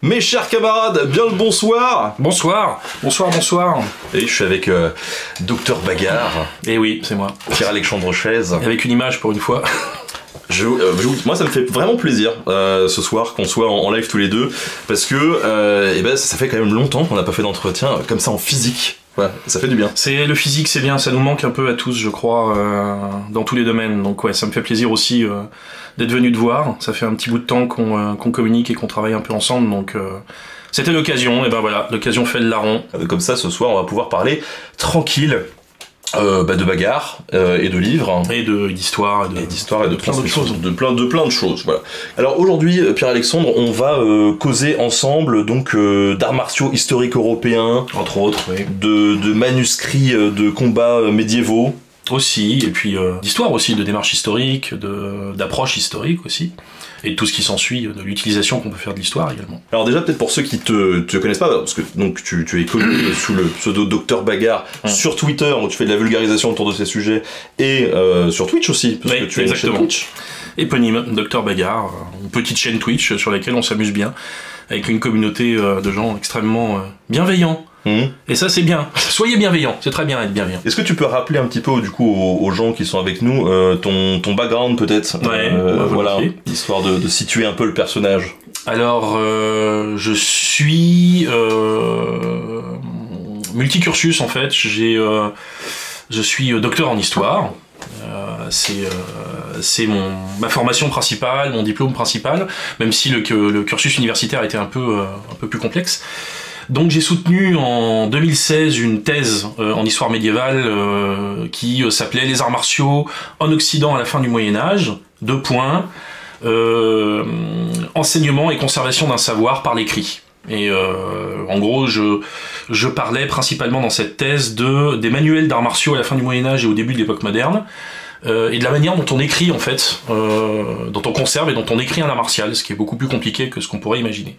Mes chers camarades, bien le bonsoir. Bonsoir, bonsoir, bonsoir. Et je suis avec Docteur Bagarre. Et oui, c'est moi. Pierre-Alexandre Chaise. Avec une image pour une fois. Moi ça me fait vraiment plaisir ce soir qu'on soit en live tous les deux, parce que ça fait quand même longtemps qu'on n'a pas fait d'entretien comme ça en physique. Ouais, ça fait du bien. C'est le physique, c'est bien, ça nous manque un peu à tous, je crois, dans tous les domaines. Donc ouais, ça me fait plaisir aussi d'être venu te voir. Ça fait un petit bout de temps qu'on communique et qu'on travaille un peu ensemble, donc c'était l'occasion. Et ben voilà, l'occasion fait le larron. Comme ça, ce soir, on va pouvoir parler tranquille. De bagarre et de livres et d'histoire et de plein de choses, de plein de choses. Voilà. Alors aujourd'hui, Pierre-Alexandre, on va causer ensemble donc d'arts martiaux historiques européens, entre autres, oui. de manuscrits de combats médiévaux aussi, et puis d'histoire aussi, de démarche historique, d'approche historique aussi. Et de tout ce qui s'ensuit, de l'utilisation qu'on peut faire de l'histoire également. Alors déjà, peut-être pour ceux qui te connaissent pas, parce que donc tu es connu sous le pseudo Docteur Bagarre sur Twitter, où tu fais de la vulgarisation autour de ces sujets, et sur Twitch aussi, parce que tu as une chaîne Twitch. Éponyme, Docteur Bagarre, une petite chaîne Twitch sur laquelle on s'amuse bien, avec une communauté de gens extrêmement bienveillants. Et ça c'est bien, soyez bienveillants, c'est très bien d'être bienveillant. Est-ce que tu peux rappeler un petit peu du coup aux gens qui sont avec nous ton background peut-être, voilà, histoire de situer un peu le personnage. Alors je suis multicursus en fait, je suis docteur en histoire. C'est ma formation principale, mon diplôme principal, même si le cursus universitaire était un peu plus complexe. Donc j'ai soutenu en 2016 une thèse en histoire médiévale qui s'appelait « Les arts martiaux en Occident à la fin du Moyen-Âge », enseignement et conservation d'un savoir par l'écrit. Et en gros, je parlais principalement dans cette thèse des manuels d'arts martiaux à la fin du Moyen-Âge et au début de l'époque moderne, et de la manière dont on écrit en fait, dont on conserve et dont on écrit un art martial, ce qui est beaucoup plus compliqué que ce qu'on pourrait imaginer.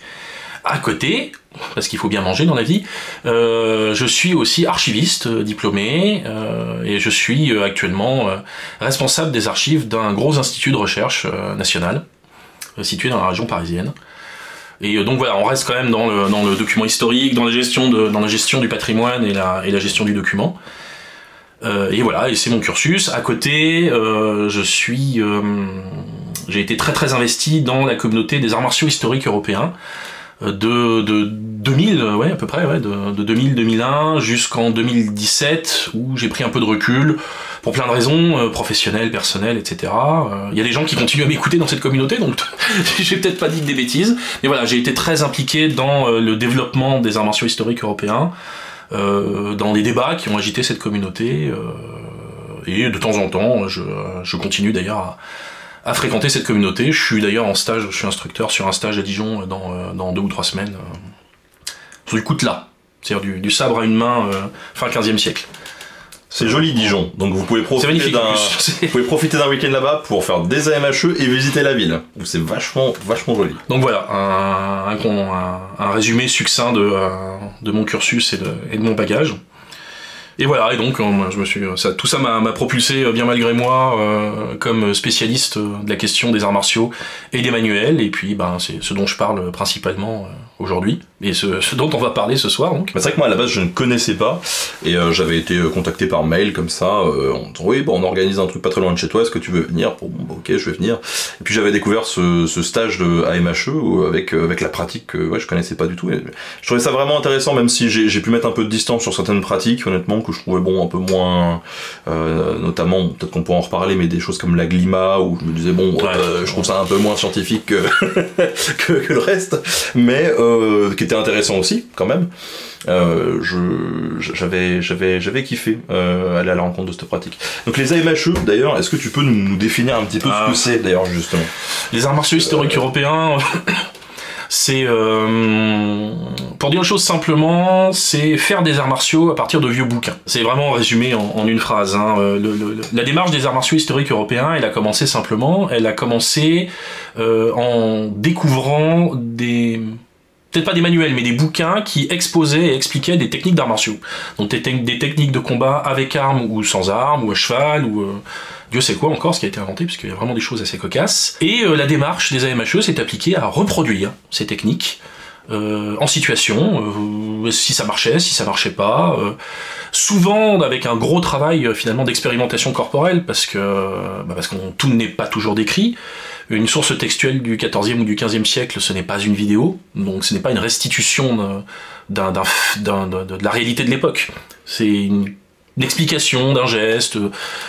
À côté, parce qu'il faut bien manger dans la vie, je suis aussi archiviste diplômé et je suis actuellement responsable des archives d'un gros institut de recherche national situé dans la région parisienne. Et donc voilà, on reste quand même dans le document historique, dans la gestion du patrimoine et la gestion du document. Et voilà, et c'est mon cursus. À côté, j'ai été très investi dans la communauté des arts martiaux historiques européens. De 2000, ouais, à peu près, ouais, de 2000-2001 jusqu'en 2017, où j'ai pris un peu de recul, pour plein de raisons, professionnelles, personnelles, etc. Il y a des gens qui continuent à m'écouter dans cette communauté, donc j'ai peut-être pas dit des bêtises, mais voilà, j'ai été très impliqué dans le développement des arts martiaux historiques européens, dans les débats qui ont agité cette communauté, et de temps en temps, je continue d'ailleurs à fréquenter cette communauté. Je suis d'ailleurs en stage, je suis instructeur sur un stage à Dijon dans 2 ou 3 semaines. Sur du coutelas, c'est-à-dire du sabre à une main fin 15e siècle. C'est joli Dijon, donc vous pouvez profiter d'un week-end là-bas pour faire des AMHE et visiter la ville. C'est vachement joli. Donc voilà, un résumé succinct de mon cursus et de mon bagage. Et voilà, et donc tout ça m'a propulsé bien malgré moi comme spécialiste de la question des arts martiaux et des manuels, et puis c'est ce dont je parle principalement aujourd'hui, et ce dont on va parler ce soir donc. C'est vrai que moi à la base je ne connaissais pas, et j'avais été contacté par mail comme ça, en disant oui on organise un truc pas très loin de chez toi, est-ce que tu veux venir? Ok, je vais venir. Et puis j'avais découvert ce stage de AMHE avec la pratique que je connaissais pas du tout, et je trouvais ça vraiment intéressant, même si j'ai pu mettre un peu de distance sur certaines pratiques honnêtement, que je trouvais un peu moins, notamment, peut-être qu'on pourra en reparler, mais des choses comme la glima, où je me disais je trouve ça un peu moins scientifique que le reste, mais qui était intéressant aussi, quand même. J'avais kiffé aller à la rencontre de cette pratique. Donc les AMHE, d'ailleurs, est-ce que tu peux nous définir un petit peu ce que c'est, d'ailleurs, justement? Les arts martiaux historiques européens... C'est, pour dire les choses simplement, c'est faire des arts martiaux à partir de vieux bouquins. C'est vraiment résumé en une phrase. La démarche des arts martiaux historiques européens, elle a commencé simplement, en découvrant peut-être pas des manuels, mais des bouquins qui exposaient et expliquaient des techniques d'arts martiaux. Donc des techniques de combat avec armes ou sans armes, ou à cheval, ou... Dieu sait quoi encore ce qui a été inventé, puisqu'il y a vraiment des choses assez cocasses. Et la démarche des AMHE s'est appliquée à reproduire ces techniques en situation, si ça marchait, si ça marchait pas, souvent avec un gros travail finalement d'expérimentation corporelle, parce qu'on tout n'est pas toujours décrit. Une source textuelle du XIVe ou du XVe siècle, ce n'est pas une vidéo, donc ce n'est pas une restitution de la réalité de l'époque. C'est une explication d'un geste,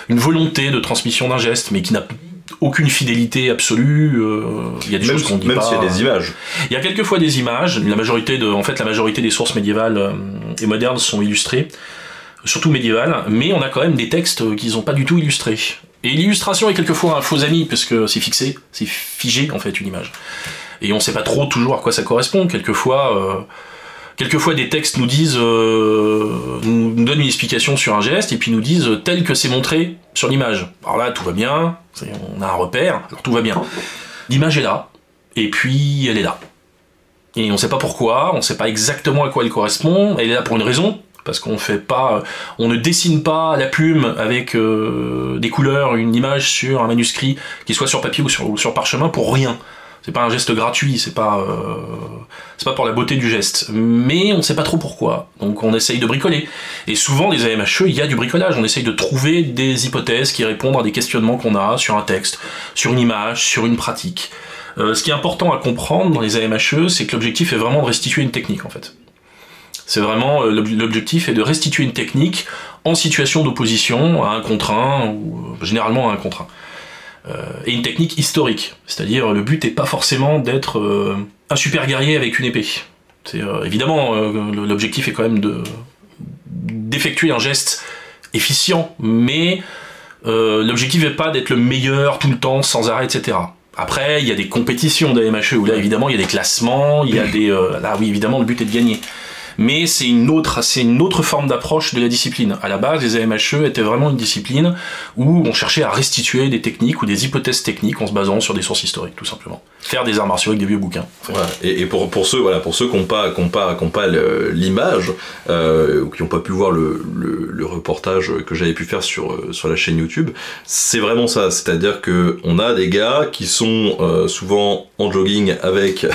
une volonté de transmission d'un geste, mais qui n'a aucune fidélité absolue. Il y a des choses qu'on dit pas. Même s'il y a des images. Il y a quelquefois des images. La majorité des sources médiévales et modernes sont illustrées, surtout médiévales, mais on a quand même des textes qui sont pas du tout illustrés. Et l'illustration est quelquefois un faux ami, parce que c'est fixé, c'est figé en fait une image. Et on sait pas trop toujours à quoi ça correspond. Quelquefois des textes nous disent, nous donnent une explication sur un geste, et puis nous disent tel que c'est montré sur l'image. Alors là, tout va bien, on a un repère, alors tout va bien. L'image est là, et puis elle est là. Et on sait pas pourquoi, on sait pas exactement à quoi elle correspond, elle est là pour une raison, parce qu'on ne dessine pas à la plume avec des couleurs une image sur un manuscrit, qui soit sur papier ou sur parchemin, pour rien. C'est pas un geste gratuit, c'est pas pour la beauté du geste. Mais on sait pas trop pourquoi. Donc on essaye de bricoler. Et souvent, les AMHE, il y a du bricolage. On essaye de trouver des hypothèses qui répondent à des questionnements qu'on a sur un texte, sur une image, sur une pratique. Ce qui est important à comprendre dans les AMHE, c'est que l'objectif est vraiment de restituer une technique, en fait. C'est vraiment, l'objectif est de restituer une technique en situation d'opposition à un contre un, ou généralement à un contre un. Et une technique historique, c'est-à-dire le but n'est pas forcément d'être un super guerrier avec une épée. Évidemment, l'objectif est quand même d'effectuer un geste efficient, mais l'objectif n'est pas d'être le meilleur tout le temps, sans arrêt, etc. Après, il y a des compétitions d'AMHE où là, évidemment, il y a des classements, il y a des... là, oui, évidemment, le but est de gagner. Mais c'est une autre forme d'approche de la discipline. À la base, les AMHE étaient vraiment une discipline où on cherchait à restituer des techniques ou des hypothèses techniques en se basant sur des sources historiques, tout simplement. Faire des arts martiaux avec des vieux bouquins. En fait. Ouais, et pour ceux qui n'ont pas l'image, ou qui n'ont pas pu voir le reportage que j'avais pu faire sur la chaîne YouTube, c'est vraiment ça. C'est-à-dire que on a des gars qui sont souvent en jogging avec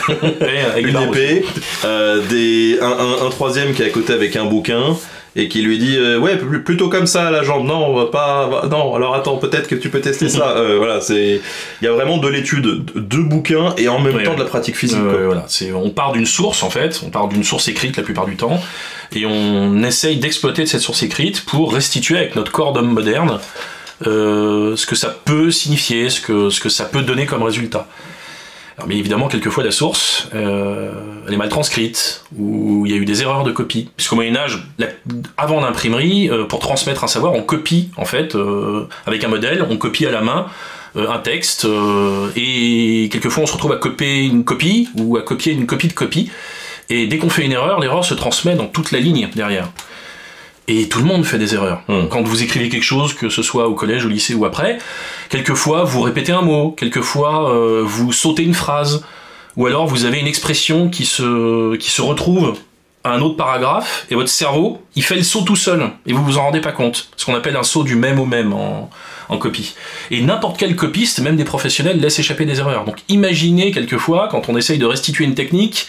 une épée, un troisième qui est à côté avec un bouquin et qui lui dit ouais, plutôt comme ça la jambe, non, on va pas, non, alors attends, peut-être que tu peux tester ça. Voilà, il y a vraiment de l'étude de bouquins et en même temps de la pratique physique. Voilà, on part d'une source, en fait, on part d'une source écrite la plupart du temps, et on essaye d'exploiter cette source écrite pour restituer avec notre corps d'homme moderne ce que ça peut signifier, ce que ça peut donner comme résultat. Alors, mais évidemment, quelquefois, la source, elle est mal transcrite, ou il y a eu des erreurs de copie. Puisqu'au Moyen-Âge, avant l'imprimerie, pour transmettre un savoir, on copie, en fait, avec un modèle, on copie à la main un texte, et quelquefois, on se retrouve à copier une copie, ou à copier une copie de copie, et dès qu'on fait une erreur, l'erreur se transmet dans toute la ligne derrière. Et tout le monde fait des erreurs. Quand vous écrivez quelque chose, que ce soit au collège, au lycée ou après, quelquefois vous répétez un mot, quelquefois vous sautez une phrase, ou alors vous avez une expression qui se retrouve à un autre paragraphe, et votre cerveau, il fait le saut tout seul, et vous vous en rendez pas compte. Ce qu'on appelle un saut du même au même en copie. Et n'importe quel copiste, même des professionnels, laisse échapper des erreurs. Donc imaginez quelquefois, quand on essaye de restituer une technique,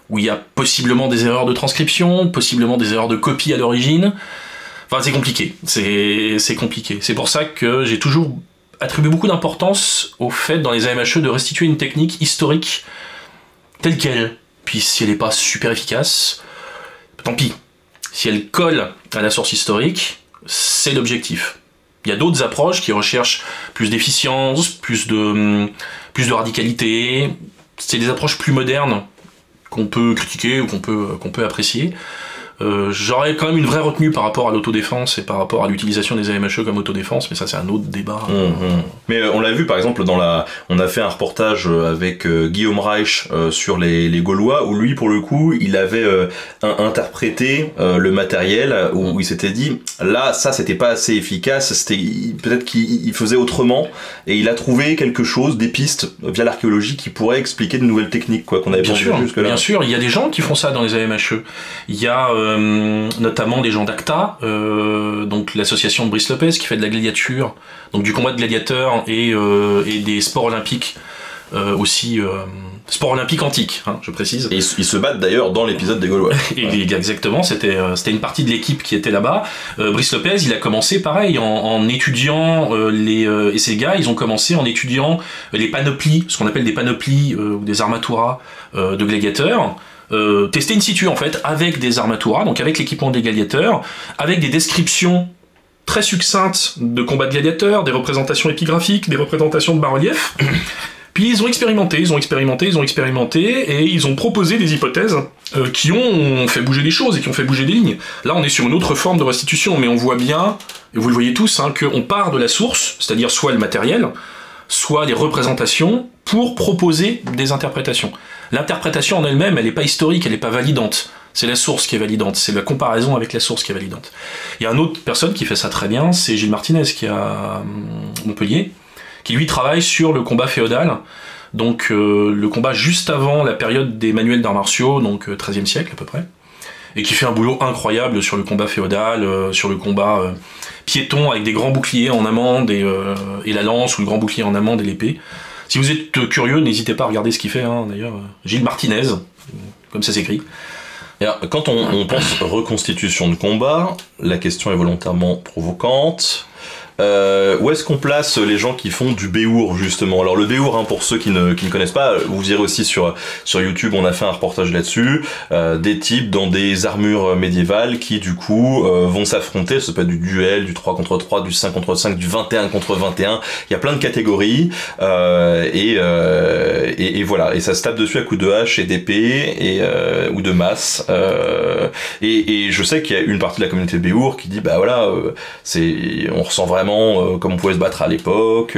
où il y a possiblement des erreurs de transcription, possiblement des erreurs de copie à l'origine. Enfin, c'est compliqué. C'est compliqué. C'est pour ça que j'ai toujours attribué beaucoup d'importance au fait, dans les AMHE, de restituer une technique historique telle qu'elle. Puis si elle n'est pas super efficace, tant pis. Si elle colle à la source historique, c'est l'objectif. Il y a d'autres approches qui recherchent plus d'efficience, plus de radicalité. C'est des approches plus modernes, qu'on peut critiquer ou qu'on peut apprécier. J'aurais quand même une vraie retenue par rapport à l'autodéfense et par rapport à l'utilisation des AMHE comme autodéfense, mais ça c'est un autre débat. Mais on l'a vu par exemple on a fait un reportage avec Guillaume Reich sur les Gaulois, où lui pour le coup il avait interprété le matériel, où il s'était dit là ça c'était pas assez efficace, peut-être qu'il faisait autrement, et il a trouvé quelque chose, des pistes via l'archéologie qui pourraient expliquer de nouvelles techniques qu'on avait pas vues jusque-là. Bien sûr, il y a des gens qui font ça dans les AMHE. Il y a notamment des gens d'ACTA, donc l'association de Brice Lopez qui fait de la gladiature, donc du combat de gladiateurs et des sports olympiques aussi sport olympique antique, je précise. Et ils se battent d'ailleurs dans l'épisode des Gaulois. Exactement, c'était une partie de l'équipe qui était là-bas. Brice Lopez, il a commencé pareil en étudiant et ces gars, ils ont commencé en étudiant les panoplies, ce qu'on appelle des panoplies ou des armaturas de gladiateurs. Tester in situ en fait avec des armaturas, donc avec l'équipement des gladiateurs, avec des descriptions très succinctes de combats de gladiateurs, des représentations épigraphiques, des représentations de bas-reliefs. Puis ils ont expérimenté, et ils ont proposé des hypothèses qui ont fait bouger des choses et qui ont fait bouger des lignes. Là, on est sur une autre forme de restitution, mais on voit bien, et vous le voyez tous, qu'on part de la source, c'est-à-dire soit le matériel, soit les représentations, pour proposer des interprétations. L'interprétation en elle-même, elle n'est pas historique, elle n'est pas validante. C'est la source qui est validante, c'est la comparaison avec la source qui est validante. Il y a une autre personne qui fait ça très bien, c'est Gilles Martinez, qui est à Montpellier, qui lui travaille sur le combat féodal, donc le combat juste avant la période des manuels d'arts martiaux, donc 13e siècle à peu près, et qui fait un boulot incroyable sur le combat féodal, sur le combat piéton avec des grands boucliers en amande et la lance, ou le grand bouclier en amande et l'épée. Si vous êtes curieux, n'hésitez pas à regarder ce qu'il fait, d'ailleurs. Gilles Martinez, comme ça s'écrit. Alors, quand on pense reconstitution de combat, la question est volontairement provocante. Où est-ce qu'on place les gens qui font du béour, justement? Alors le béour, pour ceux qui ne connaissent pas, vous irez aussi sur YouTube, on a fait un reportage là-dessus, des types dans des armures médiévales qui du coup vont s'affronter. Ça peut être du duel, du 3 contre 3, du 5 contre 5, du 21 contre 21, il y a plein de catégories, et voilà, et ça se tape dessus à coups de hache et d'épée ou de masse, et je sais qu'il y a une partie de la communauté béour qui dit on ressent vraiment comme on pouvait se battre à l'époque,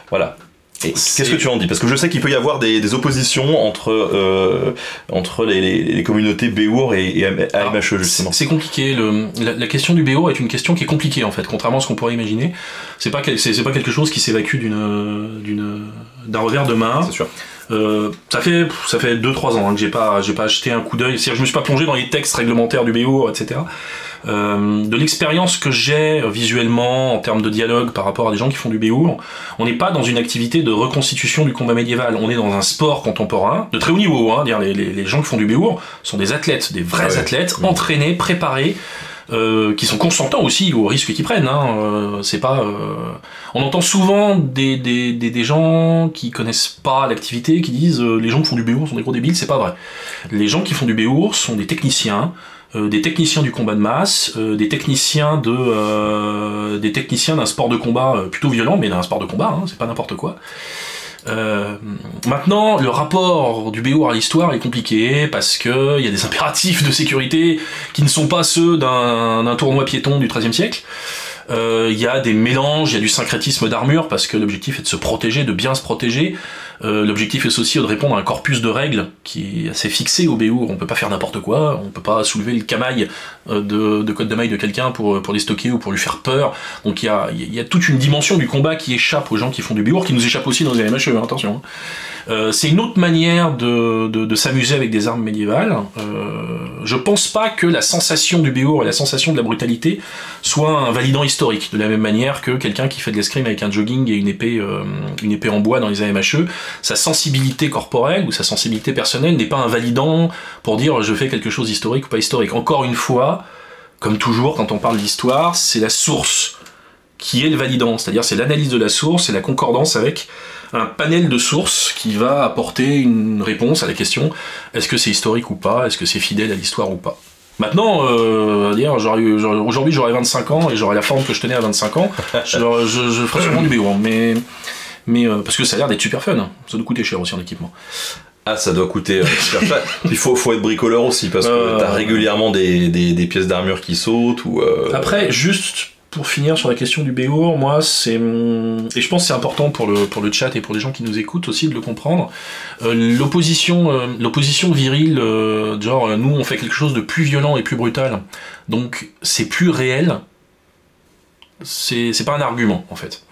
voilà. Et qu'est-ce que tu en dis? Parce que je sais qu'il peut y avoir des oppositions entre les communautés béour et AMHE, justement. C'est compliqué. La question du béour est une question qui est compliquée, en fait, contrairement à ce qu'on pourrait imaginer. C'est pas quelque chose qui s'évacue d'un revers de main. C'est sûr. Ça fait 2-3 ans que j'ai pas acheté un coup d'œil. C'est-à-dire, je me suis pas plongé dans les textes réglementaires du béour, etc. De l'expérience que j'ai visuellement en termes de dialogue par rapport à des gens qui font du béour, on n'est pas dans une activité de reconstitution du combat médiéval, on est dans un sport contemporain de très haut niveau, dire les gens qui font du béour sont des athlètes, des vrais athlètes, entraînés, préparés, qui sont consentants aussi aux risques qu'ils prennent, c'est pas on entend souvent des gens qui connaissent pas l'activité qui disent les gens qui font du béour sont des gros débiles. C'est pas vrai. Les gens qui font du béour sont des techniciens du combat de masse, des techniciens d'un sport de combat plutôt violent, mais d'un sport de combat, c'est pas n'importe quoi. Maintenant, le rapport du béour à l'histoire est compliqué parce que il y a des impératifs de sécurité qui ne sont pas ceux d'un tournoi piéton du XIIIe siècle. Il y a des mélanges, il y a du syncrétisme d'armure parce que l'objectif est de se protéger, de bien se protéger. L'objectif est aussi de répondre à un corpus de règles qui est assez fixé au béour. On peut pas faire n'importe quoi, on peut pas soulever le camail de code de maille de quelqu'un pour les stocker ou pour lui faire peur. Donc il y a toute une dimension du combat qui échappe aux gens qui font du béour, qui nous échappe aussi dans les AMHE, attention. C'est une autre manière de s'amuser avec des armes médiévales. Je pense pas que la sensation du béour et la sensation de la brutalité soit un validant historique, de la même manière que quelqu'un qui fait de l'escrime avec un jogging et une épée en bois dans les AMHE, sa sensibilité corporelle ou sa sensibilité personnelle n'est pas un validant pour dire je fais quelque chose d'historique ou pas historique. Encore une fois, comme toujours quand on parle d'histoire, c'est la source qui est le validant, c'est-à-dire c'est l'analyse de la source, c'est la concordance avec un panel de sources qui va apporter une réponse à la question est-ce que c'est historique ou pas, est-ce que c'est fidèle à l'histoire ou pas. Maintenant, aujourd'hui j'aurais 25 ans et j'aurais la forme que je tenais à 25 ans, je ferais sûrement du béour, mais parce que ça a l'air d'être super fun, ça doit coûter cher aussi en équipement. Ah, ça doit coûter super cher. Il faut être bricoleur aussi parce que t'as régulièrement des pièces d'armure qui sautent ou. Après, juste pour finir sur la question du béour, moi et je pense que c'est important pour le chat et pour les gens qui nous écoutent aussi de le comprendre, l'opposition virile, genre nous on fait quelque chose de plus violent et plus brutal, donc c'est plus réel, c'est pas un argument en fait.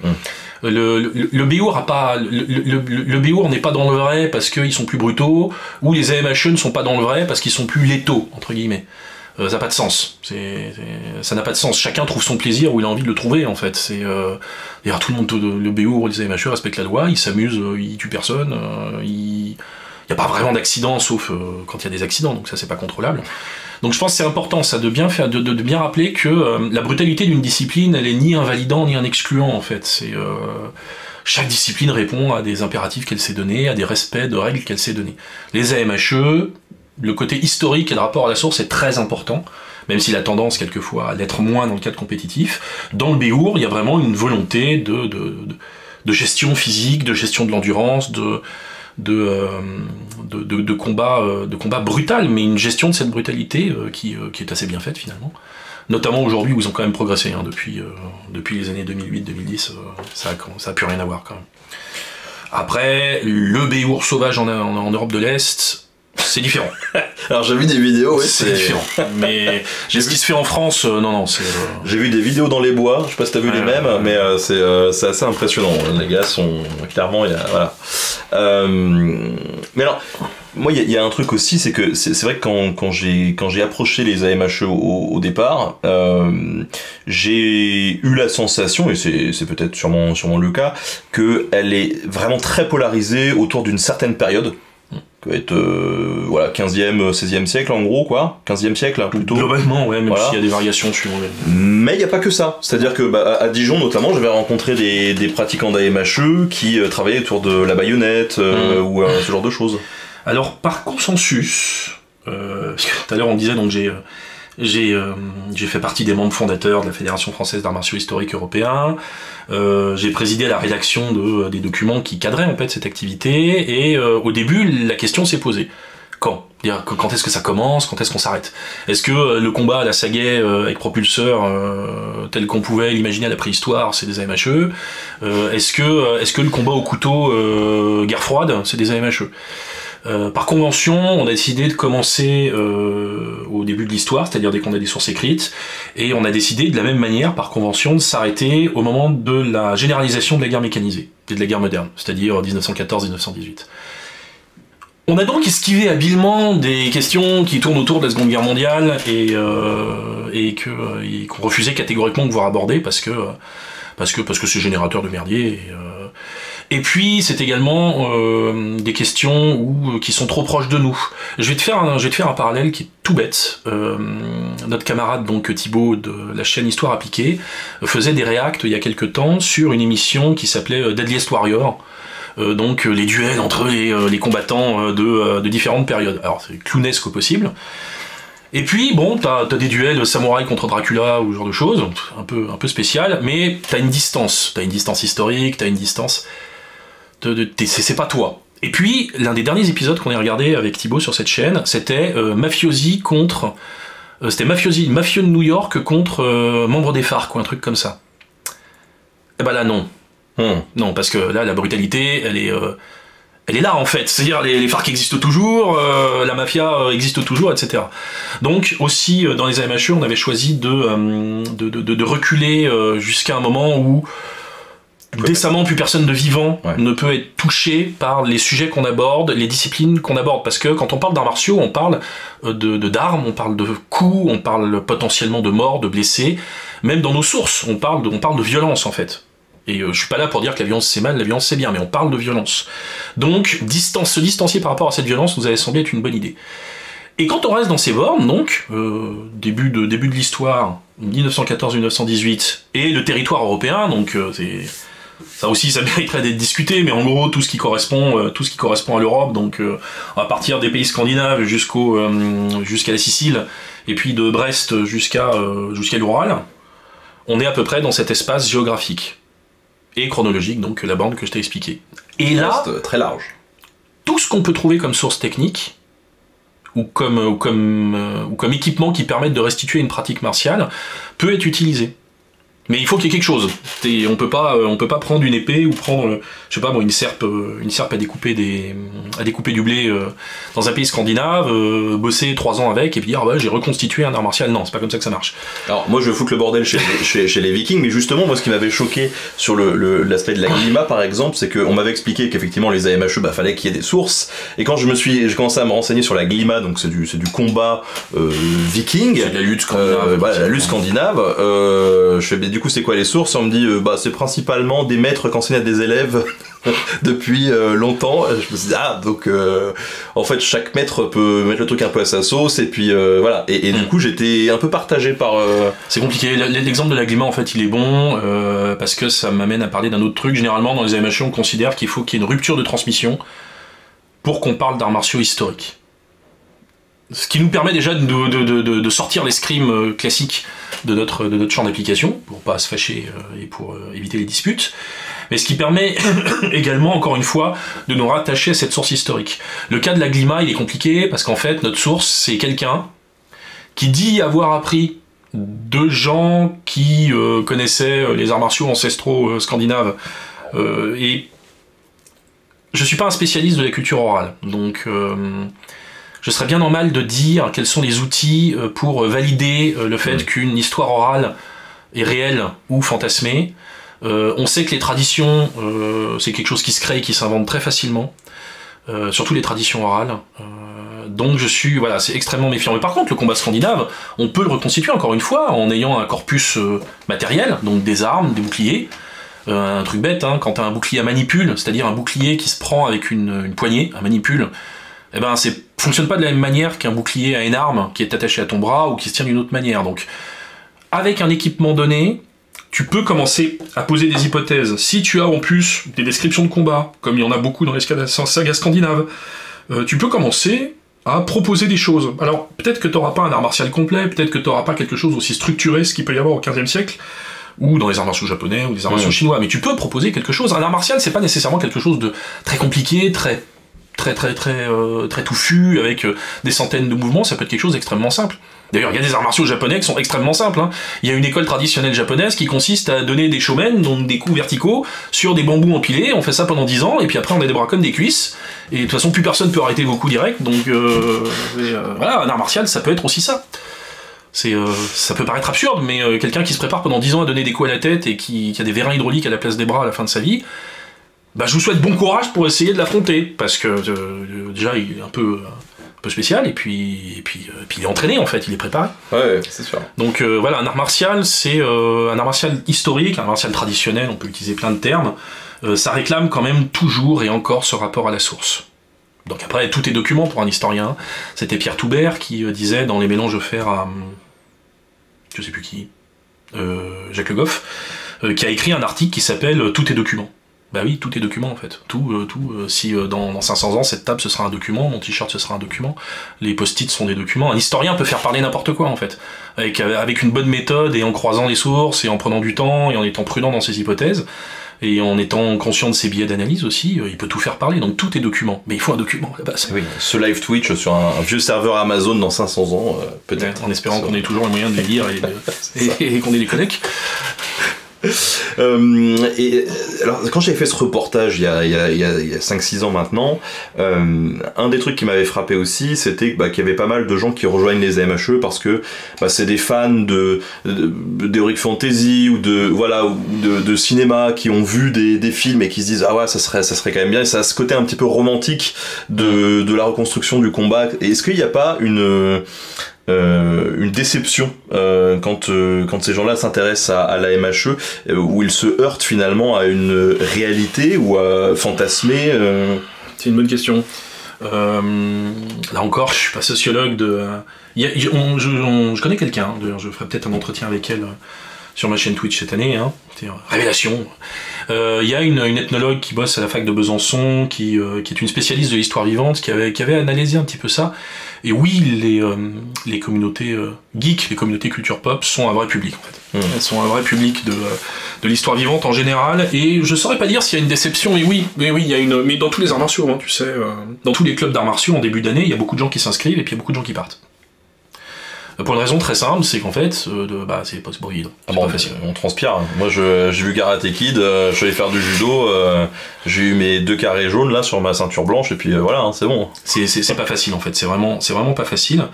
Le béour a pas le béour n'est pas dans le vrai parce qu'ils sont plus brutaux, ou les AMHE ne sont pas dans le vrai parce qu'ils sont plus létaux entre guillemets. ça n'a pas de sens. Ça n'a pas de sens. Chacun trouve son plaisir où il a envie de le trouver, en fait. D'ailleurs, tout le monde, le BO, les AMHE respectent la loi, ils s'amusent, ils tuent personne, il n'y a pas vraiment d'accident, sauf quand il y a des accidents, donc ça, c'est pas contrôlable. Donc je pense que c'est important, ça, de bien faire, de bien rappeler que la brutalité d'une discipline, elle est ni invalidant, ni un excluant, en fait. Chaque discipline répond à des impératifs qu'elle s'est donnés, à des respects de règles qu'elle s'est donnés. Les AMHE, le côté historique et le rapport à la source est très important, même s'il a tendance quelquefois à l'être moins dans le cadre compétitif. Dans le BEOUR, il y a vraiment une volonté de gestion physique, de gestion de l'endurance, de combat brutal, mais une gestion de cette brutalité qui est assez bien faite finalement. Notamment aujourd'hui où ils ont quand même progressé, hein, depuis les années 2008-2010, ça a plus rien à voir quand même. Après, le BEOUR sauvage en Europe de l'Est, c'est différent. Alors j'ai vu des vidéos, c'est différent. Mais ce qui se fait en France, non, c'est... J'ai vu des vidéos dans les bois, je sais pas si t'as vu les mêmes, mais c'est assez impressionnant. Les gars sont clairement... voilà. Mais alors, moi il y a un truc aussi, c'est que c'est vrai que quand j'ai approché les AMHE au départ, j'ai eu la sensation, et c'est peut-être sûrement le cas, qu'elle est vraiment très polarisée autour d'une certaine période. Qui va être 15e, 16e siècle en gros, quoi. 15e siècle plutôt. Globalement, ouais, même s'il y a des variations suivant les... Mais il n'y a pas que ça. C'est-à-dire que à Dijon notamment, j'avais rencontré des pratiquants d'AMHE qui travaillaient autour de la baïonnette ou ce genre de choses. Alors, par consensus, parce que tout à l'heure on disait, donc j'ai fait partie des membres fondateurs de la Fédération française d'arts martiaux historiques européens. J'ai présidé la rédaction des documents qui cadraient en fait cette activité. Et au début, la question s'est posée. Quand est-ce que ça commence? Quand est-ce qu'on s'arrête? Est-ce que le combat à la Sagaie avec propulseur tel qu'on pouvait l'imaginer à la préhistoire, c'est des AMHE? Est-ce que le combat au couteau guerre froide, c'est des AMHE? Par convention, on a décidé de commencer au début de l'histoire, c'est-à-dire dès qu'on a des sources écrites, et on a décidé de la même manière, par convention, de s'arrêter au moment de la généralisation de la guerre mécanisée, et de la guerre moderne, c'est-à-dire 1914-1918. On a donc esquivé habilement des questions qui tournent autour de la Seconde Guerre mondiale et qu'on refusait catégoriquement de voir aborder parce que c'est générateur de merdier. Et puis c'est également des questions qui sont trop proches de nous. Je vais te faire un parallèle qui est tout bête. Notre camarade donc Thibaut de la chaîne Histoire Appliquée faisait des réacts il y a quelques temps sur une émission qui s'appelait Deadliest Warrior. Donc les duels entre les combattants de différentes périodes. Alors c'est clownesque au possible. Et puis bon, t'as des duels samouraï contre Dracula ou ce genre de choses, un peu spécial, mais t'as une distance historique, t'as une distance c'est pas toi. Et puis l'un des derniers épisodes qu'on a regardé avec Thibaut sur cette chaîne, c'était Mafiosi contre mafieux de New York contre membres des FARC ou un truc comme ça. Et bah là non. Non, parce que là, la brutalité, elle est là, en fait. C'est-à-dire, les FARC existent toujours, la mafia existe toujours, etc. Donc, aussi, dans les AMHE, on avait choisi de reculer jusqu'à un moment où, décemment, plus personne de vivant ne peut être touché par les sujets qu'on aborde, les disciplines qu'on aborde. Parce que quand on parle d'arts martiaux, on parle d'armes, on parle de coups, on parle potentiellement de morts, de blessés. Même dans nos sources, on parle de violence, en fait. Et je suis pas là pour dire que la violence c'est mal, la violence c'est bien, mais on parle de violence. Donc, se distancier par rapport à cette violence nous avait semblé être une bonne idée. Et quand on reste dans ces bornes, donc, début de l'histoire, 1914-1918, et le territoire européen, donc ça aussi ça mériterait d'être discuté, mais en gros tout ce qui correspond à l'Europe, donc à partir des pays scandinaves jusqu'à la Sicile, et puis de Brest jusqu'à l'Oural, on est à peu près dans cet espace géographique. Et chronologique, donc la bande que je t'ai expliquée. Et là, très large. Tout ce qu'on peut trouver comme source technique, ou comme équipement qui permettent de restituer une pratique martiale, peut être utilisé. Mais il faut qu'il y ait quelque chose. On peut pas prendre une épée ou prendre, je sais pas moi, une serpe à découper du blé dans un pays scandinave, bosser 3 ans avec et puis dire ah bah, j'ai reconstitué un art martial. Non, c'est pas comme ça que ça marche. Alors moi je vais foutre le bordel chez les Vikings, mais justement moi ce qui m'avait choqué sur l'aspect de la Glima par exemple, c'est qu'on m'avait expliqué qu'effectivement les AMHE fallait qu'il y ait des sources. Et quand j'ai commencé à me renseigner sur la Glima, donc c'est du combat viking, c'est de la lutte scandinave. La lutte scandinave. Je fais du coup c'est quoi les sources? On me dit c'est principalement des maîtres qui enseignent à des élèves depuis longtemps. Je me suis dit donc en fait chaque maître peut mettre le truc un peu à sa sauce et puis voilà. Et du coup j'étais un peu partagé par. C'est compliqué. L'exemple de la Glima en fait il est bon parce que ça m'amène à parler d'un autre truc. Généralement dans les AMH on considère qu'il faut qu'il y ait une rupture de transmission pour qu'on parle d'arts martiaux historiques. Ce qui nous permet déjà de sortir l'escrime classique de notre champ d'application, pour pas se fâcher et pour éviter les disputes, mais ce qui permet également, encore une fois, de nous rattacher à cette source historique. Le cas de la Glima, il est compliqué, parce qu'en fait, notre source, c'est quelqu'un qui dit avoir appris de gens qui connaissaient les arts martiaux ancestraux scandinaves, et je suis pas un spécialiste de la culture orale, donc je serais bien normal de dire quels sont les outils pour valider le fait qu'une histoire orale est réelle ou fantasmée. On sait que les traditions, c'est quelque chose qui se crée et qui s'invente très facilement, surtout les traditions orales. Donc je suis, voilà, c'est extrêmement méfiant. Mais par contre, le combat scandinave, on peut le reconstituer encore une fois en ayant un corpus matériel, donc des armes, des boucliers. Un truc bête, hein, quand t'as un bouclier à manipule, c'est-à-dire un bouclier qui se prend avec une poignée, un manipule, eh ben fonctionne pas de la même manière qu'un bouclier à une arme qui est attaché à ton bras ou qui se tient d'une autre manière. Donc, avec un équipement donné, tu peux commencer à poser des hypothèses. Si tu as en plus des descriptions de combat, comme il y en a beaucoup dans les sagas scandinaves, tu peux commencer à proposer des choses. Alors, peut-être que t'auras pas un art martial complet, peut-être que t'auras pas quelque chose aussi structuré, ce qu'il peut y avoir au XVe siècle, ou dans les arts martiaux japonais, ou des arts martiaux chinois, mais tu peux proposer quelque chose. Un art martial, c'est pas nécessairement quelque chose de très compliqué, très touffu, avec des centaines de mouvements, ça peut être quelque chose d'extrêmement simple. D'ailleurs, il y a des arts martiaux japonais qui sont extrêmement simples. Hein. Il y a une école traditionnelle japonaise qui consiste à donner des shomen, donc des coups verticaux, sur des bambous empilés, on fait ça pendant 10 ans, et puis après on a des bras comme des cuisses, et de toute façon plus personne peut arrêter vos coups directs, donc voilà, un art martial ça peut être aussi ça. Ça peut paraître absurde, mais quelqu'un qui se prépare pendant 10 ans à donner des coups à la tête et qui a des vérins hydrauliques à la place des bras à la fin de sa vie, bah je vous souhaite bon courage pour essayer de l'affronter, parce que déjà il est un peu spécial, et puis il est entraîné en fait, il est préparé. Ouais, c'est sûr. Donc voilà, un art martial, c'est un art martial historique, un art martial traditionnel, on peut utiliser plein de termes, ça réclame quand même toujours et encore ce rapport à la source. Donc après, tout est document pour un historien. C'était Pierre Toubert qui disait dans les mélanges offerts à je sais plus qui, Jacques Le Goff, qui a écrit un article qui s'appelle Tout est document. Bah oui, tout est document en fait. Si dans 500 ans cette table ce sera un document, mon t-shirt ce sera un document, les post-it sont des documents. Un historien peut faire parler n'importe quoi en fait, avec une bonne méthode et en croisant les sources et en prenant du temps et en étant prudent dans ses hypothèses et en étant conscient de ses biais d'analyse aussi, il peut tout faire parler. Donc tout est document, mais il faut un document à la base. Oui, ce live Twitch sur un vieux serveur Amazon dans 500 ans, peut-être. En espérant qu'on ait toujours le moyen de les lire et qu'on ait les codecs. Et alors quand j'ai fait ce reportage il y a 5-6 ans maintenant, un des trucs qui m'avait frappé aussi, c'était qu'il y avait pas mal de gens qui rejoignent les AMHE parce que c'est des fans d'Heroic Fantasy ou de cinéma qui ont vu des films et qui se disent ah ouais ça serait quand même bien, et ça a ce côté un petit peu romantique de la reconstruction du combat. Et est-ce qu'il n'y a pas une déception quand ces gens-là s'intéressent à la MHE, où ils se heurtent finalement à une réalité ou à fantasmer C'est une bonne question. Là encore, je suis pas sociologue je connais quelqu'un, d'ailleurs je ferai peut-être un entretien avec elle sur ma chaîne Twitch cette année, hein. Révélation. Il y a une ethnologue qui bosse à la fac de Besançon, qui est une spécialiste de l'histoire vivante, qui avait analysé un petit peu ça. Et oui, les communautés geeks, les communautés culture pop sont un vrai public en fait. Elles sont un vrai public de l'histoire vivante en général. Et je saurais pas dire s'il y a une déception, mais oui, il y a mais dans tous les arts martiaux, hein, tu sais, dans tous les clubs d'arts martiaux en début d'année, il y a beaucoup de gens qui s'inscrivent et puis il y a beaucoup de gens qui partent. Pour une raison très simple, c'est qu'en fait, c'est pas évident. C'est pas facile. On transpire. Moi, j'ai vu Karate Kid, je suis allé faire du judo, j'ai eu mes 2 carrés jaunes là sur ma ceinture blanche, et puis voilà, hein, c'est bon. C'est pas facile en fait, c'est vraiment pas facile.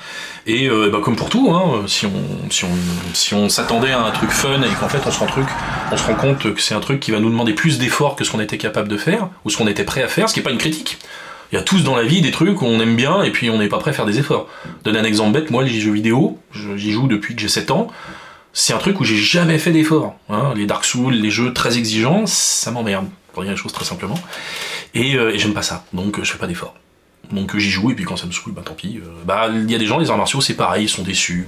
Et comme pour tout, hein, si on s'attendait à un truc fun et qu'en fait on se rend compte que c'est un truc qui va nous demander plus d'efforts que ce qu'on était capable de faire, ou ce qu'on était prêt à faire, ce qui est pas une critique. Il y a tous dans la vie des trucs où on aime bien et puis on n'est pas prêt à faire des efforts. Donne un exemple bête, moi les jeux vidéo, j'y joue depuis que j'ai 7 ans, c'est un truc où j'ai jamais fait d'efforts. Hein. Les Dark Souls, les jeux très exigeants, ça m'emmerde, pour dire les choses très simplement. Et j'aime pas ça, donc je fais pas d'efforts. Donc j'y joue et puis quand ça me saoule, tant pis. Il y a des gens, les arts martiaux, c'est pareil, ils sont déçus.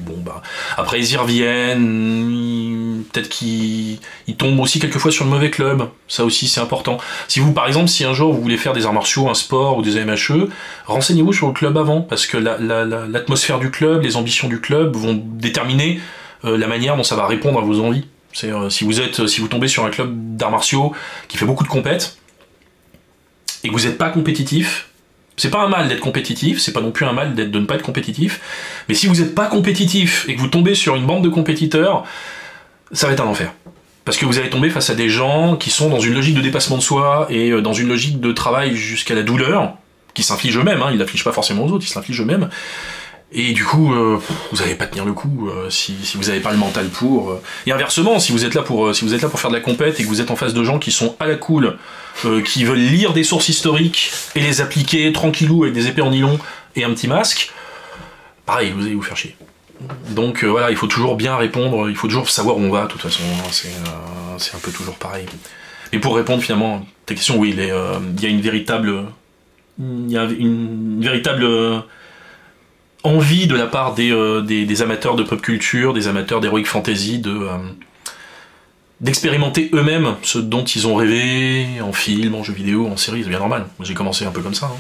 Après ils y reviennent, peut-être qu'ils tombent aussi quelquefois sur le mauvais club. Ça aussi c'est important. Si vous, par exemple, si un jour vous voulez faire des arts martiaux, un sport ou des AMHE, renseignez-vous sur le club avant, parce que l'atmosphère du club, les ambitions du club vont déterminer la manière dont ça va répondre à vos envies. Si vous tombez sur un club d'arts martiaux qui fait beaucoup de compètes et que vous n'êtes pas compétitif. C'est pas un mal d'être compétitif, c'est pas non plus un mal de ne pas être compétitif, mais si vous n'êtes pas compétitif et que vous tombez sur une bande de compétiteurs, ça va être un enfer. Parce que vous allez tomber face à des gens qui sont dans une logique de dépassement de soi et dans une logique de travail jusqu'à la douleur, qui s'infligent eux-mêmes, hein, ils l'affligent pas forcément aux autres, ils s'infligent eux-mêmes. Et du coup, vous n'allez pas tenir le coup si vous n'avez pas le mental pour. Et inversement, si vous êtes là pour faire de la compète et que vous êtes en face de gens qui sont à la cool, qui veulent lire des sources historiques et les appliquer tranquillou avec des épées en nylon et un petit masque, pareil, vous allez vous faire chier. Donc voilà, il faut toujours bien répondre, il faut toujours savoir où on va, de toute façon, hein, c'est un peu toujours pareil. Et pour répondre finalement à ta question, oui, il y a une véritable envie de la part des amateurs de pop culture, des amateurs d'heroic fantasy, d'expérimenter eux-mêmes ce dont ils ont rêvé en film, en jeu vidéo, en série, c'est bien normal. J'ai commencé un peu comme ça. Hein.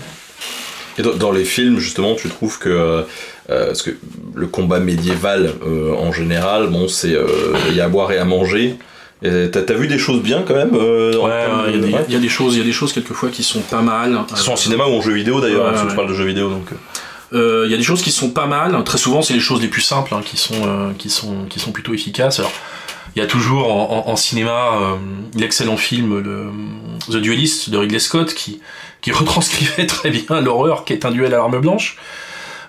Et dans les films, justement, tu trouves que parce que le combat médiéval en général, bon, c'est y a à boire et à manger. T'as vu des choses bien quand même il y a des choses quelquefois qui sont pas mal. Qui sont en cinéma ou en jeu vidéo d'ailleurs, parce que tu parles de jeux vidéo donc. Il y a des choses qui sont pas mal. Très souvent, c'est les choses les plus simples hein, qui sont plutôt efficaces. Alors, il y a toujours en cinéma l'excellent film The Duelist de Ridley Scott qui retranscrivait très bien l'horreur qu'est un duel à l'arme blanche.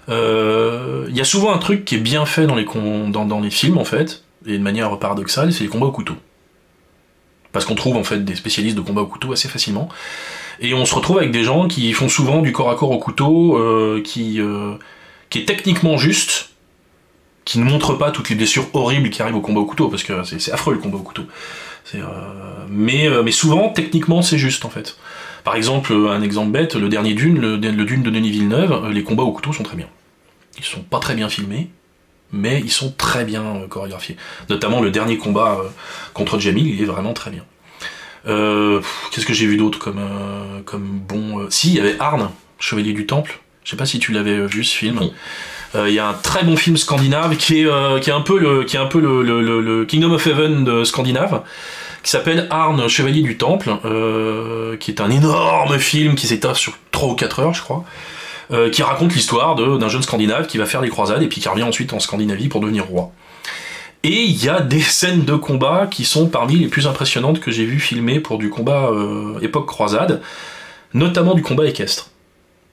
Il y a souvent un truc qui est bien fait dans les films en fait, et de manière paradoxale, c'est les combats au couteau. Parce qu'on trouve en fait des spécialistes de combat au couteau assez facilement. Et on se retrouve avec des gens qui font souvent du corps à corps au couteau, qui est techniquement juste, qui ne montre pas toutes les blessures horribles qui arrivent au combat au couteau, parce que c'est affreux le combat au couteau. Mais souvent, techniquement, c'est juste en fait. Par exemple, un exemple bête, le dernier Dune, le Dune de Denis Villeneuve, les combats au couteau sont très bien. Ils sont pas très bien filmés, mais ils sont très bien chorégraphiés. Notamment le dernier combat contre Jamil, il est vraiment très bien. Qu'est-ce que j'ai vu d'autre comme bon... Si, il y avait Arn, Chevalier du Temple. Je sais pas si tu l'avais vu ce film. Il y a un très bon film scandinave qui est un peu le Kingdom of Heaven de Scandinave, qui s'appelle Arn, Chevalier du Temple, qui est un énorme film qui s'étale sur 3 ou 4 heures, je crois, qui raconte l'histoire d'un jeune Scandinave qui va faire les croisades et puis qui revient ensuite en Scandinavie pour devenir roi. Et il y a des scènes de combat qui sont parmi les plus impressionnantes que j'ai vues filmées pour du combat époque croisade, notamment du combat équestre.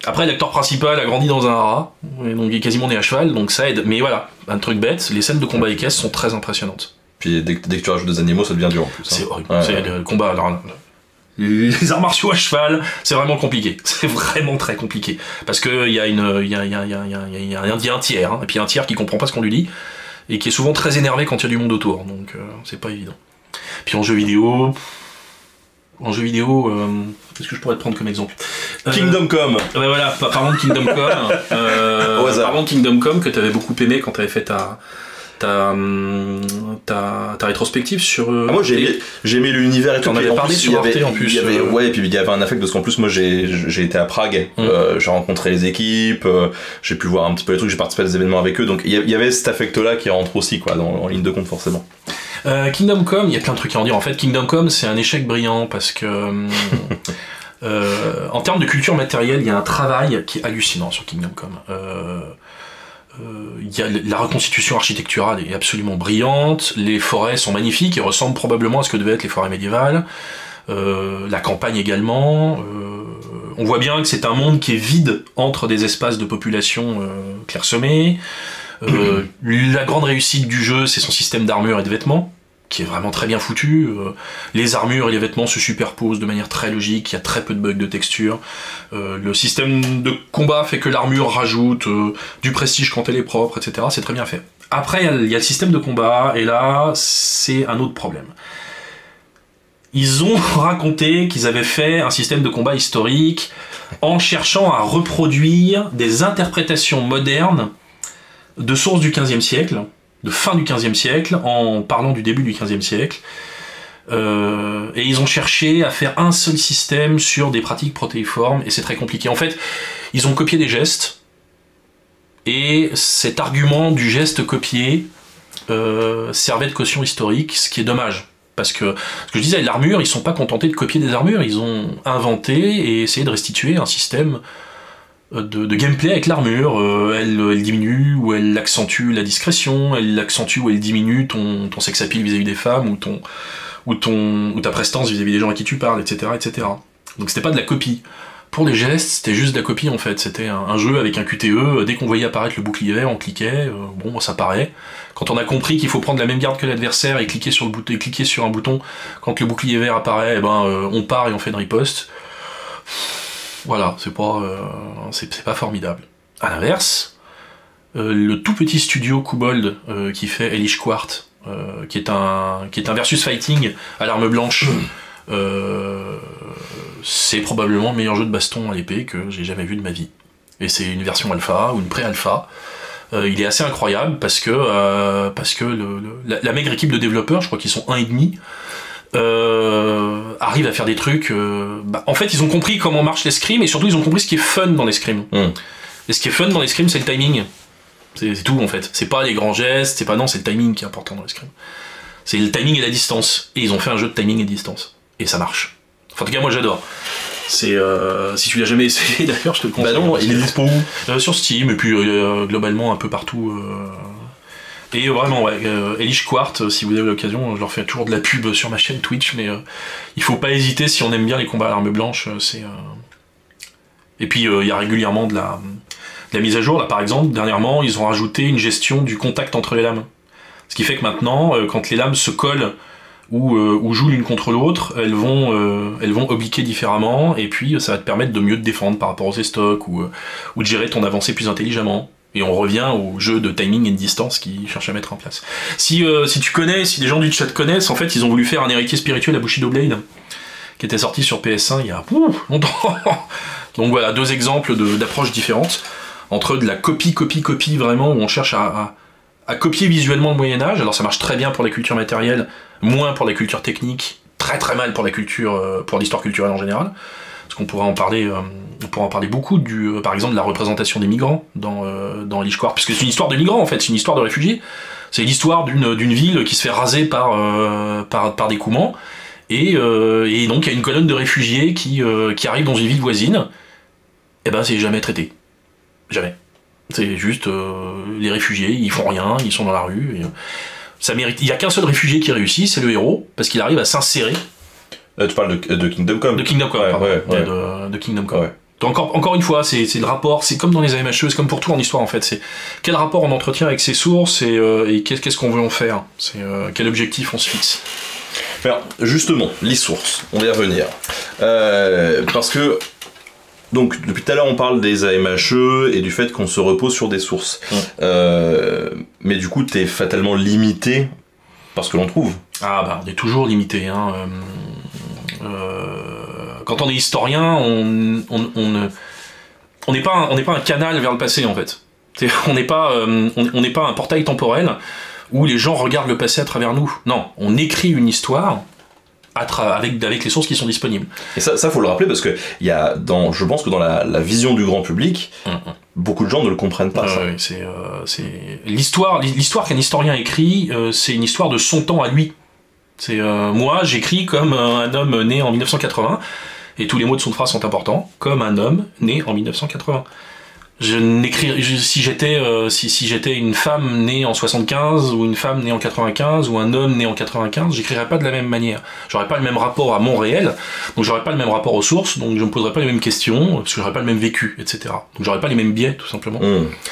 Après, l'acteur principal a grandi dans un haras, et donc il est quasiment né à cheval, donc ça aide. Mais voilà, un truc bête, les scènes de combat équestre sont très impressionnantes. Puis dès que tu rajoutes des animaux, ça devient dur en plus. C'est horrible. C'est le combat. Alors, les arts martiaux à cheval, c'est vraiment compliqué. C'est vraiment très compliqué. Parce qu'il y a un tiers, hein, et puis un tiers qui comprend pas ce qu'on lui dit, et qui est souvent très énervé quand il y a du monde autour, donc c'est pas évident. Puis en jeu vidéo, qu'est-ce que je pourrais te prendre comme exemple Kingdom Come. Voilà, parlons de Kingdom Come. Parlons de Kingdom Come que t'avais beaucoup aimé quand t'avais fait ta rétrospective sur. Moi j'ai aimé l'univers et tout. On avait parlé sur Arte en plus. Ouais, et puis il y avait un affect parce qu'en plus moi j'ai été à Prague, j'ai rencontré les équipes, j'ai pu voir un petit peu les trucs, j'ai participé à des événements avec eux, donc il y avait cet affect là qui rentre aussi quoi en ligne de compte forcément. Kingdom Come, il y a plein de trucs à en dire. En fait, Kingdom Come, c'est un échec brillant parce que en termes de culture matérielle, il y a un travail qui est hallucinant sur Kingdom Come. Il la reconstitution architecturale est absolument brillante, les forêts sont magnifiques et ressemblent probablement à ce que devaient être les forêts médiévales, la campagne également, on voit bien que c'est un monde qui est vide entre des espaces de population clairsemés. La grande réussite du jeu, c'est son système d'armure et de vêtements, qui est vraiment très bien foutu. Les armures et les vêtements se superposent de manière très logique, il y a très peu de bugs de texture. Le système de combat fait que l'armure rajoute du prestige quand elle est propre, etc. C'est très bien fait. Après, il y a le système de combat, et là, c'est un autre problème. Ils ont raconté qu'ils avaient fait un système de combat historique en cherchant à reproduire des interprétations modernes de sources du XVe siècle, de fin du XVe siècle, en parlant du début du XVe siècle. Et ils ont cherché à faire un seul système sur des pratiques protéiformes, et c'est très compliqué. En fait, ils ont copié des gestes, et cet argument du geste copié servait de caution historique, ce qui est dommage. Parce que, ce que je disais, l'armure, ils sont pas contentés de copier des armures, ils ont inventé et essayé de restituer un système de gameplay avec l'armure. Elle diminue ou elle accentue la discrétion, elle accentue ou elle diminue ton sex appeal vis-à-vis des femmes, ou ta prestance vis-à-vis des gens à qui tu parles, etc., etc. Donc c'était pas de la copie. Pour les gestes, c'était juste de la copie en fait. C'était un jeu avec un QTE, dès qu'on voyait apparaître le bouclier vert, on cliquait, bon ça paraît. Quand on a compris qu'il faut prendre la même garde que l'adversaire et cliquer sur un bouton, quand le bouclier vert apparaît, on part et on fait une riposte. Voilà, c'est pas formidable. À l'inverse, le tout petit studio Kobold qui fait Hellish Quart, qui est un versus fighting à l'arme blanche, c'est probablement le meilleur jeu de baston à l'épée que j'ai jamais vu de ma vie. Et c'est une version alpha ou une pré-alpha. Il est assez incroyable parce que la maigre équipe de développeurs, je crois qu'ils sont 1,5, arrive à faire des trucs... en fait, ils ont compris comment marche l'escrime, et surtout, ils ont compris ce qui est fun dans l'escrime. Et ce qui est fun dans l'escrime, c'est le timing. C'est tout, en fait. C'est pas les grands gestes, c'est le timing qui est important dans l'escrime. C'est le timing et la distance. Et ils ont fait un jeu de timing et de distance. Et ça marche. Enfin, en tout cas, moi, j'adore. Si tu l'as jamais essayé, d'ailleurs, je te le conseille. Bah non, il est dispo où sur Steam, et puis globalement un peu partout. Et vraiment, ouais, Hellish Quart, si vous avez l'occasion, je leur fais toujours de la pub sur ma chaîne Twitch, mais il faut pas hésiter si on aime bien les combats à l'arme blanche. Et puis il y a régulièrement de la mise à jour. Là, par exemple, dernièrement, ils ont rajouté une gestion du contact entre les lames. Ce qui fait que maintenant, quand les lames se collent ou jouent l'une contre l'autre, elles vont obliquer différemment, et puis ça va te permettre de mieux te défendre par rapport aux estocs, ou de gérer ton avancée plus intelligemment. Et on revient au jeu de timing et de distance qu'ils cherchent à mettre en place. Si tu connais, si les gens du chat connaissent, en fait ils ont voulu faire un héritier spirituel à Bushido Blade, qui était sorti sur PS1 il y a longtemps. Donc voilà, deux exemples d'approches différentes, entre de la copie vraiment, où on cherche à copier visuellement le Moyen-Âge. Alors ça marche très bien pour la culture matérielle, moins pour la culture technique, très très mal pour pour l'histoire culturelle en général. Parce qu'on pourrait en parler, beaucoup par exemple de la représentation des migrants dans Hellish Quart, puisque c'est une histoire de migrants en fait, c'est une histoire de réfugiés. C'est l'histoire d'une ville qui se fait raser par des Coumans, et donc il y a une colonne de réfugiés qui arrive dans une ville voisine. Et ben c'est jamais traité, jamais. C'est juste les réfugiés, ils font rien, ils sont dans la rue. Ça mérite. Il y a qu'un seul réfugié qui réussit, c'est le héros, parce qu'il arrive à s'insérer. Tu parles de Kingdom Come. De Kingdom Come, pardon. De Kingdom Come. Ouais. Donc, encore une fois, c'est le rapport, c'est comme dans les AMHE, c'est comme pour tout en histoire en fait. C'est quel rapport on entretient avec ses sources, et qu'est-ce qu'on veut en faire. C'est quel objectif on se fixe. Alors, justement, les sources, on va y revenir. Parce que, donc, depuis tout à l'heure, on parle des AMHE et du fait qu'on se repose sur des sources. Mais du coup, t'es fatalement limité par ce que l'on trouve. Ah bah, on est toujours limité, hein. Quand on est historien, on n'est pas un canal vers le passé en fait. On n'est pas un portail temporel où les gens regardent le passé à travers nous. Non, on écrit une histoire avec les sources qui sont disponibles. Et ça faut le rappeler, parce que je pense que dans la vision du grand public, beaucoup de gens ne le comprennent pas. Oui, c'est l'histoire qu'un historien écrit, c'est une histoire de son temps à lui. Moi, j'écris comme un homme né en 1980, et tous les mots de son phrase sont importants, comme un homme né en 1980. si j'étais une femme née en 75 ou une femme née en 95 ou un homme né en 95, j'écrirais pas de la même manière. J'aurais pas le même rapport à mon réel, donc j'aurais pas le même rapport aux sources, donc je me poserais pas les mêmes questions, parce que j'aurais pas le même vécu, etc. Donc j'aurais pas les mêmes biais, tout simplement.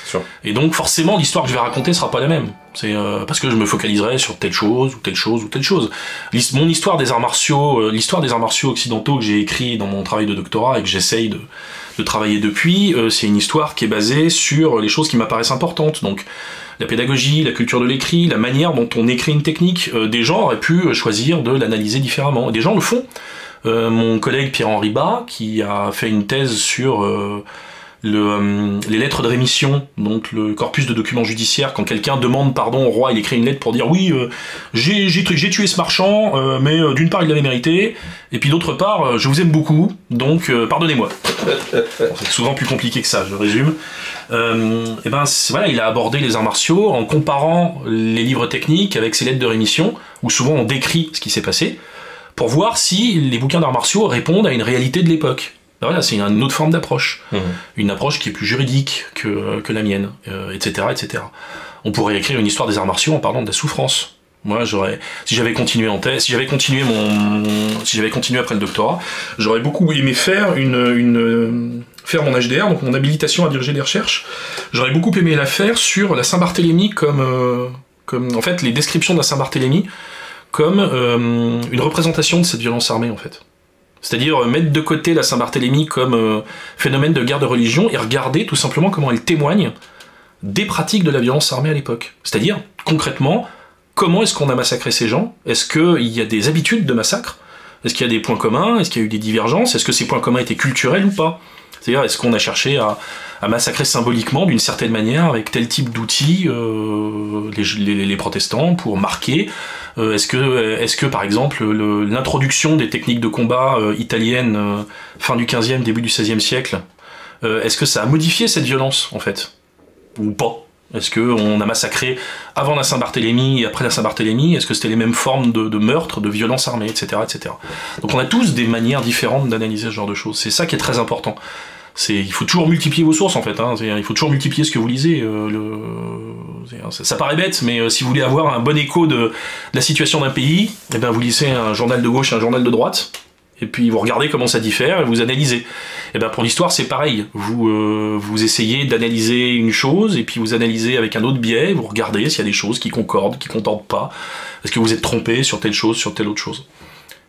Sûr. Et donc forcément, l'histoire que je vais raconter sera pas la même. C'est parce que je me focaliserai sur telle chose ou telle chose ou telle chose. Mon histoire des arts martiaux, l'histoire des arts martiaux occidentaux que j'ai écrit dans mon travail de doctorat et que j'essaye de travailler depuis, c'est une histoire qui est basée sur les choses qui m'apparaissent importantes. Donc la pédagogie, la culture de l'écrit, la manière dont on écrit une technique. Des gens auraient pu choisir de l'analyser différemment. Et des gens le font. Mon collègue Pierre-Henri Bas, qui a fait une thèse sur les lettres de rémission, donc le corpus de documents judiciaires, quand quelqu'un demande pardon au roi, il écrit une lettre pour dire oui, j'ai tué ce marchand, mais d'une part il l'avait mérité, et puis d'autre part je vous aime beaucoup, donc pardonnez-moi. Bon, c'est souvent plus compliqué que ça, je résume. Et ben voilà, il a abordé les arts martiaux en comparant les livres techniques avec ces lettres de rémission, où souvent on décrit ce qui s'est passé, pour voir si les bouquins d'arts martiaux répondent à une réalité de l'époque. Voilà, c'est une autre forme d'approche. Une approche qui est plus juridique que la mienne, etc., etc. On pourrait écrire une histoire des arts martiaux en parlant de la souffrance. Moi, si j'avais continué en thèse, si j'avais continué après le doctorat, j'aurais beaucoup aimé faire faire mon HDR, donc mon habilitation à diriger des recherches. J'aurais beaucoup aimé la faire sur la Saint-Barthélemy comme en fait, les descriptions de la Saint-Barthélemy comme une représentation de cette violence armée, en fait. C'est-à-dire mettre de côté la Saint-Barthélemy comme phénomène de guerre de religion et regarder tout simplement comment elle témoigne des pratiques de la violence armée à l'époque. C'est-à-dire, concrètement, comment est-ce qu'on a massacré ces gens? Est-ce qu'il y a des habitudes de massacre? Est-ce qu'il y a des points communs? Est-ce qu'il y a eu des divergences? Est-ce que ces points communs étaient culturels ou pas? C'est-à-dire, est-ce qu'on a cherché à massacrer symboliquement, d'une certaine manière, avec tel type d'outils, les protestants, pour marquer? Est-ce que, par exemple, l'introduction des techniques de combat italiennes, fin du XVe, début du XVIe siècle, est-ce que ça a modifié cette violence, en fait? Ou pas? Est-ce qu'on a massacré avant la Saint-Barthélemy et après la Saint-Barthélemy? Est-ce que c'était les mêmes formes de meurtre, de violence armée, etc., etc. Donc on a tous des manières différentes d'analyser ce genre de choses. C'est ça qui est très important. Il faut toujours multiplier vos sources, en fait. Il faut toujours multiplier ce que vous lisez. Ça paraît bête, mais si vous voulez avoir un bon écho de la situation d'un pays, eh ben vous lisez un journal de gauche et un journal de droite, et puis vous regardez comment ça diffère et vous analysez. Et ben pour l'histoire c'est pareil. Vous essayez d'analyser une chose et puis vous analysez avec un autre biais. Vous regardez s'il y a des choses qui concordent, qui concordent pas. Est-ce que vous êtes trompé sur telle chose, sur telle autre chose.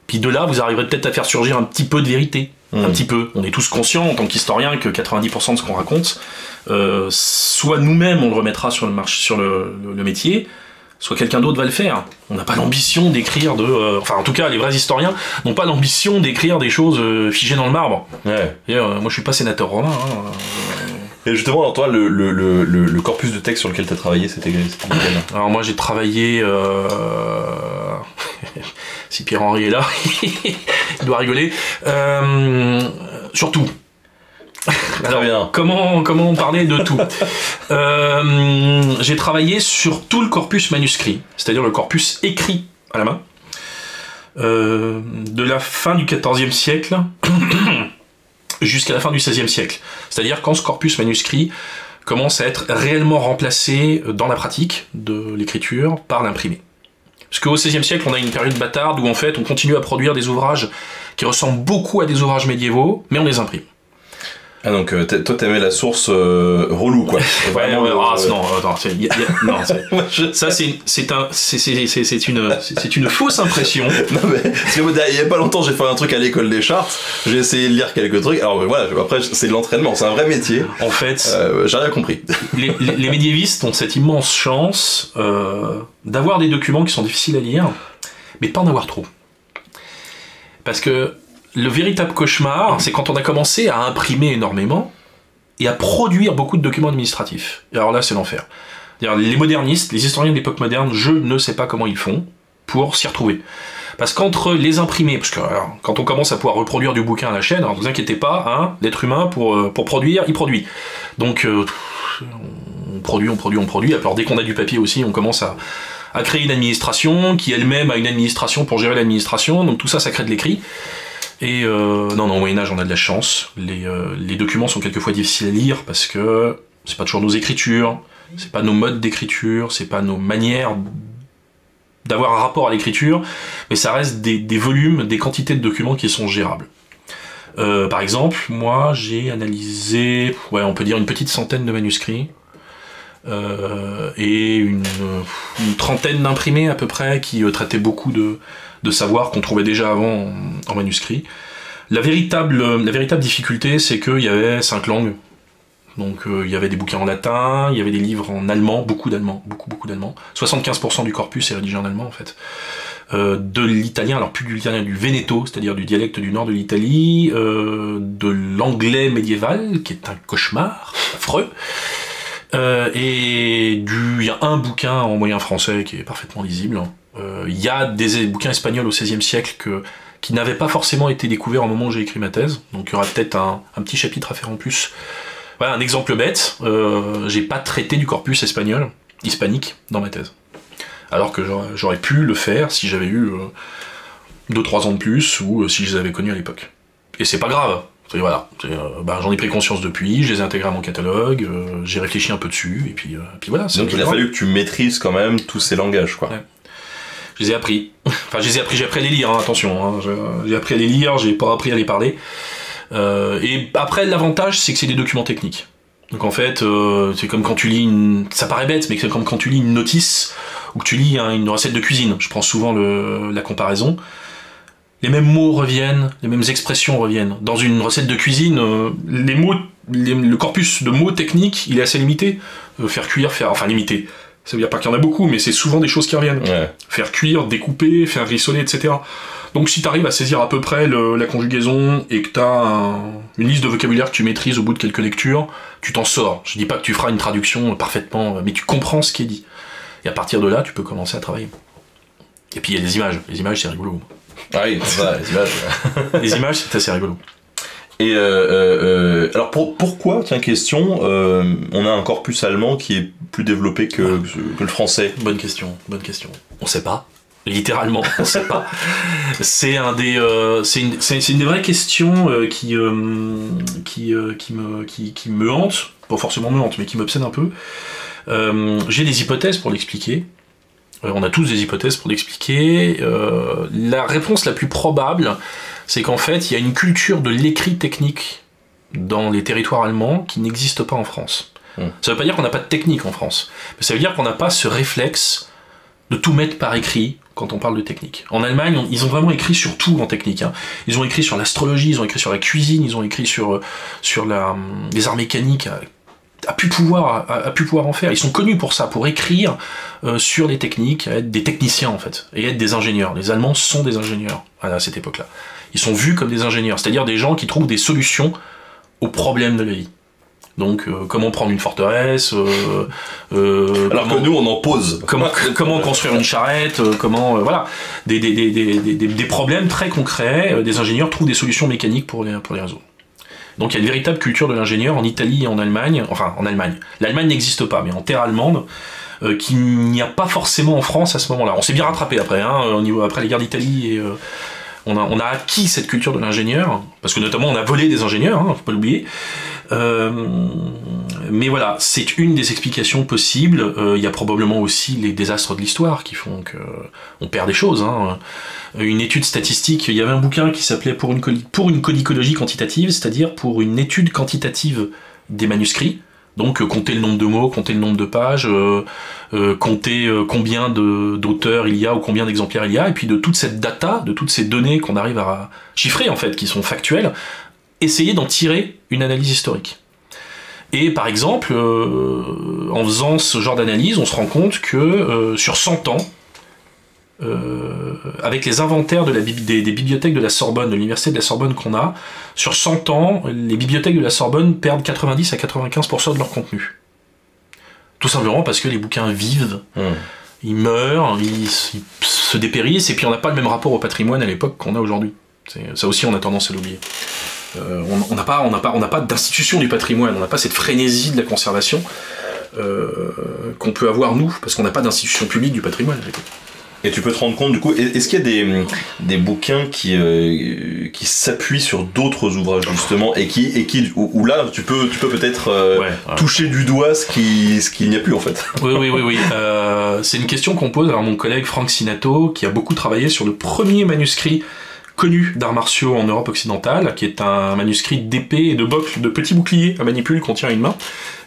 Puis de là vous arriverez peut-être à faire surgir un petit peu de vérité. Un petit peu. On est tous conscients en tant qu'historiens que 90% de ce qu'on raconte, soit nous-mêmes on le remettra sur le métier, soit quelqu'un d'autre va le faire. On n'a pas l'ambition d'écrire enfin en tout cas les vrais historiens n'ont pas l'ambition d'écrire des choses figées dans le marbre. Ouais. Et, moi je suis pas sénateur romain. Et justement, alors toi, le corpus de texte sur lequel tu as travaillé, c'était lequel? Alors moi j'ai travaillé... si Pierre-Henri est là, il doit rigoler. Surtout. Alors, bien. Comment parler de tout? J'ai travaillé sur tout le corpus manuscrit, c'est-à-dire le corpus écrit à la main, de la fin du XIVe siècle jusqu'à la fin du XVIe siècle. C'est-à-dire quand ce corpus manuscrit commence à être réellement remplacé dans la pratique de l'écriture par l'imprimé. Parce qu'au XVIe siècle, on a une période bâtarde où en fait on continue à produire des ouvrages qui ressemblent beaucoup à des ouvrages médiévaux, mais on les imprime. Ah donc toi t'aimais la source relou quoi. Ouais, non, attends, ça c'est une fausse impression. Non mais il y a pas longtemps j'ai fait un truc à l'école des chartes, j'ai essayé de lire quelques trucs. Alors voilà, après c'est de l'entraînement, c'est un vrai métier. En fait, j'ai rien compris. Les médiévistes ont cette immense chance d'avoir des documents qui sont difficiles à lire, mais pas en avoir trop. Parce que le véritable cauchemar, c'est quand on a commencé à imprimer énormément et à produire beaucoup de documents administratifs. Et alors là, c'est l'enfer. Les modernistes, les historiens de l'époque moderne, je ne sais pas comment ils font pour s'y retrouver. Parce qu'entre les imprimés, parce que alors, quand on commence à pouvoir reproduire du bouquin à la chaîne, alors, ne vous inquiétez pas, hein, l'être humain, pour produire, il produit. Donc, on produit. Alors dès qu'on a du papier aussi, on commence à créer une administration qui elle-même a une administration pour gérer l'administration. Donc tout ça, ça crée de l'écrit. Et non, au Moyen-Âge, on a de la chance. Les documents sont quelquefois difficiles à lire parce que c'est pas toujours nos écritures, c'est pas nos modes d'écriture, c'est pas nos manières d'avoir un rapport à l'écriture, mais ça reste des volumes, des quantités de documents qui sont gérables. Par exemple, moi, j'ai analysé, on peut dire une petite centaine de manuscrits, et une trentaine d'imprimés à peu près qui traitaient beaucoup de savoirs qu'on trouvait déjà avant en manuscrit. La véritable difficulté, c'est qu'il y avait 5 langues. Donc il y avait des bouquins en latin, il y avait des livres en allemand, beaucoup d'allemand. 75% du corpus est rédigé en allemand en fait. De l'italien, alors plus du l'italien, du Veneto, c'est-à-dire du dialecte du nord de l'Italie, de l'anglais médiéval, qui est un cauchemar affreux. Et il y a un bouquin en moyen français qui est parfaitement lisible. Il y a des bouquins espagnols au XVIe siècle qui n'avaient pas forcément été découverts au moment où j'ai écrit ma thèse. Donc il y aura peut-être un petit chapitre à faire en plus. Voilà, un exemple bête, j'ai pas traité du corpus hispanique dans ma thèse. Alors que j'aurais pu le faire si j'avais eu 2-3 ans de plus ou si je les avais connus à l'époque. Et c'est pas grave. Voilà, j'en ai pris conscience depuis, je les ai intégrés à mon catalogue, j'ai réfléchi un peu dessus, et puis voilà. Donc il a fallu que tu maîtrises quand même tous ces langages, quoi. Ouais. Je les ai appris. Enfin, j'ai appris à les lire, hein, attention. Hein. J'ai appris à les lire, j'ai pas appris à les parler. Et après, l'avantage, c'est que c'est des documents techniques. Donc en fait, c'est comme quand tu lis ça paraît bête, mais c'est comme quand tu lis une notice ou que tu lis une recette de cuisine. Je prends souvent la comparaison. Les mêmes mots reviennent, les mêmes expressions reviennent. Dans une recette de cuisine, le corpus de mots techniques, il est assez limité. Faire cuire, limité. Ça veut dire pas qu'il y en a beaucoup, mais c'est souvent des choses qui reviennent. Ouais. Faire cuire, découper, faire rissoler, etc. Donc si tu arrives à saisir à peu près la conjugaison et que tu as une liste de vocabulaire que tu maîtrises au bout de quelques lectures, tu t'en sors. Je dis pas que tu feras une traduction parfaitement, mais tu comprends ce qui est dit. Et à partir de là, tu peux commencer à travailler. Et puis il y a les images. Les images, c'est rigolo. Ah oui, c'est ça, les images. Les images, c'est assez rigolo. Et alors pourquoi, tiens, question, on a un corpus allemand qui est plus développé que le français? Bonne question. On sait pas. Littéralement, on sait pas. C'est une des vraies questions qui me hante, pas forcément me hante, mais qui m'obsède un peu. J'ai des hypothèses pour l'expliquer. On a tous des hypothèses pour l'expliquer. La réponse la plus probable, c'est qu'en fait, il y a une culture de l'écrit technique dans les territoires allemands qui n'existe pas en France. Ça veut pas dire qu'on n'a pas de technique en France, mais ça veut dire qu'on n'a pas ce réflexe de tout mettre par écrit quand on parle de technique. En Allemagne, ils ont vraiment écrit sur tout en technique. Hein. Ils ont écrit sur l'astrologie, ils ont écrit sur la cuisine, ils ont écrit sur les arts mécaniques, a pu pouvoir en faire. Ils sont connus pour ça, pour écrire sur les techniques, être des techniciens en fait, et être des ingénieurs. Les Allemands sont des ingénieurs à cette époque-là. Ils sont vus comme des ingénieurs, c'est-à-dire des gens qui trouvent des solutions aux problèmes de la vie. Donc comment prendre une forteresse, alors que nous on en pose. Comment construire une charrette, voilà, des problèmes très concrets. Des ingénieurs trouvent des solutions mécaniques pour les résoudre. Donc il y a une véritable culture de l'ingénieur en Italie et en Allemagne. Enfin en Allemagne. L'Allemagne n'existe pas, mais en terre allemande, qu'il n'y a pas forcément en France à ce moment-là. On s'est bien rattrapé après, après les guerres d'Italie et on a acquis cette culture de l'ingénieur, parce que notamment on a volé des ingénieurs, faut pas l'oublier. Mais voilà, c'est une des explications possibles. Il y a probablement aussi les désastres de l'histoire qui font qu'on perd des choses. Une étude statistique, il y avait un bouquin qui s'appelait pour une codicologie quantitative, c'est-à-dire pour une étude quantitative des manuscrits. Donc compter le nombre de mots, compter le nombre de pages, compter combien d'auteurs il y a ou combien d'exemplaires il y a, et puis de toute cette data, de toutes ces données qu'on arrive à chiffrer en fait, qui sont factuelles, essayer d'en tirer une analyse historique. Et par exemple, en faisant ce genre d'analyse, on se rend compte que sur 100 ans, avec les inventaires des bibliothèques de la Sorbonne, de l'université de la Sorbonne qu'on a, sur 100 ans, les bibliothèques de la Sorbonne perdent 90 à 95% de leur contenu. Tout simplement parce que les bouquins vivent, ils meurent, ils se dépérissent, et puis on n'a pas le même rapport au patrimoine à l'époque qu'on a aujourd'hui. Ça aussi, on a tendance à l'oublier. On n'a pas d'institution du patrimoine, on n'a pas cette frénésie de la conservation qu'on peut avoir nous, parce qu'on n'a pas d'institution publique du patrimoine à l'époque. Et tu peux te rendre compte, du coup, est-ce qu'il y a des bouquins qui s'appuient sur d'autres ouvrages, justement, et où là, tu peux peut-être toucher du doigt ce qu'il n'y a plus, en fait. Oui. C'est une question qu'on pose à mon collègue Frank Sinato, qui a beaucoup travaillé sur le premier manuscrit connu d'arts martiaux en Europe occidentale, qui est un manuscrit d'épée et de petits boucliers à manipule qu'on tient à une main,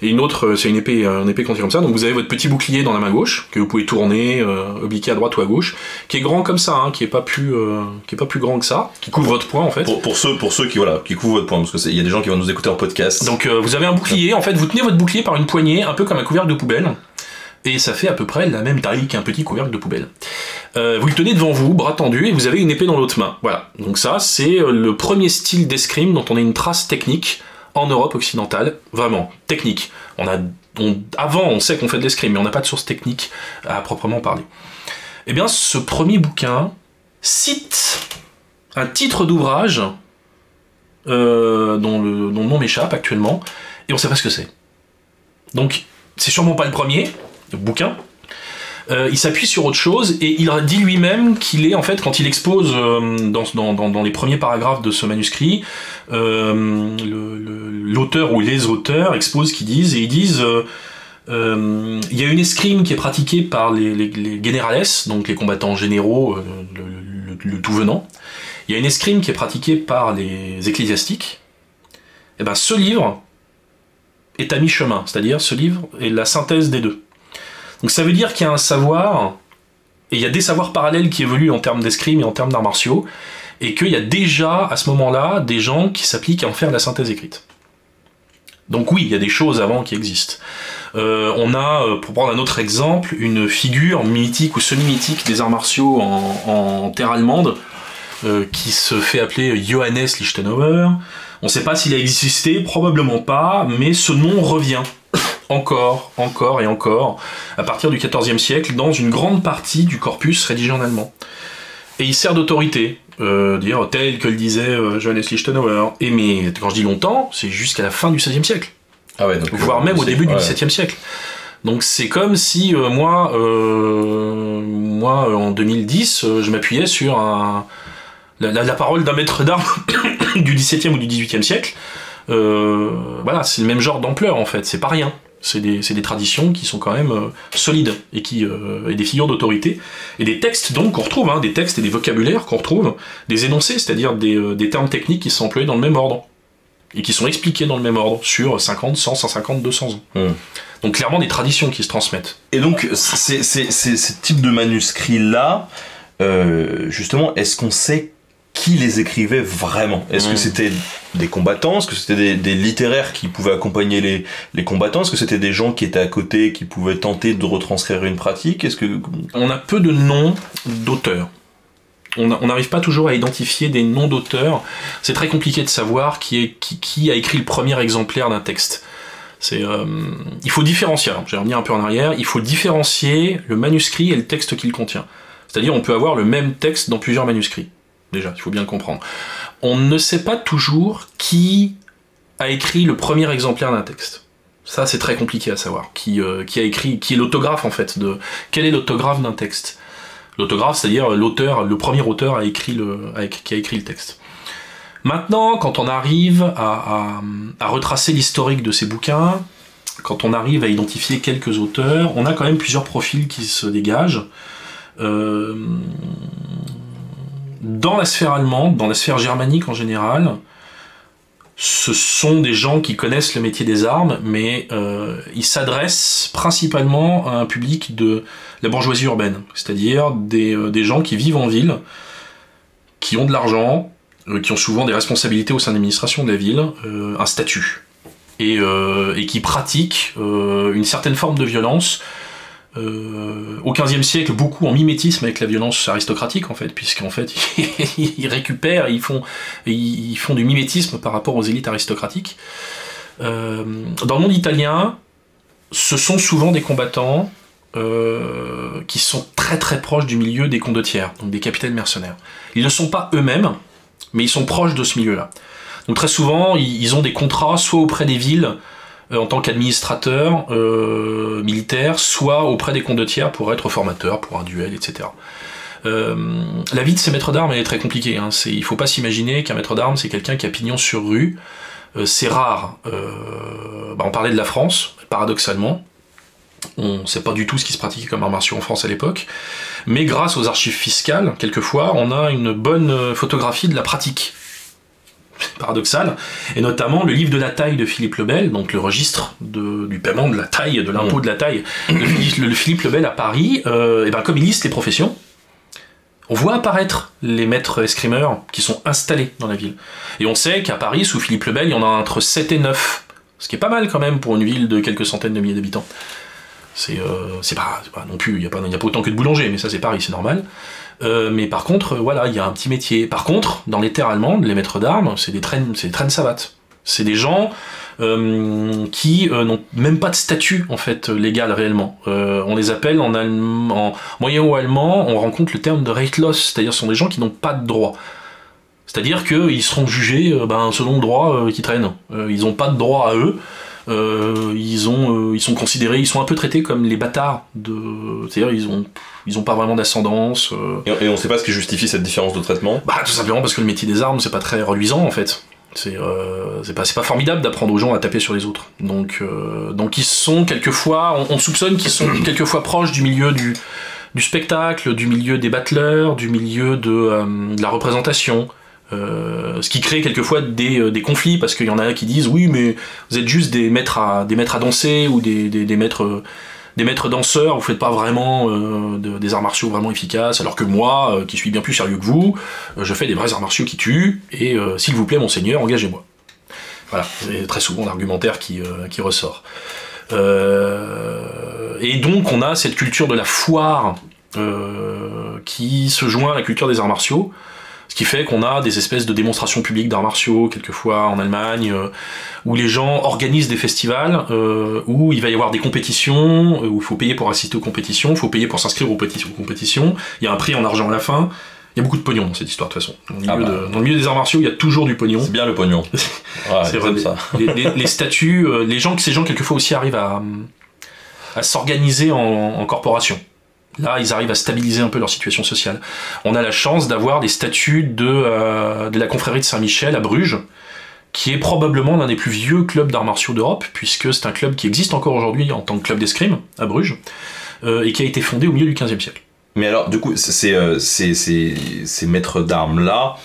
et une autre, c'est une épée qu'on tient comme ça. Donc vous avez votre petit bouclier dans la main gauche, que vous pouvez tourner, obliquer à droite ou à gauche, qui est grand comme ça, qui est pas plus grand que ça, qui couvre votre poing en fait. Pour ceux qui couvrent votre poing, parce que il y a des gens qui vont nous écouter en podcast. Donc vous avez un bouclier, en fait, vous tenez votre bouclier par une poignée, un peu comme un couvercle de poubelle. Et ça fait à peu près la même taille qu'un petit couvercle de poubelle. Vous le tenez devant vous, bras tendu, et vous avez une épée dans l'autre main. Voilà. Donc ça, c'est le premier style d'escrime dont on a une trace technique en Europe occidentale. Vraiment, technique. Avant, on sait qu'on fait de l'escrime, mais on n'a pas de source technique à proprement parler. Eh bien, ce premier bouquin cite un titre d'ouvrage dont le nom m'échappe actuellement, et on ne sait pas ce que c'est. Donc, c'est sûrement pas le premier bouquin. Il s'appuie sur autre chose et il dit lui-même qu'il est, en fait, quand il expose dans les premiers paragraphes de ce manuscrit, l'auteur ou les auteurs exposent ce qu'ils disent, et ils disent il y a une escrime qui est pratiquée par les generales, donc les combattants généraux, le tout venant. Il y a une escrime qui est pratiquée par les ecclésiastiques. Et ben ce livre est à mi-chemin, c'est-à-dire ce livre est la synthèse des deux. Donc ça veut dire qu'il y a un savoir, et il y a des savoirs parallèles qui évoluent en termes d'escrime et en termes d'arts martiaux, et qu'il y a déjà, à ce moment-là, des gens qui s'appliquent à en faire la synthèse écrite. Donc oui, il y a des choses avant qui existent. On a, pour prendre un autre exemple, une figure mythique ou semi-mythique des arts martiaux en terre allemande, qui se fait appeler Johannes Lichtenauer. On ne sait pas s'il a existé, probablement pas, mais ce nom revient encore et encore, à partir du XIVe siècle, dans une grande partie du corpus rédigé en allemand. Et il sert d'autorité, dire tel que le disait Johannes Lichtenauer. Et mais quand je dis longtemps, c'est jusqu'à la fin du XVIe siècle. Ah ouais, donc voire même au début du XVIIe siècle. Donc c'est comme si moi, en 2010, je m'appuyais sur la parole d'un maître d'armes du XVIIe ou du XVIIIe siècle. Voilà, c'est le même genre d'ampleur en fait, c'est pas rien. C'est des traditions qui sont quand même solides et et des figures d'autorité. Et des textes donc qu'on retrouve, des textes et des vocabulaires qu'on retrouve, des énoncés, c'est-à-dire des termes techniques qui sont employés dans le même ordre. Et qui sont expliqués dans le même ordre sur 50, 100, 150, 200 ans. Donc clairement des traditions qui se transmettent. Et donc ces types de manuscrits-là, justement, est-ce qu'on sait qui les écrivait vraiment? Est-ce que c'était des combattants? Est-ce que c'était des littéraires qui pouvaient accompagner les combattants? Est-ce que c'était des gens qui étaient à côté, qui pouvaient tenter de retranscrire une pratique? On a peu de noms d'auteurs. On n'arrive pas toujours à identifier des noms d'auteurs. C'est très compliqué de savoir qui a écrit le premier exemplaire d'un texte. Il faut différencier, je vais revenir un peu en arrière, il faut différencier le manuscrit et le texte qu'il contient. C'est-à-dire on peut avoir le même texte dans plusieurs manuscrits. Déjà, il faut bien le comprendre. On ne sait pas toujours qui a écrit le premier exemplaire d'un texte. Ça, c'est très compliqué à savoir. Qui a écrit, qui est l'autographe en fait, quel est l'autographe d'un texte. L'autographe, c'est-à-dire l'auteur, le premier auteur qui a écrit le texte. Maintenant, quand on arrive à retracer l'historique de ces bouquins, quand on arrive à identifier quelques auteurs, on a quand même plusieurs profils qui se dégagent. Dans la sphère allemande, dans la sphère germanique en général, ce sont des gens qui connaissent le métier des armes, mais ils s'adressent principalement à un public de la bourgeoisie urbaine, c'est-à-dire des gens qui vivent en ville, qui ont de l'argent, qui ont souvent des responsabilités au sein de l'administration de la ville, un statut, et qui pratiquent une certaine forme de violence. Au XVe siècle, beaucoup en mimétisme avec la violence aristocratique en fait, puisqu'en fait ils récupèrent, ils font du mimétisme par rapport aux élites aristocratiques. Dans le monde italien, ce sont souvent des combattants qui sont très très proches du milieu des condottières, donc des capitaines mercenaires. Ils ne sont pas eux-mêmes, mais ils sont proches de ce milieu-là. Donc très souvent, ils ont des contrats soit auprès des villes en tant qu'administrateur militaire, soit auprès des condottières pour être formateur pour un duel, etc. La vie de ces maîtres d'armes elle est très compliquée. Hein. Il faut pas s'imaginer qu'un maître d'armes c'est quelqu'un qui a pignon sur rue. C'est rare. On parlait de la France, paradoxalement. On ne sait pas du tout ce qui se pratiquait comme arts martiaux en France à l'époque. Mais grâce aux archives fiscales, quelquefois, on a une bonne photographie de la pratique. C'est paradoxal. Et notamment le livre de la taille de Philippe le Bel, donc le registre du paiement de la taille, de l'impôt de la taille, de Philippe le Bel à Paris, comme il liste les professions, on voit apparaître les maîtres escrimeurs qui sont installés dans la ville. Et on sait qu'à Paris, sous Philippe le Bel, il y en a entre 7 et 9. Ce qui est pas mal quand même pour une ville de quelques centaines de milliers d'habitants. C'est pas non plus, il n'y a pas autant que de boulangers, mais ça c'est Paris, c'est normal. Mais par contre, voilà, il y a un petit métier. Par contre, dans les terres allemandes, les maîtres d'armes, c'est des traînes savates. C'est des gens qui n'ont même pas de statut en fait légal réellement. On les appelle en moyen ou allemand, on rencontre le terme de Rechtlos, c'est-à-dire ce sont des gens qui n'ont pas de droit. C'est-à-dire qu'ils seront jugés selon le droit qui traîne. Ils n'ont pas de droit à eux. Ils sont considérés, ils sont un peu traités comme les bâtards. C'est-à-dire ils ont pas vraiment d'ascendance. Et on sait pas ce qui justifie cette différence de traitement. Tout simplement parce que le métier des armes c'est pas très reluisant en fait. C'est pas formidable d'apprendre aux gens à taper sur les autres. Donc ils sont quelquefois, on soupçonne qu'ils sont quelquefois proches du milieu du spectacle, du milieu des battleurs, du milieu de la représentation. Ce qui crée quelquefois des conflits parce qu'il y en a qui disent oui mais vous êtes juste des maîtres à danser ou des maîtres danseurs, vous faites pas vraiment des arts martiaux vraiment efficaces, alors que moi, qui suis bien plus sérieux que vous, je fais des vrais arts martiaux qui tuent, et s'il vous plaît, monseigneur, engagez-moi. Voilà, c'est très souvent l'argumentaire qui ressort. Et donc, on a cette culture de la foire qui se joint à la culture des arts martiaux, ce qui fait qu'on a des espèces de démonstrations publiques d'arts martiaux, quelquefois en Allemagne, où les gens organisent des festivals, où il va y avoir des compétitions, où il faut payer pour assister aux compétitions, il faut payer pour s'inscrire aux compétitions, il y a un prix en argent à la fin, il y a beaucoup de pognon dans cette histoire de toute façon. Dans le milieu des arts martiaux, il y a toujours du pognon. C'est bien le pognon. C'est vrai, ça. Les statuts, ces gens quelquefois aussi arrivent à s'organiser en corporation. Là, ils arrivent à stabiliser un peu leur situation sociale. On a la chance d'avoir les statuts de la confrérie de Saint-Michel à Bruges, qui est probablement l'un des plus vieux clubs d'arts martiaux d'Europe, puisque c'est un club qui existe encore aujourd'hui en tant que club d'escrime à Bruges, et qui a été fondé au milieu du XVe siècle. Mais alors, du coup, ces maîtres d'armes-là,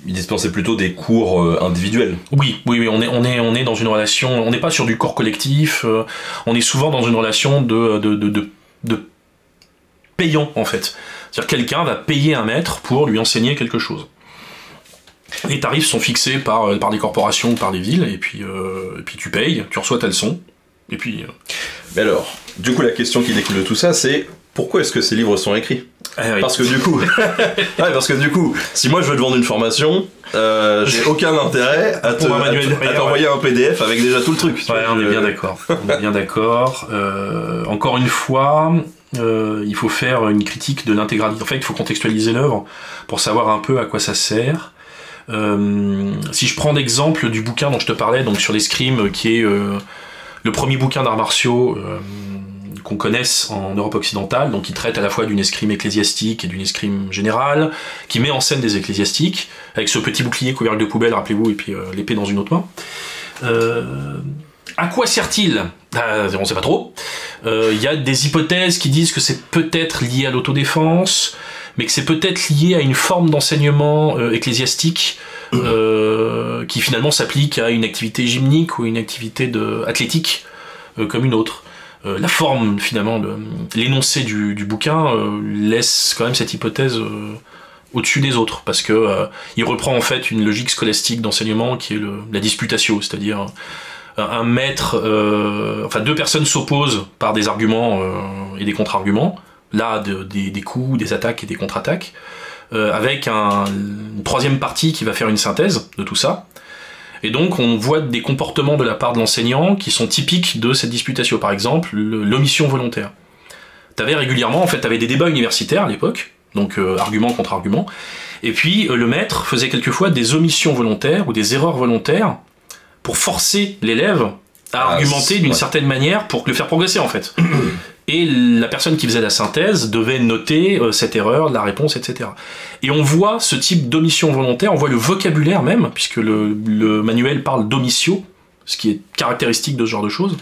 ils dispensaient plutôt des cours individuels. Oui, on est dans une relation, on n'est pas sur du cours collectif, on est souvent dans une relation de payant en fait. C'est-à-dire quelqu'un va payer un maître pour lui enseigner quelque chose. Les tarifs sont fixés par des corporations ou par des villes, et puis tu payes, tu reçois ta leçon, et puis... Mais alors, du coup la question qui découle de tout ça, c'est pourquoi est-ce que ces livres sont écrits ? Oui. Parce que du coup, si moi je veux te vendre une formation, j'ai aucun intérêt à t'envoyer un PDF avec déjà tout le truc. Ouais, on est bien d'accord. Encore une fois, il faut faire une critique de l'intégralité. En fait, il faut contextualiser l'œuvre pour savoir un peu à quoi ça sert. Si je prends l'exemple du bouquin dont je te parlais, donc sur l'escrime, qui est le premier bouquin d'arts martiaux qu'on connaisse en Europe occidentale, donc qui traite à la fois d'une escrime ecclésiastique et d'une escrime générale, qui met en scène des ecclésiastiques, avec ce petit bouclier couvercle de poubelle, rappelez-vous, et puis l'épée dans une autre main. À quoi sert-il ? On ne sait pas trop. Il y a des hypothèses qui disent que c'est peut-être lié à l'autodéfense, mais que c'est peut-être lié à une forme d'enseignement ecclésiastique qui finalement s'applique à une activité gymnique ou une activité athlétique comme une autre. La forme, finalement, l'énoncé du bouquin laisse quand même cette hypothèse au-dessus des autres, parce que il reprend en fait une logique scolastique d'enseignement qui est la disputatio, c'est-à-dire un maître, deux personnes s'opposent par des arguments et des contre-arguments, là des coups, des attaques et des contre-attaques, avec une troisième partie qui va faire une synthèse de tout ça. Et donc on voit des comportements de la part de l'enseignant qui sont typiques de cette disputatio. Par exemple, l'omission volontaire. T'avais des débats universitaires à l'époque, donc argument contre argument, et puis le maître faisait quelquefois des omissions volontaires ou des erreurs volontaires pour forcer l'élève à argumenter d'une certaine manière pour le faire progresser en fait. Et la personne qui faisait la synthèse devait noter cette erreur, la réponse, etc. Et on voit ce type d'omission volontaire, on voit le vocabulaire même, puisque le manuel parle d'omissio, ce qui est caractéristique de ce genre de choses,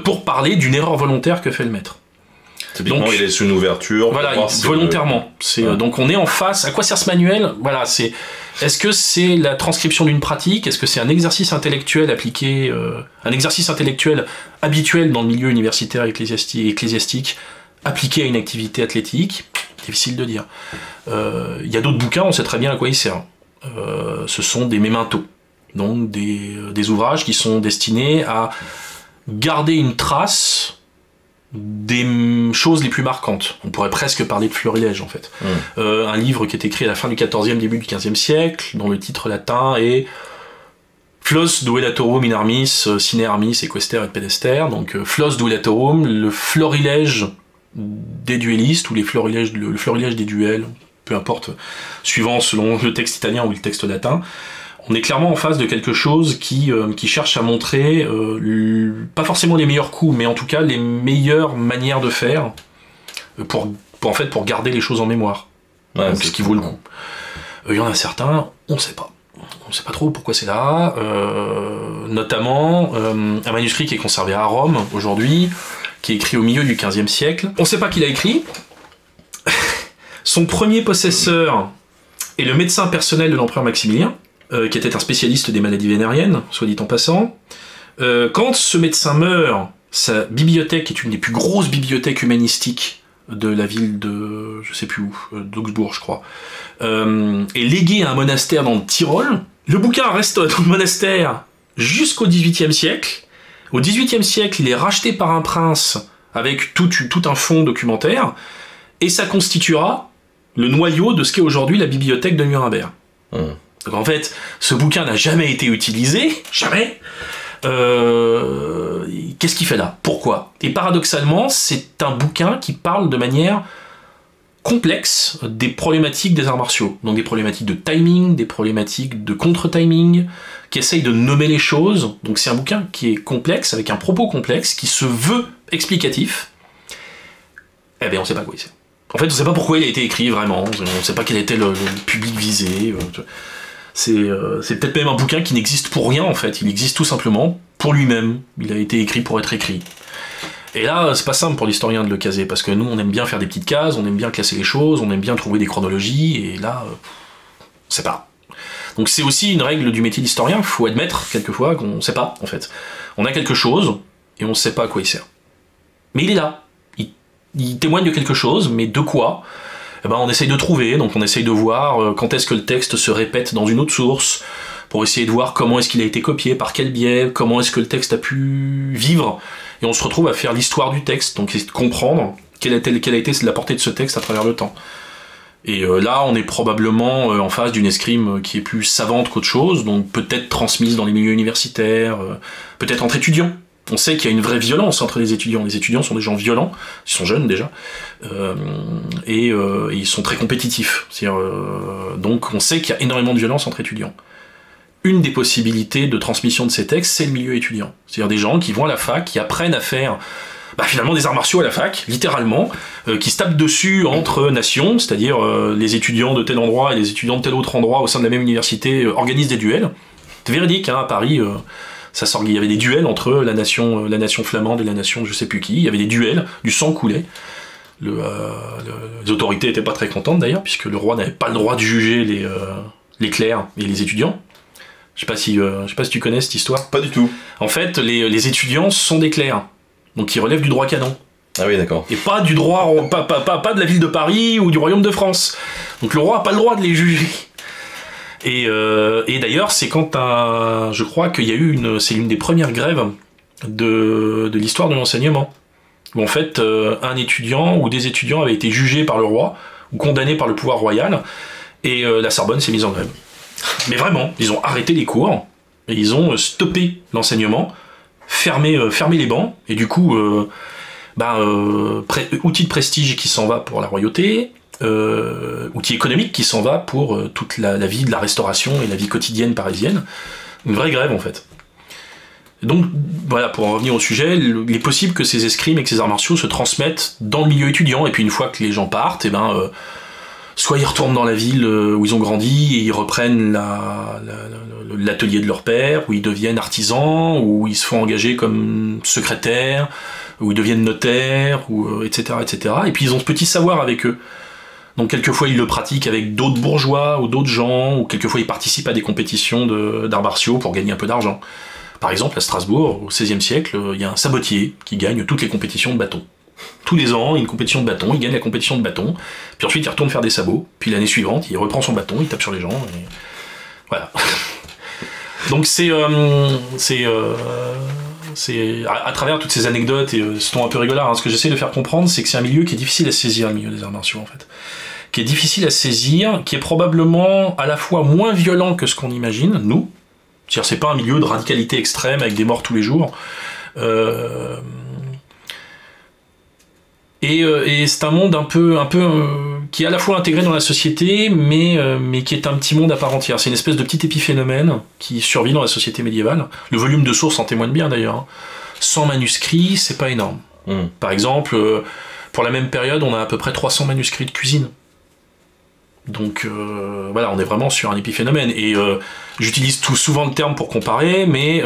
pour parler d'une erreur volontaire que fait le maître. Typiquement, il laisse une ouverture. Voilà, volontairement. Donc on est en face. À quoi sert ce manuel ? Voilà, est-ce que c'est la transcription d'une pratique ? Est-ce que c'est un exercice intellectuel appliqué, un exercice intellectuel habituel dans le milieu universitaire ecclésiastique, appliqué à une activité athlétique ? Difficile de dire. Il y a d'autres bouquins, on sait très bien à quoi ils servent. Ce sont des mémentos, donc des ouvrages qui sont destinés à garder une trace des choses les plus marquantes. On pourrait presque parler de florilège en fait. Un livre qui est écrit à la fin du XIVe, début du XVe siècle, dont le titre latin est Flos duellatorum in armis, sine armis, equester et pedester. Donc Flos duellatorum, le florilège des duellistes, ou le florilège des duels, peu importe, suivant selon le texte italien ou le texte latin. On est clairement en face de quelque chose qui cherche à montrer, pas forcément les meilleurs coups, mais en tout cas les meilleures manières de faire pour garder les choses en mémoire. Ouais, ce qui vaut le coup. Il y en a certains, on sait pas. On sait pas trop pourquoi c'est là. Notamment, un manuscrit qui est conservé à Rome aujourd'hui, qui est écrit au milieu du XVe siècle. On sait pas qui l'a écrit. Son premier possesseur est le médecin personnel de l'empereur Maximilien, qui était un spécialiste des maladies vénériennes, soit dit en passant. Quand ce médecin meurt, sa bibliothèque est une des plus grosses bibliothèques humanistiques de la ville de, je sais plus où, d'Augsbourg, je crois, est léguée à un monastère dans le Tyrol. Le bouquin reste dans le monastère jusqu'au XVIIIe siècle. Au XVIIIe siècle, il est racheté par un prince avec tout un fonds documentaire, et ça constituera le noyau de ce qu'est aujourd'hui la bibliothèque de Nuremberg. Donc en fait, ce bouquin n'a jamais été utilisé, jamais. Qu'est-ce qu'il fait là ? Pourquoi ? Et paradoxalement, c'est un bouquin qui parle de manière complexe des problématiques des arts martiaux. Donc des problématiques de timing, des problématiques de contre-timing, qui essaye de nommer les choses. Donc c'est un bouquin qui est complexe, avec un propos complexe, qui se veut explicatif. Eh bien, on sait pas quoi il sait. En fait, on sait pas pourquoi il a été écrit vraiment, on sait pas quel était le public visé. C'est peut-être même un bouquin qui n'existe pour rien en fait, il existe tout simplement pour lui-même, il a été écrit pour être écrit. Et là, c'est pas simple pour l'historien de le caser, parce que nous on aime bien faire des petites cases, on aime bien classer les choses, on aime bien trouver des chronologies, et là, on sait pas. Donc c'est aussi une règle du métier d'historien, il faut admettre quelquefois qu'on sait pas en fait. On a quelque chose, et on sait pas à quoi il sert. Mais il est là, il témoigne de quelque chose, mais de quoi ? Eh ben, on essaye de trouver, donc on essaye de voir quand est-ce que le texte se répète dans une autre source, pour essayer de voir comment est-ce qu'il a été copié, par quel biais, comment est-ce que le texte a pu vivre, et on se retrouve à faire l'histoire du texte, donc essayer de comprendre quelle a été la portée de ce texte à travers le temps. Et là, on est probablement en face d'une escrime qui est plus savante qu'autre chose, donc peut-être transmise dans les milieux universitaires, peut-être entre étudiants. On sait qu'il y a une vraie violence entre les étudiants. Les étudiants sont des gens violents, ils sont jeunes déjà, et ils sont très compétitifs. Donc on sait qu'il y a énormément de violence entre étudiants. Une des possibilités de transmission de ces textes, c'est le milieu étudiant. C'est-à-dire des gens qui vont à la fac, qui apprennent à faire finalement des arts martiaux à la fac, littéralement, qui se tapent dessus entre nations, c'est-à-dire les étudiants de tel endroit et les étudiants de tel autre endroit au sein de la même université organisent des duels. C'est véridique, hein, à Paris... il y avait des duels entre la nation flamande et la nation je sais plus qui, il y avait des duels, du sang coulait. Les autorités étaient pas très contentes d'ailleurs, puisque le roi n'avait pas le droit de juger les clercs et les étudiants. Je sais pas si tu connais cette histoire. Pas du tout. En fait, les étudiants sont des clercs, donc ils relèvent du droit canon. Ah oui, d'accord. Et pas du droit, pas de la ville de Paris ou du royaume de France. Donc le roi a pas le droit de les juger. Et d'ailleurs, c'est je crois qu'il y a eu c'est l'une des premières grèves de l'histoire de l'enseignement, où en fait un étudiant ou des étudiants avaient été jugés par le roi ou condamnés par le pouvoir royal, et la Sorbonne s'est mise en grève. Mais vraiment, ils ont arrêté les cours et ils ont stoppé l'enseignement, fermé les bancs, et du coup, outil de prestige qui s'en va pour la royauté. Outil économique qui s'en va pour toute la vie de la restauration et la vie quotidienne parisienne. Une vraie grève en fait. Donc voilà, pour en revenir au sujet, il est possible que ces escrimes et que ces arts martiaux se transmettent dans le milieu étudiant, et puis une fois que les gens partent, soit ils retournent dans la ville où ils ont grandi et ils reprennent l'atelier de leur père, où ils deviennent artisans, où ils se font engager comme secrétaires, où ils deviennent notaires, etc., etc. Et puis ils ont ce petit savoir avec eux. Donc quelquefois ils le pratiquent avec d'autres bourgeois ou d'autres gens, ou quelquefois ils participent à des compétitions d'arts martiaux pour gagner un peu d'argent. Par exemple, à Strasbourg, au XVIe siècle, il y a un sabotier qui gagne toutes les compétitions de bâton. Tous les ans, il y a une compétition de bâton, il gagne la compétition de bâton, puis ensuite il retourne faire des sabots, puis l'année suivante, il reprend son bâton, il tape sur les gens, et voilà. Donc à travers toutes ces anecdotes et ce ton un peu rigolard, ce que j'essaie de faire comprendre, c'est que c'est un milieu qui est difficile à saisir, le milieu des arts martiaux en fait. Qui est difficile à saisir, qui est probablement à la fois moins violent que ce qu'on imagine, nous. C'est-à-dire c'est pas un milieu de radicalité extrême avec des morts tous les jours. Et c'est un monde un peu qui est à la fois intégré dans la société, mais qui est un petit monde à part entière. C'est une espèce de petit épiphénomène qui survit dans la société médiévale. Le volume de sources en témoigne bien d'ailleurs. 100 manuscrits, c'est pas énorme. Par exemple, pour la même période, on a à peu près 300 manuscrits de cuisine. Donc voilà, on est vraiment sur un épiphénomène. Et j'utilise souvent le terme pour comparer, mais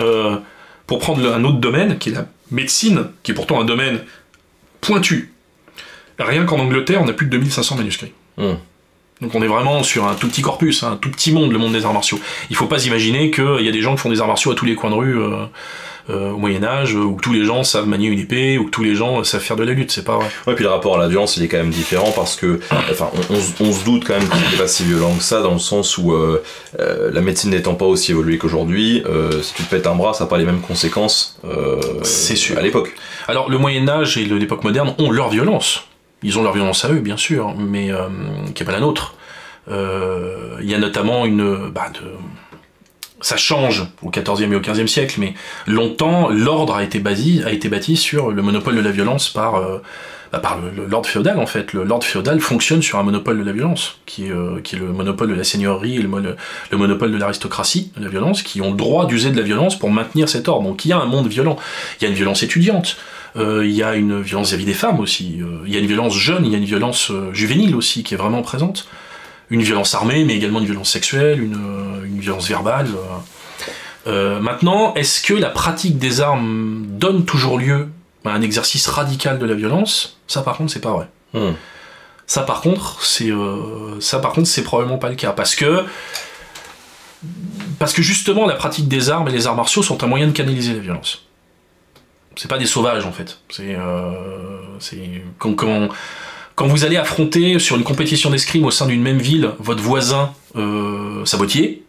pour prendre un autre domaine, qui est la médecine, qui est pourtant un domaine pointu. Rien qu'en Angleterre, on a plus de 2500 manuscrits. Donc on est vraiment sur un tout petit corpus, un tout petit monde, le monde des arts martiaux. Il faut pas s'imaginer qu'il y a des gens qui font des arts martiaux à tous les coins de rue au Moyen-Âge, où tous les gens savent manier une épée, ou que tous les gens savent faire de la lutte, c'est pas vrai. Ouais, puis le rapport à la violence, il est quand même différent, parce que, enfin, on se doute quand même que c'est pas si violent que ça, dans le sens où la médecine n'étant pas aussi évoluée qu'aujourd'hui, si tu te pètes un bras, ça n'a pas les mêmes conséquences c'est sûr. À l'époque. Alors le Moyen-Âge et l'époque moderne ont leur violence. Ils ont leur violence à eux, bien sûr, mais qui n'est pas la nôtre. Il y a notamment ça change au XIVe et au XVe siècle, mais longtemps, l'ordre a été bâti sur le monopole de la violence par l'ordre féodal, en fait. L'ordre féodal fonctionne sur un monopole de la violence, qui est le monopole de la seigneurie et le monopole de l'aristocratie de la violence, qui ont le droit d'user de la violence pour maintenir cet ordre. Donc il y a un monde violent. Il y a une violence étudiante. Il y a une violence vis-à-vis des femmes aussi, il y a une violence jeune, il y a une violence juvénile aussi qui est vraiment présente, une violence armée, mais également une violence sexuelle, une violence verbale. Maintenant, est-ce que la pratique des armes donne toujours lieu à un exercice radical de la violence? Ça par contre c'est pas vrai. Ça par contre c'est probablement pas le cas, parce que justement la pratique des armes et les arts martiaux sont un moyen de canaliser la violence. C'est pas des sauvages en fait. C'est quand vous allez affronter sur une compétition d'escrime au sein d'une même ville votre voisin sabotier,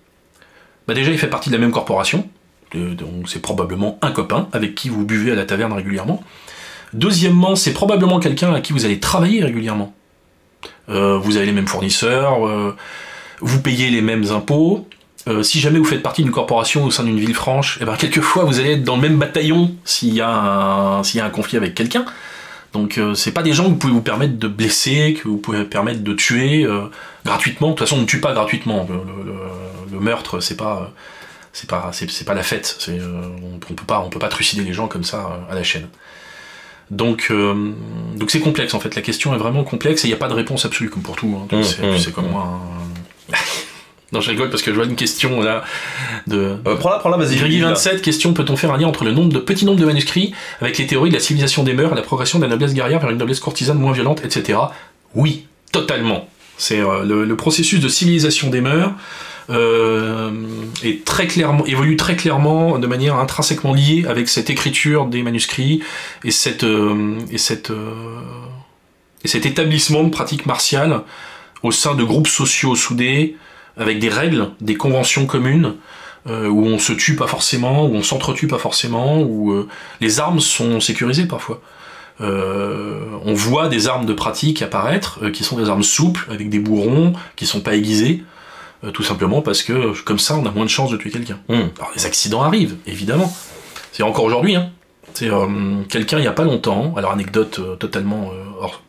déjà il fait partie de la même corporation, donc c'est probablement un copain avec qui vous buvez à la taverne régulièrement. Deuxièmement, c'est probablement quelqu'un à qui vous allez travailler régulièrement. Vous avez les mêmes fournisseurs, vous payez les mêmes impôts. Si jamais vous faites partie d'une corporation au sein d'une ville franche, quelquefois vous allez être dans le même bataillon s'il y a un conflit avec quelqu'un. Donc c'est pas des gens que vous pouvez vous permettre de blesser, que vous pouvez vous permettre de tuer gratuitement. De toute façon, on ne tue pas gratuitement. Le meurtre, c'est pas la fête. On peut pas trucider les gens comme ça à la chaîne. Donc c'est complexe en fait. La question est vraiment complexe et il n'y a pas de réponse absolue comme pour tout. Tu sais comme moi. Non, je rigole parce que je vois une question là de. Prends-la, vas-y. Grégui 27, question: peut-on faire un lien entre le petit nombre de manuscrits avec les théories de la civilisation des mœurs et la progression de la noblesse guerrière vers une noblesse courtisane moins violente, etc. Oui, totalement. C'est le processus de civilisation des mœurs évolue très clairement de manière intrinsèquement liée avec cette écriture des manuscrits et cet établissement de pratiques martiales au sein de groupes sociaux soudés, avec des règles, des conventions communes, où on se tue pas forcément, où on s'entretue pas forcément, où les armes sont sécurisées parfois. On voit des armes de pratique apparaître, qui sont des armes souples, avec des bourrons, qui sont pas aiguisés, tout simplement parce que, comme ça, on a moins de chances de tuer quelqu'un. Alors les accidents arrivent, évidemment. C'est encore aujourd'hui, hein. C'est quelqu'un, il y a pas longtemps, alors anecdote totalement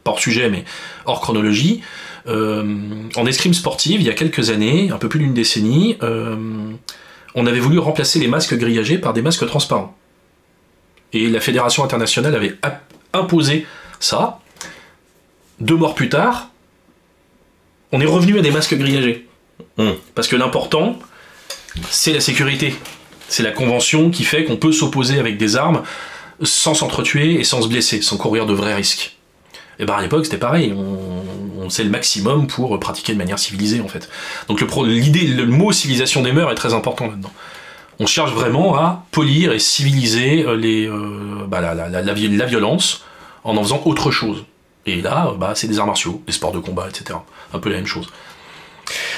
hors sujet, mais hors chronologie, en escrime sportive, il y a quelques années, un peu plus d'une décennie, on avait voulu remplacer les masques grillagés par des masques transparents. Et la Fédération internationale avait imposé ça. 2 morts plus tard, on est revenu à des masques grillagés. Parce que l'important, c'est la sécurité. C'est la convention qui fait qu'on peut s'opposer avec des armes sans s'entretuer et sans se blesser, sans courir de vrais risques. Et ben à l'époque c'était pareil, on sait le maximum pour pratiquer de manière civilisée en fait. Donc le mot civilisation des mœurs est très important là-dedans. On cherche vraiment à polir et civiliser la violence en faisant autre chose. Et là, c'est des arts martiaux, des sports de combat, etc. Un peu la même chose.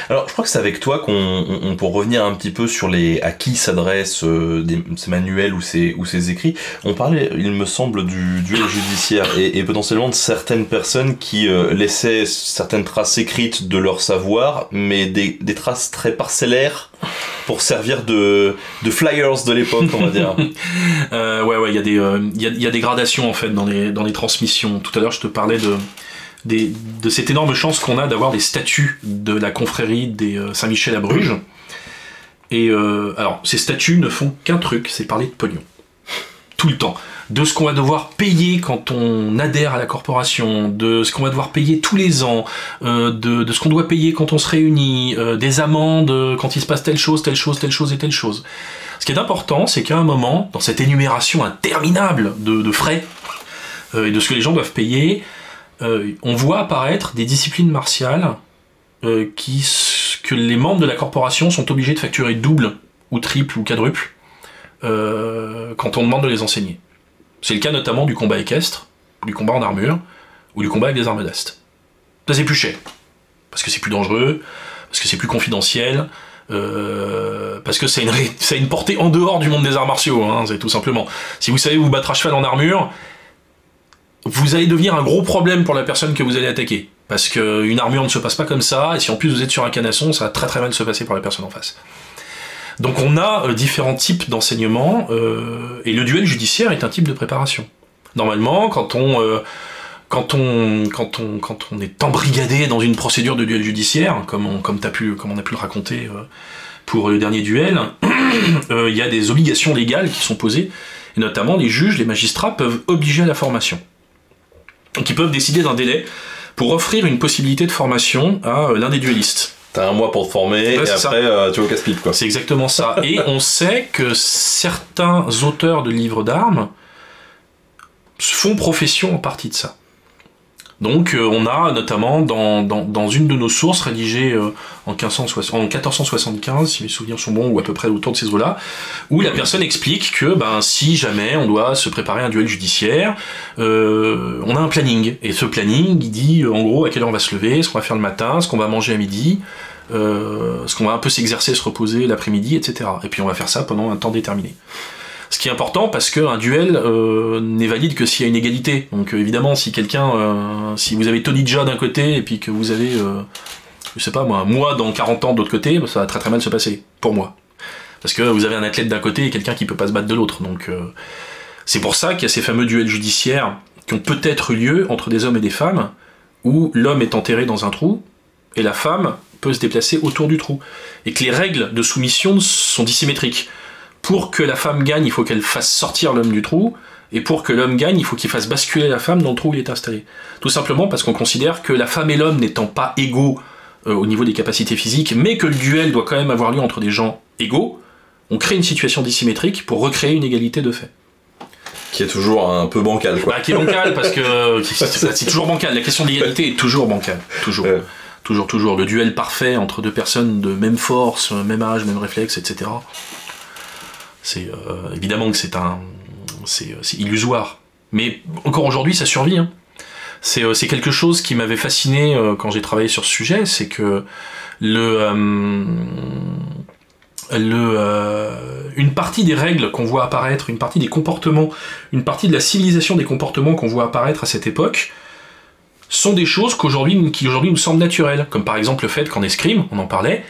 Alors, je crois que c'est avec toi qu'on pour revenir un petit peu sur à qui s'adressent ces manuels ou ces écrits, on parlait, il me semble, du duel judiciaire et potentiellement de certaines personnes qui laissaient certaines traces écrites de leur savoir, mais des traces très parcellaires pour servir de flyers de l'époque, on va dire. Ouais, il y a des gradations en fait dans les transmissions. Tout à l'heure, je te parlais de cette énorme chance qu'on a d'avoir des statuts de la confrérie des Saint-Michel à Bruges. Et alors, ces statuts ne font qu'un truc, c'est parler de pognon. Tout le temps. De ce qu'on va devoir payer quand on adhère à la corporation, de ce qu'on va devoir payer tous les ans, de ce qu'on doit payer quand on se réunit, des amendes quand il se passe telle chose et telle chose. Ce qui est important, c'est qu'à un moment, dans cette énumération interminable de frais et de ce que les gens doivent payer, on voit apparaître des disciplines martiales que les membres de la corporation sont obligés de facturer double, ou triple, ou quadruple quand on demande de les enseigner. C'est le cas notamment du combat équestre, du combat en armure, ou du combat avec des armes d'ast. Ça c'est plus cher, parce que c'est plus dangereux, parce que c'est plus confidentiel, parce que ça a une portée en dehors du monde des arts martiaux, hein, c'est tout simplement. Si vous savez vous battre à cheval en armure, vous allez devenir un gros problème pour la personne que vous allez attaquer. Parce qu'une armure ne se passe pas comme ça, et si en plus vous êtes sur un canasson, ça va très très mal se passer pour la personne en face. Donc on a différents types d'enseignements, et le duel judiciaire est un type de préparation. Normalement, quand on est embrigadé dans une procédure de duel judiciaire, comme on a pu le raconter pour le dernier duel, il y a des obligations légales qui sont posées, et notamment les juges, les magistrats peuvent obliger à la formation. Donc ils peuvent décider d'un délai pour offrir une possibilité de formation à l'un des duellistes. T'as un mois pour te former, et après tu vas au casse-pipe, quoi. C'est exactement ça. Et on sait que certains auteurs de livres d'armes font profession en partie de ça. Donc on a notamment dans une de nos sources rédigées en 1475, si mes souvenirs sont bons, ou à peu près autour de ces eaux-là, où la personne explique que si jamais on doit se préparer à un duel judiciaire, on a un planning. Et ce planning, il dit en gros à quelle heure on va se lever, ce qu'on va faire le matin, ce qu'on va manger à midi, ce qu'on va un peu s'exercer, se reposer l'après-midi, etc. Et puis on va faire ça pendant un temps déterminé. Ce qui est important parce qu'un duel n'est valide que s'il y a une égalité. Donc évidemment, si vous avez Tony Jaa d'un côté et puis que vous avez, je sais pas moi dans 40 ans de l'autre côté, ça va très très mal se passer, pour moi. Parce que vous avez un athlète d'un côté et quelqu'un qui peut pas se battre de l'autre. Donc c'est pour ça qu'il y a ces fameux duels judiciaires qui ont peut-être eu lieu entre des hommes et des femmes, où l'homme est enterré dans un trou et la femme peut se déplacer autour du trou. Et que les règles de soumission sont dissymétriques. Pour que la femme gagne, il faut qu'elle fasse sortir l'homme du trou, et pour que l'homme gagne, il faut qu'il fasse basculer la femme dans le trou où il est installé. Tout simplement parce qu'on considère que la femme et l'homme n'étant pas égaux au niveau des capacités physiques, mais que le duel doit quand même avoir lieu entre des gens égaux, on crée une situation dissymétrique pour recréer une égalité de fait. Qui est toujours un peu bancale, quoi. Qui est bancale parce que c'est toujours bancal. La question de l'égalité est toujours bancale. Toujours. Toujours. Le duel parfait entre deux personnes de même force, même âge, même réflexe, etc. C'est évidemment que c'est illusoire, mais encore aujourd'hui ça survit. Hein. C'est quelque chose qui m'avait fasciné quand j'ai travaillé sur ce sujet, c'est que une partie des règles qu'on voit apparaître, une partie des comportements, une partie de la civilisation des comportements qu'on voit apparaître à cette époque, sont des choses qui aujourd'hui nous semblent naturelles, comme par exemple le fait qu'en escrime, on en parlait,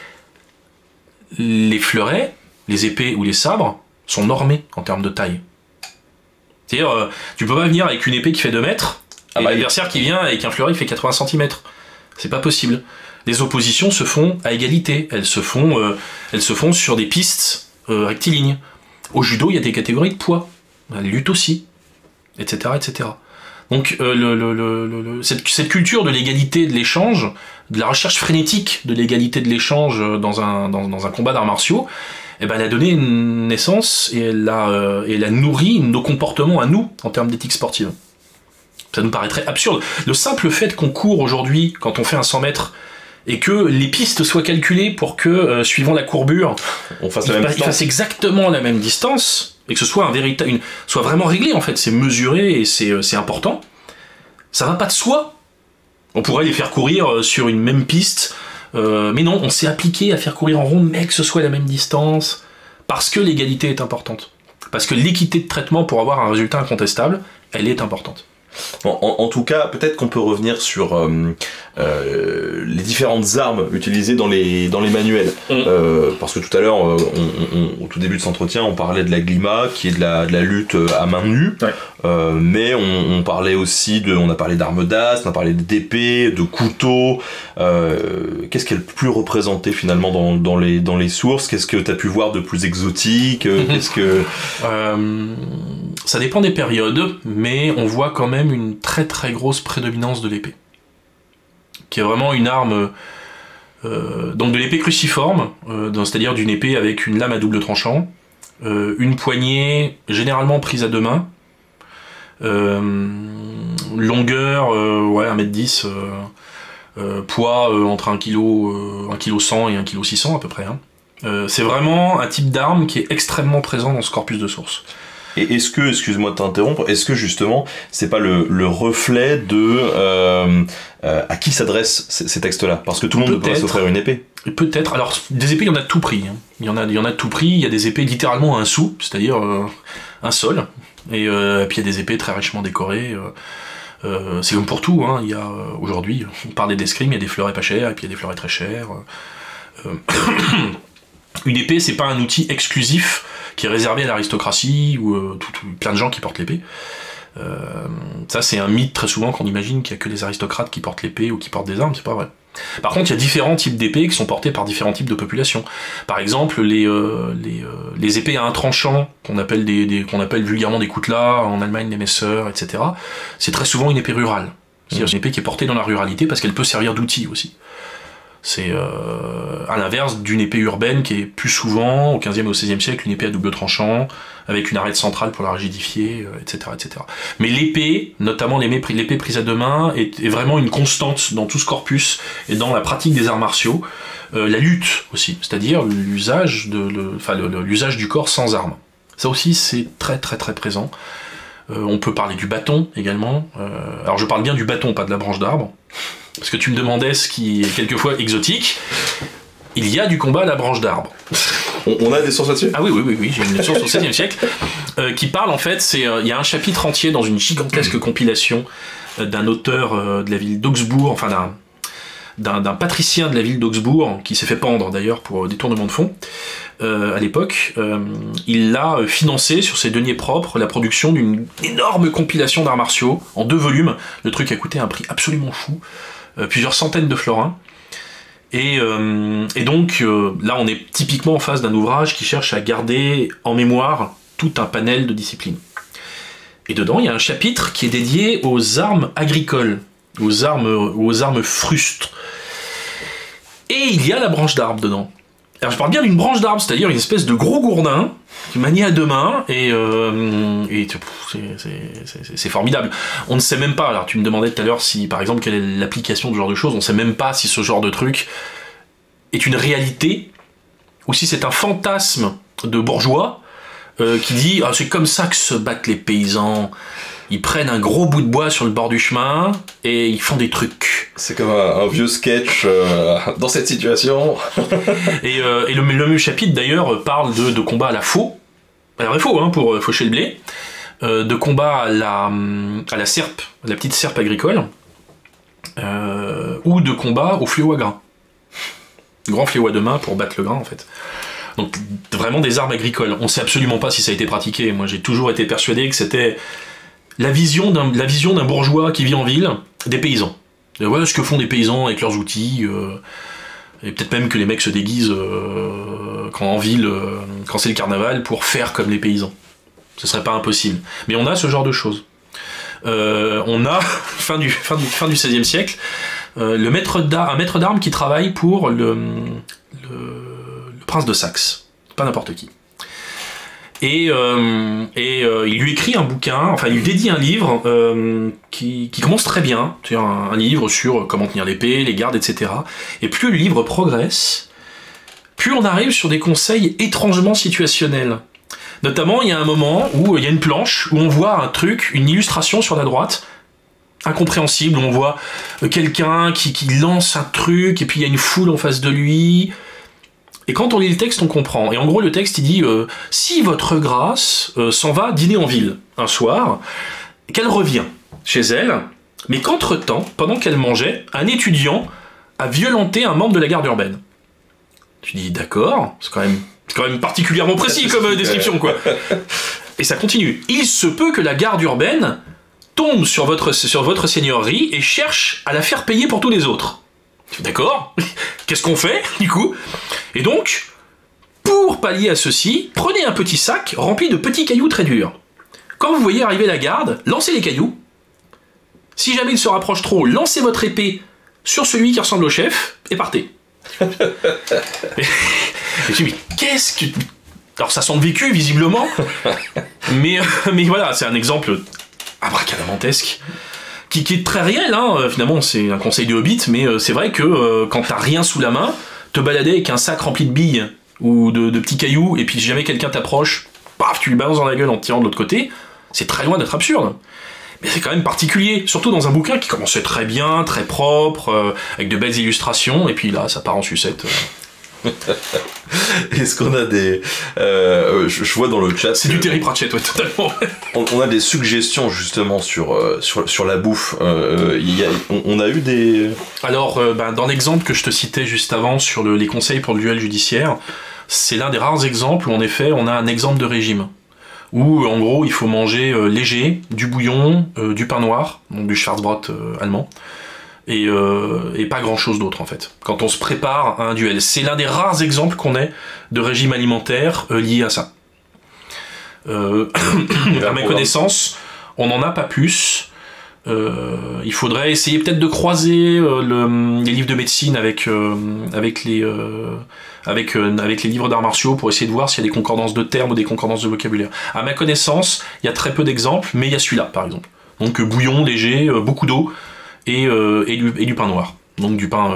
les fleurets, les épées ou les sabres sont normés en termes de taille. C'est-à-dire, tu peux pas venir avec une épée qui fait 2 mètres, et l'adversaire qui vient avec un fleuret qui fait 80 cm. C'est pas possible. Les oppositions se font à égalité, elles se font sur des pistes rectilignes. Au judo, il y a des catégories de poids. elle lutte aussi, etc., etc. Donc cette culture de l'égalité de l'échange, de la recherche frénétique de l'égalité de l'échange dans un combat d'arts martiaux, eh ben, elle a donné une naissance et elle a nourri nos comportements à nous en termes d'éthique sportive. Ça nous paraîtrait absurde. Le simple fait qu'on court aujourd'hui, quand on fait un 100 mètres, et que les pistes soient calculées pour que, suivant la courbure, on fasse il fasse exactement la même distance, et que ce soit soit vraiment réglé, en fait, c'est mesuré et c'est important, ça va pas de soi. On pourrait les faire courir sur une même piste, mais non, on s'est appliqué à faire courir en rond, mais que ce soit la même distance, parce que l'égalité est importante. Parce que l'équité de traitement pour avoir un résultat incontestable, elle est importante. En tout cas, peut-être qu'on peut revenir sur les différentes armes utilisées dans les manuels. Parce que tout à l'heure, au tout début de cet entretien, on parlait de la glima, qui est de la lutte à main nue. Ouais. Mais on parlait aussi on a parlé d'armes d'as, on a parlé d'épées, de couteaux. Qu'est-ce qui est le plus représenté finalement dans les sources? Qu'est-ce que tu as pu voir de plus exotique? Qu'est-ce que... Ça dépend des périodes, mais on voit quand même une très très grosse prédominance de l'épée. Qui est vraiment une arme, donc de l'épée cruciforme, c'est-à-dire d'une épée avec une lame à double tranchant, une poignée généralement prise à deux mains, longueur, 1m10, poids entre 1 kg 100 et 1 kg 600 à peu près. Hein. C'est vraiment un type d'arme qui est extrêmement présent dans ce corpus de sources. Et est-ce que, excuse-moi de t'interrompre, est-ce que justement c'est pas le reflet de à qui s'adressent ces textes-là? Parce que tout le monde ne peut pas s'offrir une épée. Peut-être. Alors des épées, il y en a de tout prix. Hein. Il y en a de tout prix. Il y a des épées littéralement à un sou, c'est-à-dire un sol. Et puis il y a des épées très richement décorées. C'est comme pour tout. Hein. Il y a aujourd'hui, on parlait d'escrime, il y a des fleurets pas chers et puis il y a des fleurets très chers. Une épée, c'est pas un outil exclusif qui est réservé à l'aristocratie ou plein de gens qui portent l'épée. Ça, c'est un mythe très souvent qu'on imagine qu'il y a que les aristocrates qui portent l'épée ou qui portent des armes, c'est pas vrai. Par contre, il y a différents types d'épées qui sont portées par différents types de populations. Par exemple, les épées à un tranchant, qu'on appelle vulgairement des coutelas, en Allemagne des Messer, etc. C'est très souvent une épée rurale. C'est-à-dire une épée qui est portée dans la ruralité parce qu'elle peut servir d'outil aussi. C'est à l'inverse d'une épée urbaine qui est plus souvent, au XVe et au XVIe siècle, une épée à double tranchant, avec une arête centrale pour la rigidifier, etc., etc. Mais l'épée, notamment l'épée prise à deux mains, est vraiment une constante dans tout ce corpus et dans la pratique des arts martiaux. La lutte aussi, c'est-à-dire l'usage du corps sans armes. Ça aussi, c'est très très très présent. On peut parler du bâton également. Alors je parle bien du bâton, pas de la branche d'arbre. Parce que tu me demandais ce qui est quelquefois exotique. Il y a du combat à la branche d'arbre. On a des sources là-dessus ? Ah oui, j'ai une source au XVIe siècle qui parle en fait, il y a un chapitre entier dans une gigantesque compilation d'un auteur de la ville d'Augsbourg, enfin d'un patricien de la ville d'Augsbourg, qui s'est fait pendre d'ailleurs pour détournement de fonds à l'époque. Il a financé sur ses deniers propres la production d'une énorme compilation d'arts martiaux en 2 volumes. Le truc a coûté un prix absolument fou, plusieurs centaines de florins. Et donc là on est typiquement en face d'un ouvrage qui cherche à garder en mémoire tout un panel de disciplines. Et dedans il y a un chapitre qui est dédié aux armes agricoles, aux armes frustres. Et il y a la branche d'arbre dedans. Alors je parle bien d'une branche d'arbre, c'est-à-dire une espèce de gros gourdin manié à 2 mains, et c'est formidable. On ne sait même pas, alors tu me demandais tout à l'heure si, par exemple, quelle est l'application de ce genre de choses, on ne sait même pas si ce genre de truc est une réalité, ou si c'est un fantasme de bourgeois qui dit « c'est comme ça que se battent les paysans ». Ils prennent un gros bout de bois sur le bord du chemin et ils font des trucs. C'est comme un vieux sketch dans cette situation. et le même chapitre d'ailleurs parle de combat à la faux. Alors il faut pour faucher le blé. De combat à la serpe, la petite serpe agricole. Ou de combat au fléau à grain. Grand fléau à 2 mains pour battre le grain en fait. Donc vraiment des armes agricoles. On sait absolument pas si ça a été pratiqué. Moi j'ai toujours été persuadé que c'était la vision d'un bourgeois qui vit en ville, des paysans. Et voilà ce que font des paysans avec leurs outils, et peut-être même que les mecs se déguisent quand en ville, quand c'est le carnaval, pour faire comme les paysans. Ce serait pas impossible. Mais on a ce genre de choses. On a, fin du XVIe siècle, un maître d'armes qui travaille pour le prince de Saxe. Pas n'importe qui. Et il lui écrit un bouquin, enfin il lui dédie un livre qui commence très bien, c'est-à-dire un livre sur comment tenir l'épée, les gardes, etc. Et plus le livre progresse, plus on arrive sur des conseils étrangement situationnels. Notamment, il y a un moment où il y a une planche, où on voit un truc, une illustration sur la droite, incompréhensible, où on voit quelqu'un qui lance un truc, et puis il y a une foule en face de lui... Et quand on lit le texte, on comprend. Et en gros, le texte, il dit si votre grâce s'en va dîner en ville un soir, qu'elle revient chez elle, mais qu'entre-temps, pendant qu'elle mangeait, un étudiant a violenté un membre de la garde urbaine. Tu dis d'accord, c'est quand même particulièrement précis comme description, quoi. Et ça continue. Il se peut que la garde urbaine tombe sur votre seigneurie et cherche à la faire payer pour tous les autres. D'accord. Qu'est-ce qu'on fait, du coup? Et donc, pour pallier à ceci, prenez un petit sac rempli de petits cailloux très durs. Quand vous voyez arriver la garde, lancez les cailloux. Si jamais il se rapproche trop, lancez votre épée sur celui qui ressemble au chef et partez. Et je me dis, mais qu'est-ce que... Alors ça semble vécu, visiblement, mais voilà, c'est un exemple abracadabrantesque. Qui est très réel, hein. Finalement c'est un conseil de Hobbit, mais c'est vrai que quand t'as rien sous la main, te balader avec un sac rempli de billes ou de petits cailloux, et puis si jamais quelqu'un t'approche, paf, tu lui balances dans la gueule en tirant de l'autre côté, c'est très loin d'être absurde. Mais c'est quand même particulier, surtout dans un bouquin qui commençait très bien, très propre, avec de belles illustrations, et puis là, ça part en sucette. Est-ce qu'on a des... je vois dans le chat... C'est du Terry Pratchett, ouais, totalement. On a des suggestions, justement, sur la bouffe. On a eu des... Alors, dans l'exemple que je te citais juste avant, sur les conseils pour le duel judiciaire, c'est l'un des rares exemples où, en effet, on a un exemple de régime. Où, en gros, il faut manger léger, du bouillon, du pain noir, donc du Schwarzbrot allemand, et pas grand chose d'autre en fait, quand on se prépare à un duel. C'est l'un des rares exemples qu'on ait de régime alimentaire lié à ça. À ma connaissance, on n'en a pas plus. Il faudrait essayer peut-être de croiser les livres de médecine avec les livres d'arts martiaux pour essayer de voir s'il y a des concordances de termes ou des concordances de vocabulaire. À ma connaissance, il y a très peu d'exemples, mais il y a celui-là par exemple. Donc bouillon léger, beaucoup d'eau, et du pain noir, donc du pain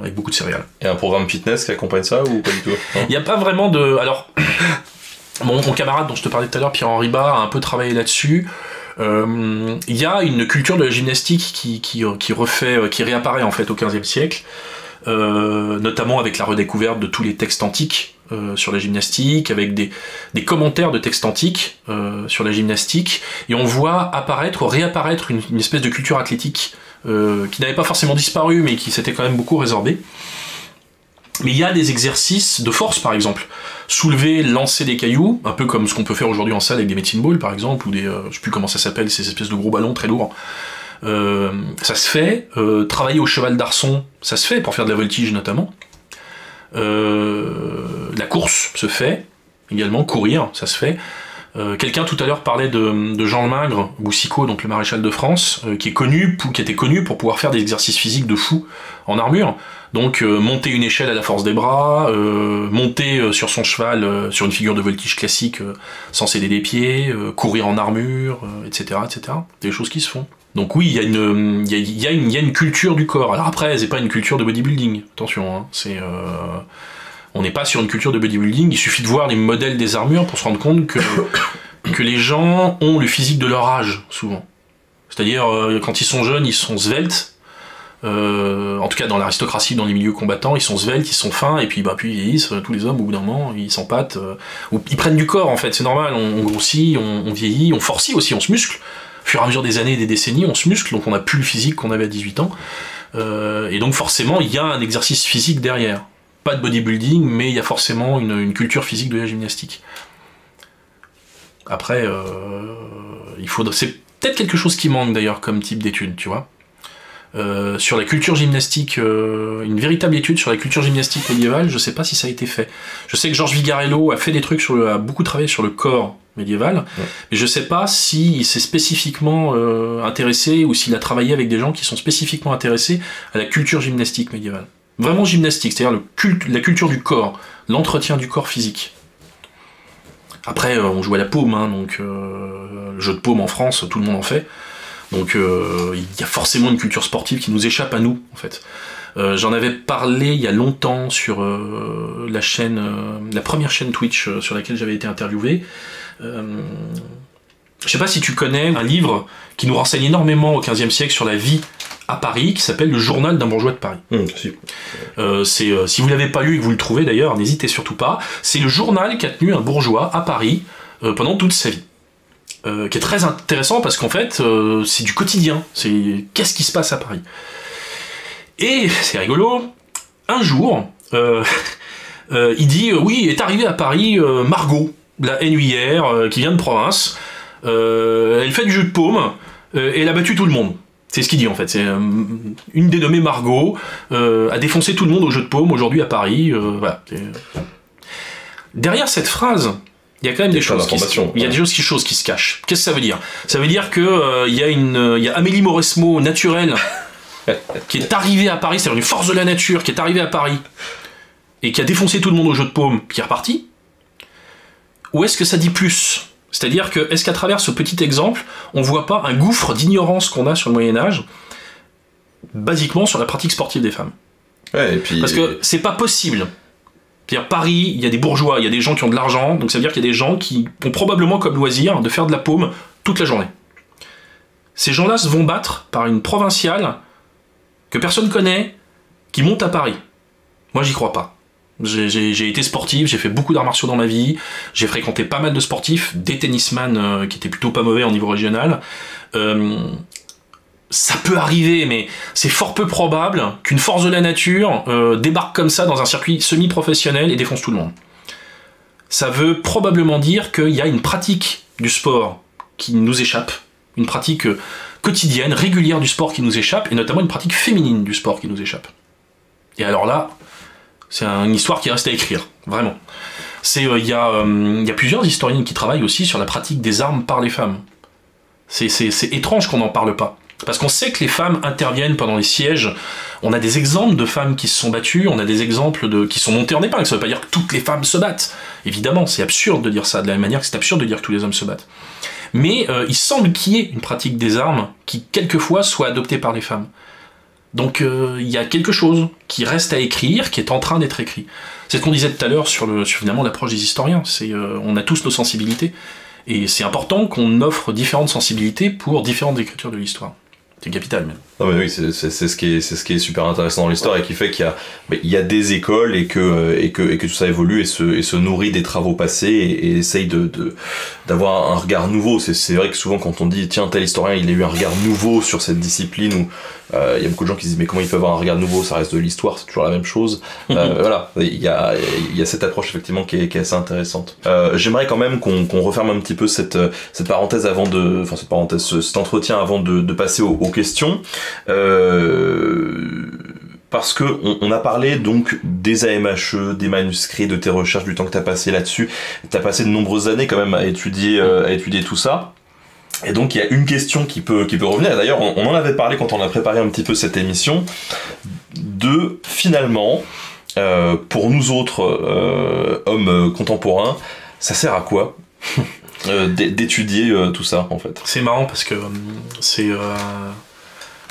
avec beaucoup de céréales. Et un programme fitness qui accompagne ça ou pas du tout? Il n'y a pas vraiment de... Alors, mon camarade dont je te parlais tout à l'heure, Pierre-Henri Bas, a un peu travaillé là-dessus. Il y a une culture de la gymnastique qui réapparaît en fait au XVe siècle, notamment avec la redécouverte de tous les textes antiques sur la gymnastique, avec des commentaires de textes antiques sur la gymnastique, et on voit réapparaître une espèce de culture athlétique qui n'avait pas forcément disparu, mais qui s'était quand même beaucoup résorbée. Mais il y a des exercices de force, par exemple. Soulever, lancer des cailloux, un peu comme ce qu'on peut faire aujourd'hui en salle avec des medicine balls, par exemple, ou des... je sais plus comment ça s'appelle, ces espèces de gros ballons très lourds. Ça se fait. Travailler au cheval d'arçon, ça se fait, pour faire de la voltige notamment. La course se fait, également. Courir, ça se fait. Quelqu'un tout à l'heure parlait de Jean le Mingre, Boucicaut, donc le maréchal de France, qui était connu pour pouvoir faire des exercices physiques de fou en armure. Donc monter une échelle à la force des bras, monter sur son cheval sur une figure de voltige classique sans céder des pieds, courir en armure, etc., etc. Des choses qui se font. Donc oui, il y a une culture du corps. Alors après, c'est pas une culture de bodybuilding, attention, hein. On n'est pas sur une culture de bodybuilding, il suffit de voir les modèles des armures pour se rendre compte que les gens ont le physique de leur âge, souvent. C'est-à-dire, quand ils sont jeunes, ils sont sveltes, en tout cas dans l'aristocratie, dans les milieux combattants, ils sont sveltes, ils sont fins, et puis ils vieillissent, tous les hommes, au bout d'un moment, ils s'empâtent, ou ils prennent du corps, en fait, c'est normal, on grossit, on vieillit, on forcit aussi, on se muscle. Au fur et à mesure des années et des décennies, on se muscle, donc on n'a plus le physique qu'on avait à 18 ans, et donc forcément, il y a un exercice physique derrière. Pas de bodybuilding, mais il y a forcément une culture physique de la gymnastique. Après, c'est peut-être quelque chose qui manque d'ailleurs comme type d'étude, tu vois. sur la culture gymnastique, une véritable étude sur la culture gymnastique médiévale, je sais pas si ça a été fait. Je sais que Georges Vigarello a fait des trucs a beaucoup travaillé sur le corps médiéval, mais je sais pas s'il s'est spécifiquement intéressé ou s'il a travaillé avec des gens qui sont spécifiquement intéressés à la culture gymnastique médiévale. Vraiment gymnastique, c'est-à-dire la culture du corps, l'entretien du corps physique. Après, on joue à la paume, hein, donc le jeu de paume en France, tout le monde en fait. Donc il y a forcément une culture sportive qui nous échappe à nous, en fait. J'en avais parlé il y a longtemps sur la chaîne, la première chaîne Twitch sur laquelle j'avais été interviewé. Je sais pas si tu connais un livre qui nous renseigne énormément au XVe siècle sur la vie à Paris, qui s'appelle Le Journal d'un bourgeois de Paris. Si. Si vous l'avez pas lu et que vous le trouvez d'ailleurs, n'hésitez surtout pas. C'est le journal qu'a tenu un bourgeois à Paris pendant toute sa vie. Qui est très intéressant parce qu'en fait, c'est du quotidien. C'est qu'est-ce qui se passe à Paris. Et c'est rigolo. Un jour, il dit oui, est arrivée à Paris Margot, la NUIR, qui vient de province. Elle fait du jeu de paume et elle a battu tout le monde. C'est ce qu'il dit en fait. C'est une dénommée Margot a défoncé tout le monde au jeu de paume aujourd'hui à Paris. Voilà. Derrière cette phrase, il y a quand même des choses qui se cachent. Qu'est-ce que ça veut dire? Ça veut dire que il y a Amélie Mauresmo naturelle qui est arrivée à Paris, c'est-à-dire une force de la nature qui est arrivée à Paris et qui a défoncé tout le monde au jeu de paume, puis qui est reparti. Ou est-ce que ça dit plus? C'est-à-dire que, est-ce qu'à travers ce petit exemple, on voit pas un gouffre d'ignorance qu'on a sur le Moyen-Âge, basiquement sur la pratique sportive des femmes? Ouais, et puis... Parce que c'est pas possible. C'est-à-dire, Paris, il y a des bourgeois, il y a des gens qui ont de l'argent, donc ça veut dire qu'il y a des gens qui ont probablement comme loisir de faire de la paume toute la journée. Ces gens-là se vont battre par une provinciale que personne connaît, qui monte à Paris. Moi, j'y crois pas. J'ai été sportif, j'ai fait beaucoup d'arts martiaux dans ma vie, j'ai fréquenté pas mal de sportifs, des tennisman qui étaient plutôt pas mauvais en niveau régional. Ça peut arriver, mais c'est fort peu probable qu'une force de la nature débarque comme ça dans un circuit semi-professionnel et défonce tout le monde. Ça veut probablement dire qu'il y a une pratique du sport qui nous échappe, une pratique quotidienne, régulière du sport qui nous échappe, et notamment une pratique féminine du sport qui nous échappe. Et alors là, c'est une histoire qui reste à écrire, vraiment. Il y a plusieurs historiens qui travaillent aussi sur la pratique des armes par les femmes. C'est étrange qu'on n'en parle pas. Parce qu'on sait que les femmes interviennent pendant les sièges. On a des exemples de femmes qui se sont battues, on a des exemples qui sont montées en épingle. Ça veut pas dire que toutes les femmes se battent. Évidemment, c'est absurde de dire ça, de la même manière que c'est absurde de dire que tous les hommes se battent. Mais il semble qu'il y ait une pratique des armes qui, quelquefois, soit adoptée par les femmes. Donc il y a quelque chose qui reste à écrire, qui est en train d'être écrit. C'est ce qu'on disait tout à l'heure sur finalement l'approche des historiens. On a tous nos sensibilités, et c'est important qu'on offre différentes sensibilités pour différentes écritures de l'histoire. C'est capital même. Non mais oui, c'est ce qui est super intéressant dans l'histoire, et qui fait qu'il y a des écoles et que tout ça évolue et se nourrit des travaux passés et essaye d'avoir un regard nouveau. C'est vrai que souvent quand on dit tiens tel historien il a eu un regard nouveau sur cette discipline, ou il y a beaucoup de gens qui se disent mais comment il peut avoir un regard nouveau, ça reste de l'histoire, c'est toujours la même chose. Voilà, il y a cette approche effectivement qui est assez intéressante. J'aimerais quand même qu'on referme un petit peu cette parenthèse cet entretien avant de passer aux questions. Parce que on a parlé donc des AMHE, des manuscrits, de tes recherches, du temps que t'as passé là-dessus. T'as passé de nombreuses années quand même à étudier tout ça. Et donc il y a une question qui peut revenir. Et d'ailleurs on en avait parlé quand on a préparé un petit peu cette émission, de finalement pour nous autres hommes contemporains, ça sert à quoi d'étudier tout ça en fait? C'est marrant parce que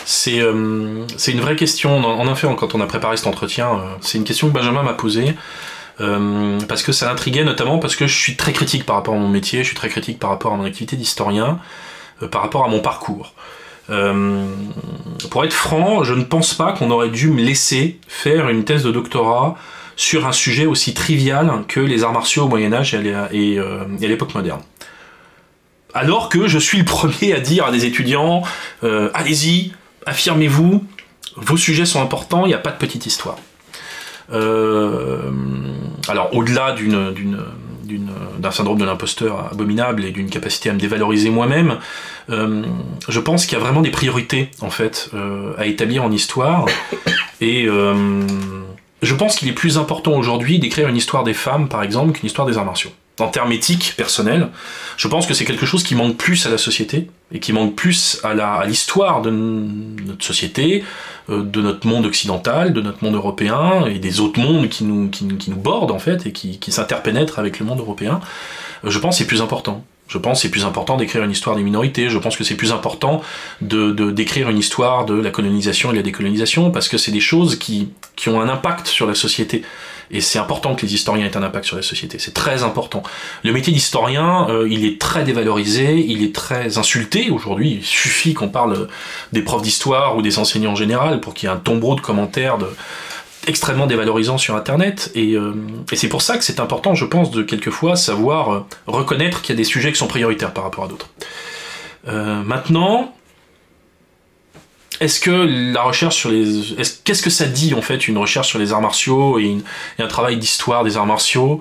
c'est une vraie question. En effet, quand on a préparé cet entretien, c'est une question que Benjamin m'a posée, parce que ça l'intriguait, notamment parce que je suis très critique par rapport à mon métier, je suis très critique par rapport à mon activité d'historien, par rapport à mon parcours. Pour être franc, je ne pense pas qu'on aurait dû me laisser faire une thèse de doctorat sur un sujet aussi trivial que les arts martiaux au Moyen-Âge et à l'époque moderne. Alors que je suis le premier à dire à des étudiants allez-y, affirmez-vous, vos sujets sont importants, il n'y a pas de petite histoire. Alors au-delà d'une d'un syndrome de l'imposteur abominable et d'une capacité à me dévaloriser moi-même, je pense qu'il y a vraiment des priorités en fait à établir en histoire et je pense qu'il est plus important aujourd'hui d'écrire une histoire des femmes par exemple qu'une histoire des arts martiaux. En termes éthiques personnels, je pense que c'est quelque chose qui manque plus à la société et qui manque plus à l'histoire de notre société, de notre monde occidental, de notre monde européen et des autres mondes qui nous bordent en fait et qui s'interpénètrent avec le monde européen. Je pense que c'est plus important. Je pense que c'est plus important d'écrire une histoire des minorités, je pense que c'est plus important d'écrire une histoire de la colonisation et de la décolonisation, parce que c'est des choses qui ont un impact sur la société. Et c'est important que les historiens aient un impact sur la société, c'est très important. Le métier d'historien, il est très dévalorisé, il est très insulté aujourd'hui, il suffit qu'on parle des profs d'histoire ou des enseignants en général pour qu'il y ait un tombereau de commentaires extrêmement dévalorisant sur internet et c'est pour ça que c'est important je pense de quelquefois savoir reconnaître qu'il y a des sujets qui sont prioritaires par rapport à d'autres. Maintenant, est-ce que la recherche sur qu'est-ce que ça dit en fait une recherche sur les arts martiaux et un travail d'histoire des arts martiaux?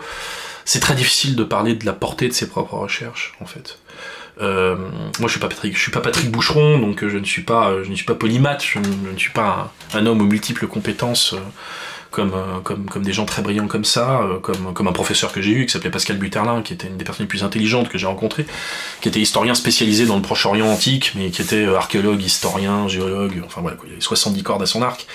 C'est très difficile de parler de la portée de ses propres recherches en fait. Moi je suis pas Patrick Boucheron, donc je ne suis pas polymathe, je ne suis pas un homme aux multiples compétences comme des gens très brillants comme ça, comme un professeur que j'ai eu qui s'appelait Pascal Butterlin, qui était une des personnes les plus intelligentes que j'ai rencontrées, qui était historien spécialisé dans le Proche-Orient antique, mais qui était archéologue, historien, géologue, enfin voilà, il y avait 70 cordes à son arc.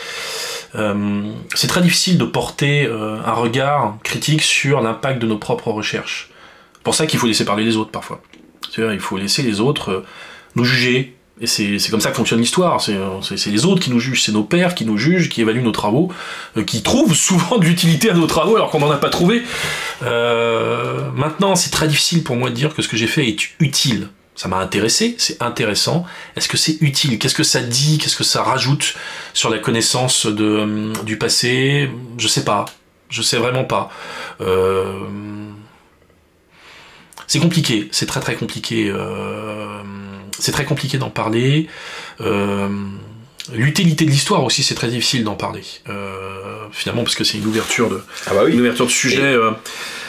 C'est très difficile de porter un regard critique sur l'impact de nos propres recherches. C'est pour ça qu'il faut laisser parler les autres parfois. C'est-à-dire, il faut laisser les autres nous juger. Et c'est comme ça que fonctionne l'histoire. C'est les autres qui nous jugent, c'est nos pairs qui nous jugent, qui évaluent nos travaux, qui trouvent souvent de l'utilité à nos travaux alors qu'on n'en a pas trouvé. Maintenant, c'est très difficile pour moi de dire que ce que j'ai fait est utile. Ça m'a intéressé, c'est intéressant. Est-ce que c'est utile? Qu'est-ce que ça dit? Qu'est-ce que ça rajoute sur la connaissance du passé? Je sais pas. Je sais vraiment pas. C'est compliqué, c'est très très compliqué. C'est très compliqué d'en parler. L'utilité de l'histoire aussi, c'est très difficile d'en parler. Finalement, parce que c'est une ouverture une ouverture de sujet.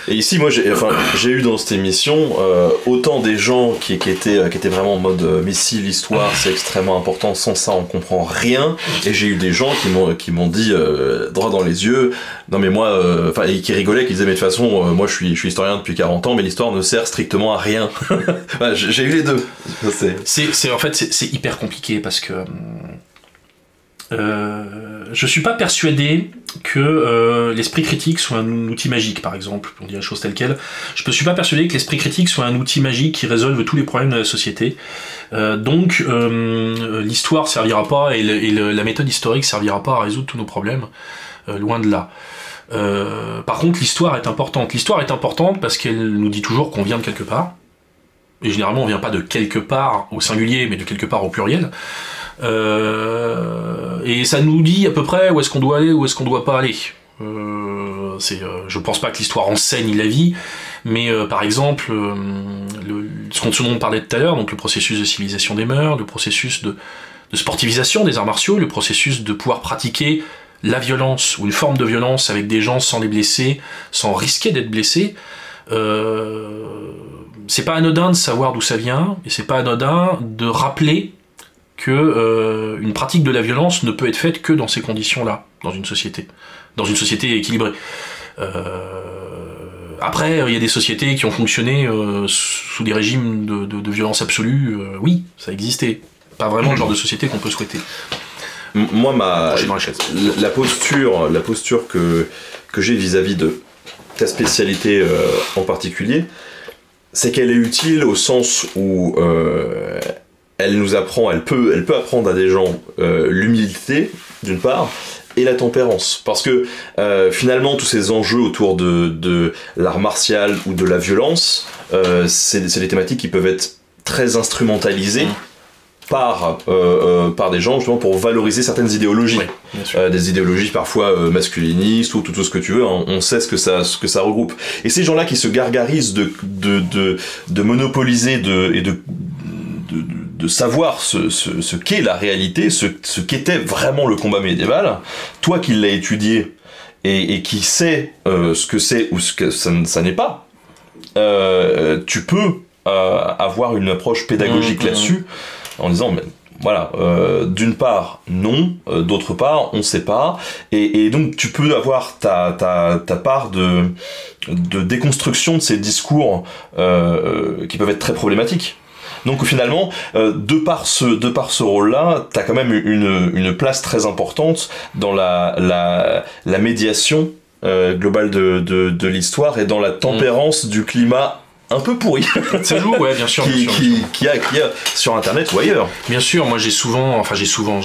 Et ici, moi, j'ai eu dans cette émission autant des gens qui étaient vraiment en mode mais si l'histoire c'est extrêmement important, sans ça on comprend rien. Et j'ai eu des gens qui m'ont dit droit dans les yeux, non mais moi, et qui rigolaient, qui disaient mais de toute façon, moi je suis historien depuis 40 ans, mais l'histoire ne sert strictement à rien. Voilà, j'ai eu les deux. En fait, c'est hyper compliqué parce que je suis pas persuadé que l'esprit critique soit un outil magique, par exemple, on dit la chose telle quelle. Je ne suis pas persuadé que l'esprit critique soit un outil magique qui résolve tous les problèmes de la société. Donc l'histoire servira pas et la méthode historique servira pas à résoudre tous nos problèmes, loin de là. Par contre, l'histoire est importante. L'histoire est importante parce qu'elle nous dit toujours qu'on vient de quelque part. Et généralement, on vient pas de quelque part au singulier, mais de quelque part au pluriel. Et ça nous dit à peu près où est-ce qu'on doit aller, où est-ce qu'on doit pas aller. Je pense pas que l'histoire enseigne la vie, mais par exemple, ce dont on parlait tout à l'heure, donc le processus de civilisation des mœurs, le processus de sportivisation des arts martiaux, le processus de pouvoir pratiquer la violence ou une forme de violence avec des gens sans les blesser, sans risquer d'être blessés. C'est pas anodin de savoir d'où ça vient, et c'est pas anodin de rappeler que une pratique de la violence ne peut être faite que dans ces conditions-là, dans une société équilibrée. Après, il y a des sociétés qui ont fonctionné sous des régimes de violence absolue. Oui, ça a existé. Pas vraiment le genre de société qu'on peut souhaiter. Moi, la posture que j'ai vis-à-vis de ta spécialité en particulier, c'est qu'elle est utile au sens où elle nous apprend, elle peut apprendre à des gens l'humilité, d'une part, et la tempérance. Parce que finalement, tous ces enjeux autour de l'art martial ou de la violence, c'est des thématiques qui peuvent être très instrumentalisées par des gens justement pour valoriser certaines idéologies. Oui, bien sûr. Des idéologies parfois masculinistes ou tout ce que tu veux, hein. On sait ce que ça regroupe. Et ces gens-là qui se gargarisent de monopoliser et de savoir ce qu'est la réalité, ce qu'était vraiment le combat médiéval, toi qui l'as étudié et qui sais ce que c'est ou ce que ça n'est pas, tu peux avoir une approche pédagogique là-dessus, en disant, mais, voilà, d'une part, non, d'autre part, on sait pas, et donc tu peux avoir ta part de déconstruction de ces discours qui peuvent être très problématiques. Donc finalement, de par ce rôle-là, t'as quand même une place très importante dans la médiation globale de l'histoire et dans la tempérance du climat un peu pourri. Ça joue, ouais, bien sûr. Qui a sur Internet ou ailleurs. Bien sûr, moi j'ai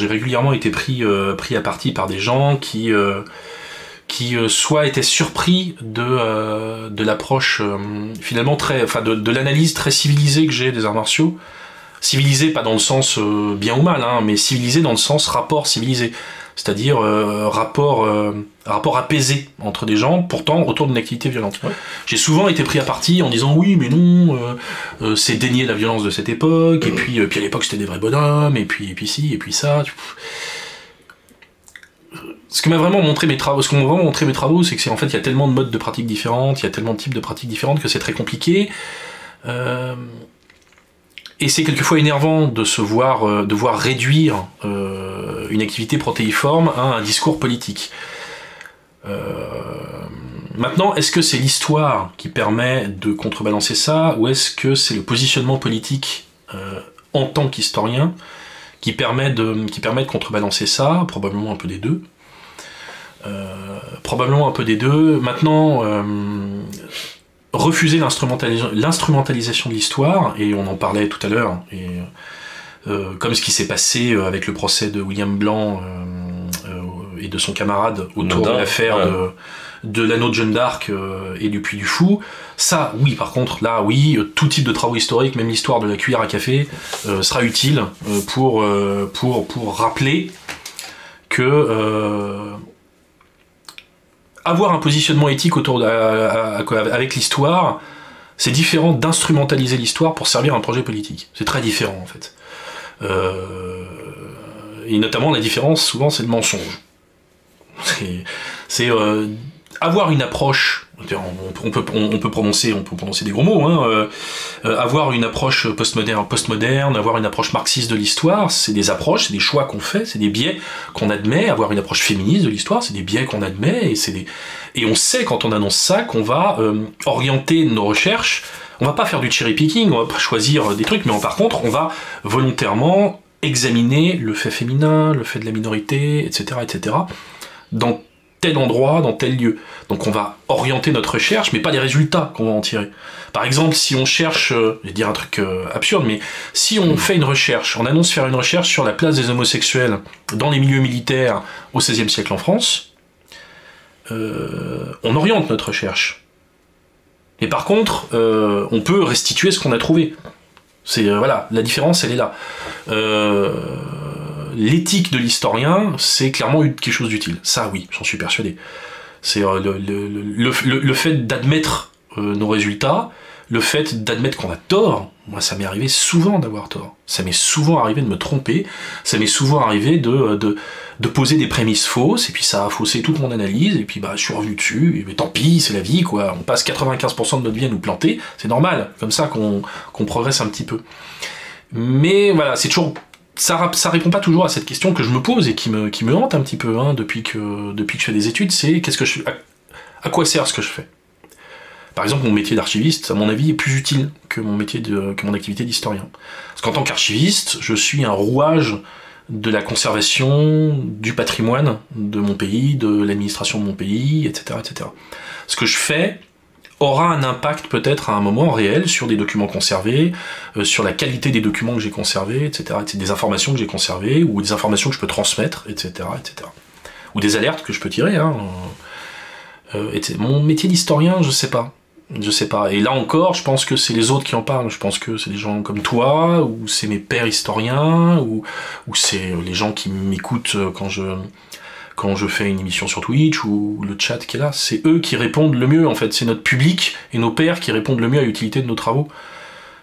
régulièrement été pris à partie par des gens qui soit étaient surpris de l'approche finalement de l'analyse très civilisée que j'ai des arts martiaux. Civilisé pas dans le sens bien ou mal, hein, mais civilisé dans le sens rapport civilisé. C'est-à-dire rapport apaisé entre des gens, pourtant autour d'une activité violente. Ouais. J'ai souvent été pris à partie en disant oui, mais non, c'est dénier la violence de cette époque, et puis à l'époque c'était des vrais bonhommes, et puis ci, et puis ça. Ce que m'ont vraiment montré mes travaux, c'est que en fait il y a tellement de modes de pratiques différentes, il y a tellement de types de pratiques différentes que c'est très compliqué. Et c'est quelquefois énervant de voir réduire une activité protéiforme à un discours politique. Maintenant, est-ce que c'est l'histoire qui permet de contrebalancer ça, ou est-ce que c'est le positionnement politique en tant qu'historien qui permet de contrebalancer ça? Probablement un peu des deux. Maintenant, refuser l'instrumentalisation de l'histoire, et on en parlait tout à l'heure, et comme ce qui s'est passé avec le procès de William Blanc et de son camarade autour de l'affaire de l'anneau de Jeanne d'Arc et du Puy du Fou, ça, oui, par contre, là, oui, tout type de travaux historiques, même l'histoire de la cuillère à café, sera utile pour rappeler que avoir un positionnement éthique avec l'histoire, c'est différent d'instrumentaliser l'histoire pour servir un projet politique. C'est très différent, en fait. Et notamment, la différence, souvent, c'est le mensonge. C'est avoir une approche, on peut prononcer des gros mots, hein, avoir une approche postmoderne, avoir une approche marxiste de l'histoire, c'est des approches, c'est des choix qu'on fait, c'est des biais qu'on admet. Avoir une approche féministe de l'histoire, c'est des biais qu'on admet, et on sait quand on annonce ça qu'on va orienter nos recherches. On va pas faire du cherry picking, on va pas choisir des trucs, mais par contre on va volontairement examiner le fait féminin, le fait de la minorité, etc., dans tel endroit, dans tel lieu. Donc on va orienter notre recherche, mais pas les résultats qu'on va en tirer. Par exemple, si on cherche, je vais dire un truc absurde, mais si on fait une recherche, on annonce faire une recherche sur la place des homosexuels dans les milieux militaires au XVIe siècle en France, on oriente notre recherche. Et par contre, on peut restituer ce qu'on a trouvé. Voilà, la différence, elle est là. L'éthique de l'historien, c'est clairement quelque chose d'utile. Ça, oui, j'en suis persuadé. C'est le fait d'admettre nos résultats, le fait d'admettre qu'on a tort. Moi, ça m'est arrivé souvent d'avoir tort. Ça m'est souvent arrivé de me tromper. Ça m'est souvent arrivé de poser des prémices fausses, et puis ça a faussé toute mon analyse, et puis je suis revenu dessus, mais tant pis, c'est la vie, quoi. On passe 95% de notre vie à nous planter, c'est normal, comme ça qu'on progresse un petit peu. Mais voilà, c'est toujours... Ça répond pas toujours à cette question que je me pose et qui me hante un petit peu, hein, depuis que je fais des études, c'est à quoi sert ce que je fais. Par exemple, mon métier d'archiviste, à mon avis, est plus utile que mon activité d'historien. Parce qu'en tant qu'archiviste, je suis un rouage de la conservation du patrimoine de mon pays, de l'administration de mon pays, etc., etc. Ce que je fais aura un impact peut-être à un moment réel sur des documents conservés, sur la qualité des documents que j'ai conservés, etc., des informations que j'ai conservées, ou des informations que je peux transmettre, etc., etc. Ou des alertes que je peux tirer. Hein. Mon métier d'historien, je sais pas. Et là encore, je pense que c'est les autres qui en parlent. Je pense que c'est des gens comme toi, ou c'est mes pairs historiens, ou c'est les gens qui m'écoutent quand je fais une émission sur Twitch, ou le chat qui est là. C'est eux qui répondent le mieux, en fait. C'est notre public et nos pairs qui répondent le mieux à l'utilité de nos travaux.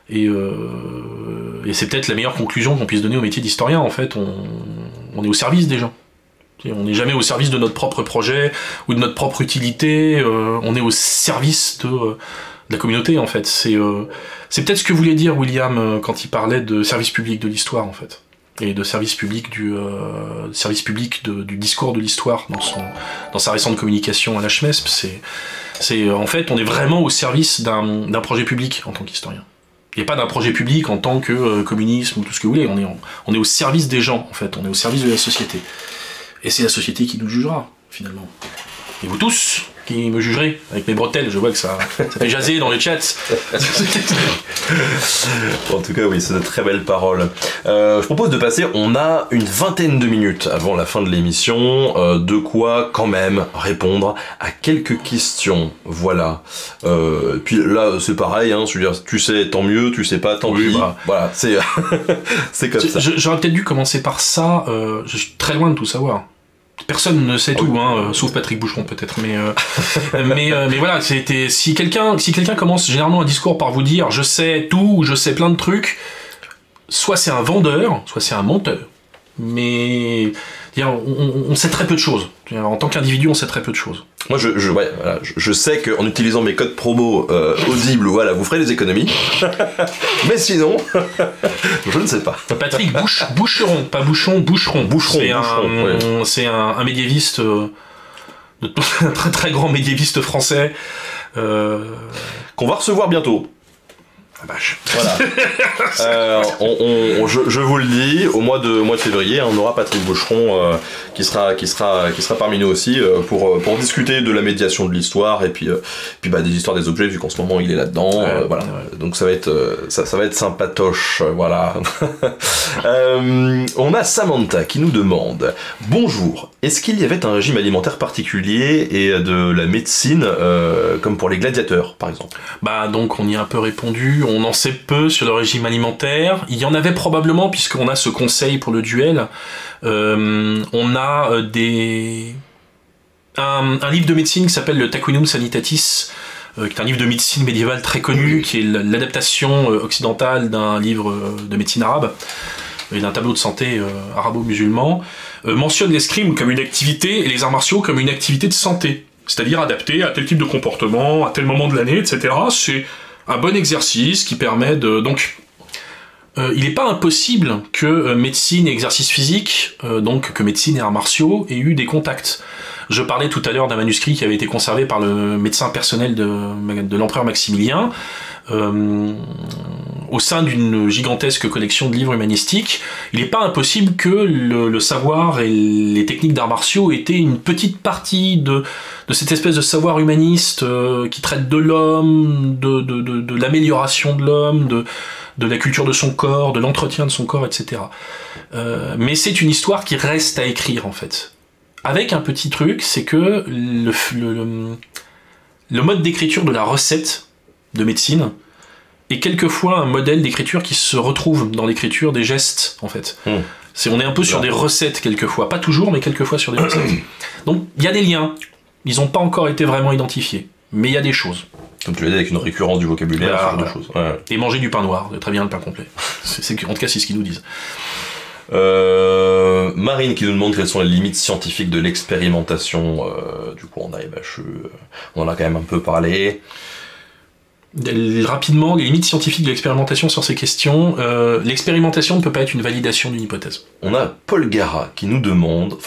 Et c'est peut-être la meilleure conclusion qu'on puisse donner au métier d'historien, en fait. On est au service des gens. On n'est jamais au service de notre propre projet ou de notre propre utilité, on est au service la communauté, en fait. C'est peut-être ce que voulait dire William quand il parlait de service public de l'histoire, en fait. Et de service public du discours de l'histoire dans sa récente communication à la HMESP. En fait, on est vraiment au service d'un projet public en tant qu'historien. Et pas d'un projet public en tant que communisme ou tout ce que vous voulez. On est au service des gens, en fait. On est au service de la société. Et c'est la société qui nous jugera, finalement. Et vous tous qui me jugerez avec mes bretelles, je vois que ça fait jaser dans les chats. En tout cas, oui, c'est de très belles paroles. Je propose de passer, on a une vingtaine de minutes avant la fin de l'émission, de quoi quand même répondre à quelques questions. Voilà. Puis là, c'est pareil, hein, je veux dire, tu sais, tant mieux, tu sais pas, tant pis. Bah. Voilà, c'est c'est comme ça. J'aurais peut-être dû commencer par ça, je suis très loin de tout savoir. Personne ne sait tout, hein, sauf Patrick Boucheron peut-être, mais voilà, si quelqu'un commence généralement un discours par vous dire je sais tout ou je sais plein de trucs, soit c'est un vendeur, soit c'est un menteur. Mais on sait très peu de choses. En tant qu'individu, on sait très peu de choses. Moi, je sais qu'en utilisant mes codes promo audibles, voilà, vous ferez des économies. Mais sinon, je ne sais pas. Patrick Boucheron, pas Bouchon, Boucheron. C'est un médiéviste, un très très grand médiéviste français. Qu'on va recevoir bientôt. Vache. Voilà. Je vous le dis, au mois de février, on aura Patrick Boucheron qui sera parmi nous aussi pour discuter de la médiation de l'histoire et puis des histoires des objets vu qu'en ce moment il est là-dedans. Voilà. Ouais. Donc ça va être sympatoche. Voilà. On a Samantha qui nous demande bonjour. Est-ce qu'il y avait un régime alimentaire particulier et de la médecine comme pour les gladiateurs par exemple? Donc on y a un peu répondu. On en sait peu sur le régime alimentaire. Il y en avait probablement, puisqu'on a ce conseil pour le duel. On a un livre de médecine qui s'appelle le Taquinum Sanitatis, qui est un livre de médecine médiévale très connu, qui est l'adaptation occidentale d'un livre de médecine arabe et d'un tableau de santé arabo-musulman, mentionne l'escrime comme une activité et les arts martiaux comme une activité de santé, c'est-à-dire adaptée à tel type de comportement, à tel moment de l'année, etc. C'est un bon exercice qui permet de... Donc, il n'est pas impossible que médecine et exercice physique, donc que médecine et arts martiaux, aient eu des contacts. Je parlais tout à l'heure d'un manuscrit qui avait été conservé par le médecin personnel de l'empereur Maximilien, au sein d'une gigantesque collection de livres humanistiques. Il n'est pas impossible que le savoir et les techniques d'arts martiaux étaient une petite partie de cette espèce de savoir humaniste qui traite de l'homme, de l'amélioration de l'homme, de la culture de son corps, de l'entretien de son corps, etc. Mais c'est une histoire qui reste à écrire, en fait. Avec un petit truc, c'est que le mode d'écriture de la recette de médecine est quelquefois un modèle d'écriture qui se retrouve dans l'écriture des gestes, en fait. On est un peu sur des recettes, quelquefois. Pas toujours, mais quelquefois sur des recettes. Donc, il y a des liens. Ils n'ont pas encore été vraiment identifiés. Mais il y a des choses. Comme tu l'as dit, avec une récurrence du vocabulaire, voilà, sur deux choses. Ouais. Et manger du pain noir, très bien le pain complet. En tout cas, c'est ce qu'ils nous disent. Marine qui nous demande quelles sont les limites scientifiques de l'expérimentation. Du coup, on a MHE, on en a quand même un peu parlé. Rapidement, les limites scientifiques de l'expérimentation sur ces questions. L'expérimentation ne peut pas être une validation d'une hypothèse. On a Paul Gara qui nous demande,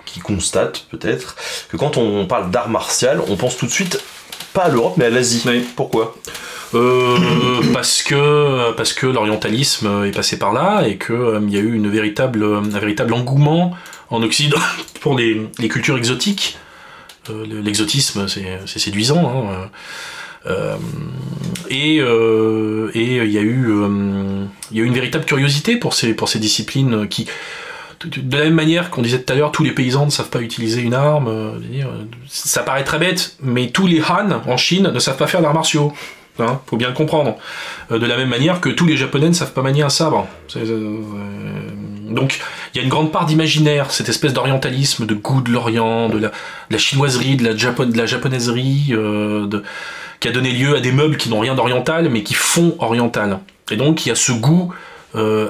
qui constate peut-être, que quand on parle d'art martial, on pense tout de suite pas à l'Europe mais à l'Asie. Oui. Pourquoi ? Parce que l'orientalisme est passé par là et que il y a eu un véritable engouement en Occident pour les cultures exotiques. L'exotisme, c'est séduisant. Et il y a eu une véritable curiosité pour ces disciplines qui, de la même manière qu'on disait tout à l'heure, tous les paysans ne savent pas utiliser une arme. Ça paraît très bête, mais tous les Han en Chine ne savent pas faire d'arts martiaux. Faut bien le comprendre. De la même manière que tous les Japonais ne savent pas manier un sabre. Donc, il y a une grande part d'imaginaire, cette espèce d'orientalisme, de goût de l'Orient, de la chinoiserie, de la japonaiserie, qui a donné lieu à des meubles qui n'ont rien d'oriental, mais qui font oriental. Et donc, il y a ce goût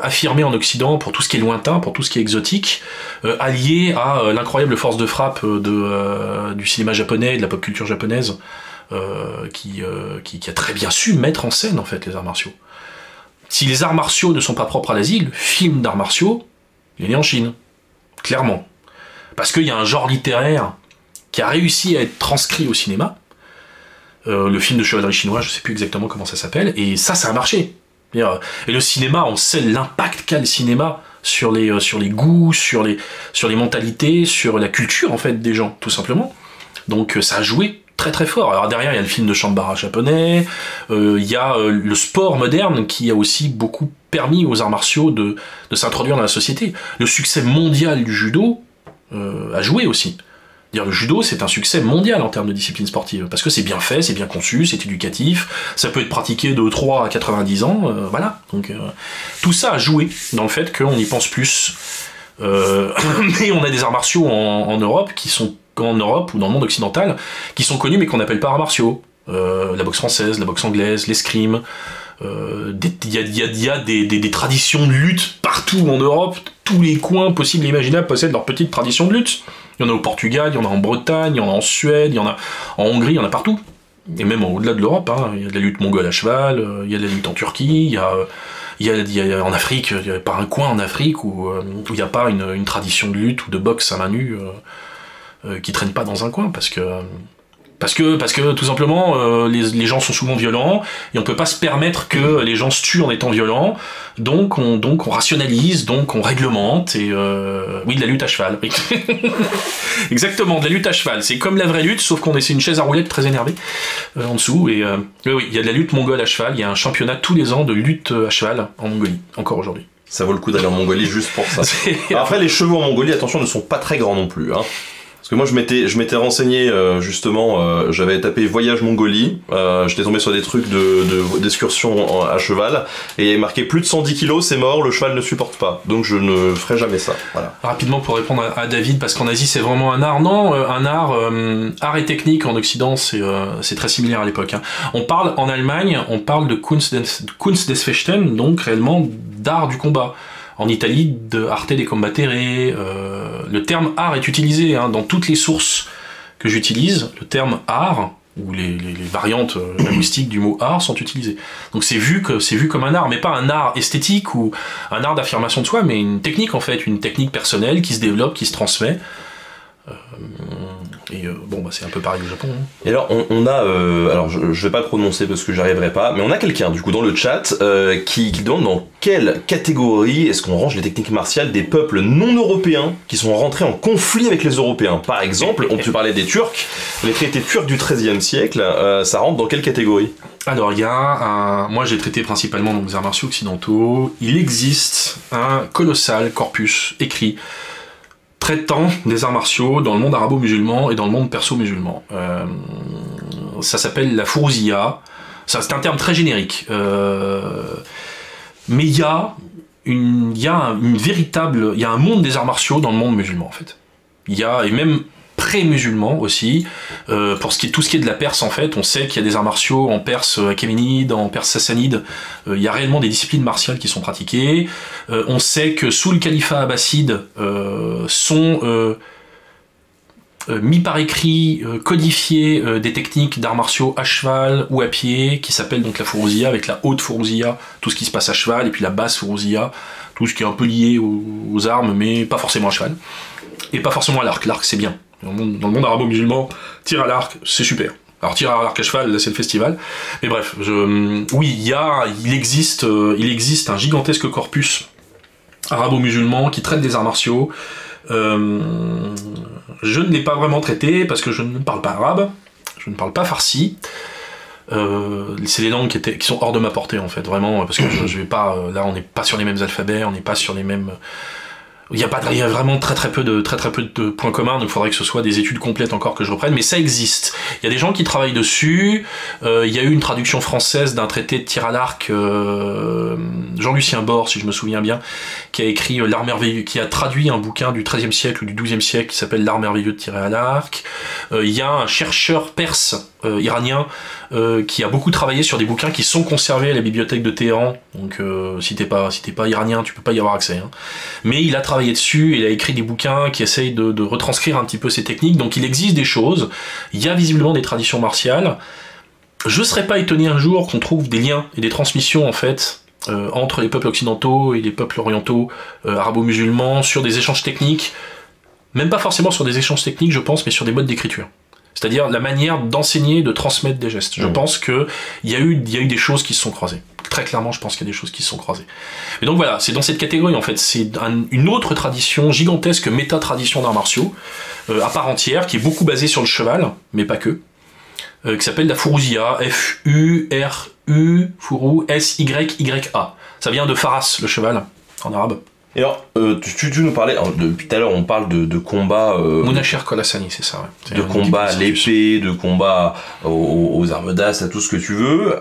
affirmé en Occident pour tout ce qui est lointain, pour tout ce qui est exotique, allié à l'incroyable force de frappe du cinéma japonais et de la pop culture japonaise, qui a très bien su mettre en scène en fait les arts martiaux. Si les arts martiaux ne sont pas propres à l'Asie, le film d'arts martiaux, il est né en Chine, clairement. Parce qu'il y a un genre littéraire qui a réussi à être transcrit au cinéma. Le film de chevalerie chinois, je sais plus exactement comment ça s'appelle, et ça a marché. Et le cinéma, on sait l'impact qu'a le cinéma sur les goûts, sur les mentalités, sur la culture en fait des gens, tout simplement. Donc ça a joué très très fort. Alors derrière, il y a le film de Chambara japonais, il y a le sport moderne qui a aussi beaucoup permis aux arts martiaux de s'introduire dans la société. Le succès mondial du judo a joué aussi. Le judo, c'est un succès mondial en termes de discipline sportive, parce que c'est bien fait, c'est bien conçu, c'est éducatif, ça peut être pratiqué de 3 à 90 ans, voilà. Donc tout ça a joué dans le fait qu'on y pense plus. Mais on a des arts martiaux en Europe qui sont en Europe ou dans le monde occidental qui sont connus mais qu'on n'appelle pas arts martiaux. La boxe française, la boxe anglaise, l'escrime. Il y a des traditions de lutte partout en Europe. Tous les coins possibles et imaginables possèdent leur petite tradition de lutte. Il y en a au Portugal, il y en a en Bretagne, il y en a en Suède, il y en a en Hongrie, il y en a partout. Et même au-delà de l'Europe, hein, il y a de la lutte mongole à cheval, il y a de la lutte en Turquie, il y a en Afrique, il n'y a pas un coin en Afrique où il n'y a pas une tradition de lutte ou de boxe à main nue qui traîne pas dans un coin, parce que tout simplement les gens sont souvent violents et on peut pas se permettre que les gens se tuent en étant violents, donc on rationalise, donc on réglemente, et oui, de la lutte à cheval, oui. Exactement, de la lutte à cheval, c'est comme la vraie lutte, sauf qu'on essaie une chaise à roulettes très énervée en dessous, et oui, il y a de la lutte mongole à cheval, il y a un championnat tous les ans de lutte à cheval en Mongolie, encore aujourd'hui. Ça vaut le coup d'aller en Mongolie juste pour ça. Alors après, les chevaux en Mongolie, attention, ne sont pas très grands non plus, hein. Parce que moi je m'étais renseigné justement, j'avais tapé voyage Mongolie, j'étais tombé sur des trucs d'excursion à cheval, et il y avait marqué plus de 110 kilos, c'est mort, le cheval ne supporte pas, donc je ne ferai jamais ça. Voilà. Rapidement pour répondre à David, parce qu'en Asie c'est vraiment un art, non, un art et technique en Occident c'est très similaire à l'époque, hein. On parle en Allemagne, on parle de Kunst des Fechten, donc réellement d'art du combat. En Italie, de arte des combattere, le terme art est utilisé hein, dans toutes les sources que j'utilise. Le terme art, ou les variantes linguistiques du mot art sont utilisées. Donc c'est vu comme un art, mais pas un art esthétique ou un art d'affirmation de soi, mais une technique en fait, une technique personnelle qui se développe, qui se transmet. Bon, bah, c'est un peu pareil au Japon. Hein. Et alors, on a, alors je vais pas le prononcer parce que j'arriverai pas, mais on a quelqu'un du coup dans le chat qui demande dans quelle catégorie est-ce qu'on range les techniques martiales des peuples non européens qui sont rentrés en conflit avec les Européens. Par exemple, on peut parler des Turcs, les traités turcs du XIIIe siècle, ça rentre dans quelle catégorie ? Alors, moi j'ai traité principalement donc, les arts martiaux occidentaux. Il existe un colossal corpus écrit traitant des arts martiaux dans le monde arabo-musulman et dans le monde perso-musulman. Ça s'appelle la Fourouziya. C'est un terme très générique. Mais il y a un monde des arts martiaux dans le monde musulman, en fait. Et même pré-musulman aussi, pour tout ce qui est de la Perse, en fait, on sait qu'il y a des arts martiaux en Perse achéménide, en Perse sassanide, il y a réellement des disciplines martiales qui sont pratiquées, on sait que sous le califat abbasside sont mis par écrit, codifiées des techniques d'arts martiaux à cheval ou à pied, qui s'appellent donc la Fourouziya, avec la haute Fourouziya, tout ce qui se passe à cheval, et puis la basse Fourouziya, tout ce qui est un peu lié aux armes, mais pas forcément à cheval, et pas forcément à l'arc. L'arc c'est bien. Dans le monde arabo-musulman, tir à l'arc, c'est super. Alors tir à l'arc à cheval, là c'est le festival. Mais bref, oui, il existe un gigantesque corpus arabo-musulman qui traite des arts martiaux. Je ne l'ai pas vraiment traité parce que je ne parle pas arabe, je ne parle pas farsi. C'est des langues qui sont hors de ma portée en fait, vraiment, parce que je vais pas. Là, on n'est pas sur les mêmes alphabets, on n'est pas sur les mêmes. Il y a vraiment très peu de points communs, donc il faudrait que ce soit des études complètes encore que je reprenne, mais ça existe. Il y a des gens qui travaillent dessus, il y a eu une traduction française d'un traité de tir à l'arc, Jean-Lucien Bord, si je me souviens bien, qui a écrit L'art merveilleux, qui a traduit un bouquin du XIIIe siècle ou du XIIe siècle qui s'appelle L'art merveilleux de tirer à l'arc. Il y a un chercheur perse, iranien, qui a beaucoup travaillé sur des bouquins qui sont conservés à la bibliothèque de Téhéran, donc si t'es pas iranien, tu peux pas y avoir accès, hein. Mais il a travaillé travaillé dessus, il a écrit des bouquins qui essayent de retranscrire un petit peu ces techniques, donc il existe des choses, il y a visiblement des traditions martiales. Je serais pas étonné un jour qu'on trouve des liens et des transmissions en fait entre les peuples occidentaux et les peuples orientaux, arabo-musulmans, sur des échanges techniques, même pas forcément sur des échanges techniques je pense, mais sur des modes d'écriture. C'est-à-dire la manière d'enseigner, de transmettre des gestes. Je pense qu'il y a eu des choses qui se sont croisées. Très clairement, je pense qu'il y a des choses qui se sont croisées. Et donc voilà, c'est dans cette catégorie en fait, c'est une autre tradition gigantesque, méta-tradition d'arts martiaux, à part entière, qui est beaucoup basée sur le cheval, mais pas que, qui s'appelle la Furuzia, F-U-R-U, Furu, S-Y-Y-A. Ça vient de Faras, le cheval, en arabe. Et alors, tu nous parlais, depuis tout à l'heure on parle de combat... Munashir Kholasani, c'est ça, ouais. De combat à l'épée, de combat aux armes d'as, à tout ce que tu veux.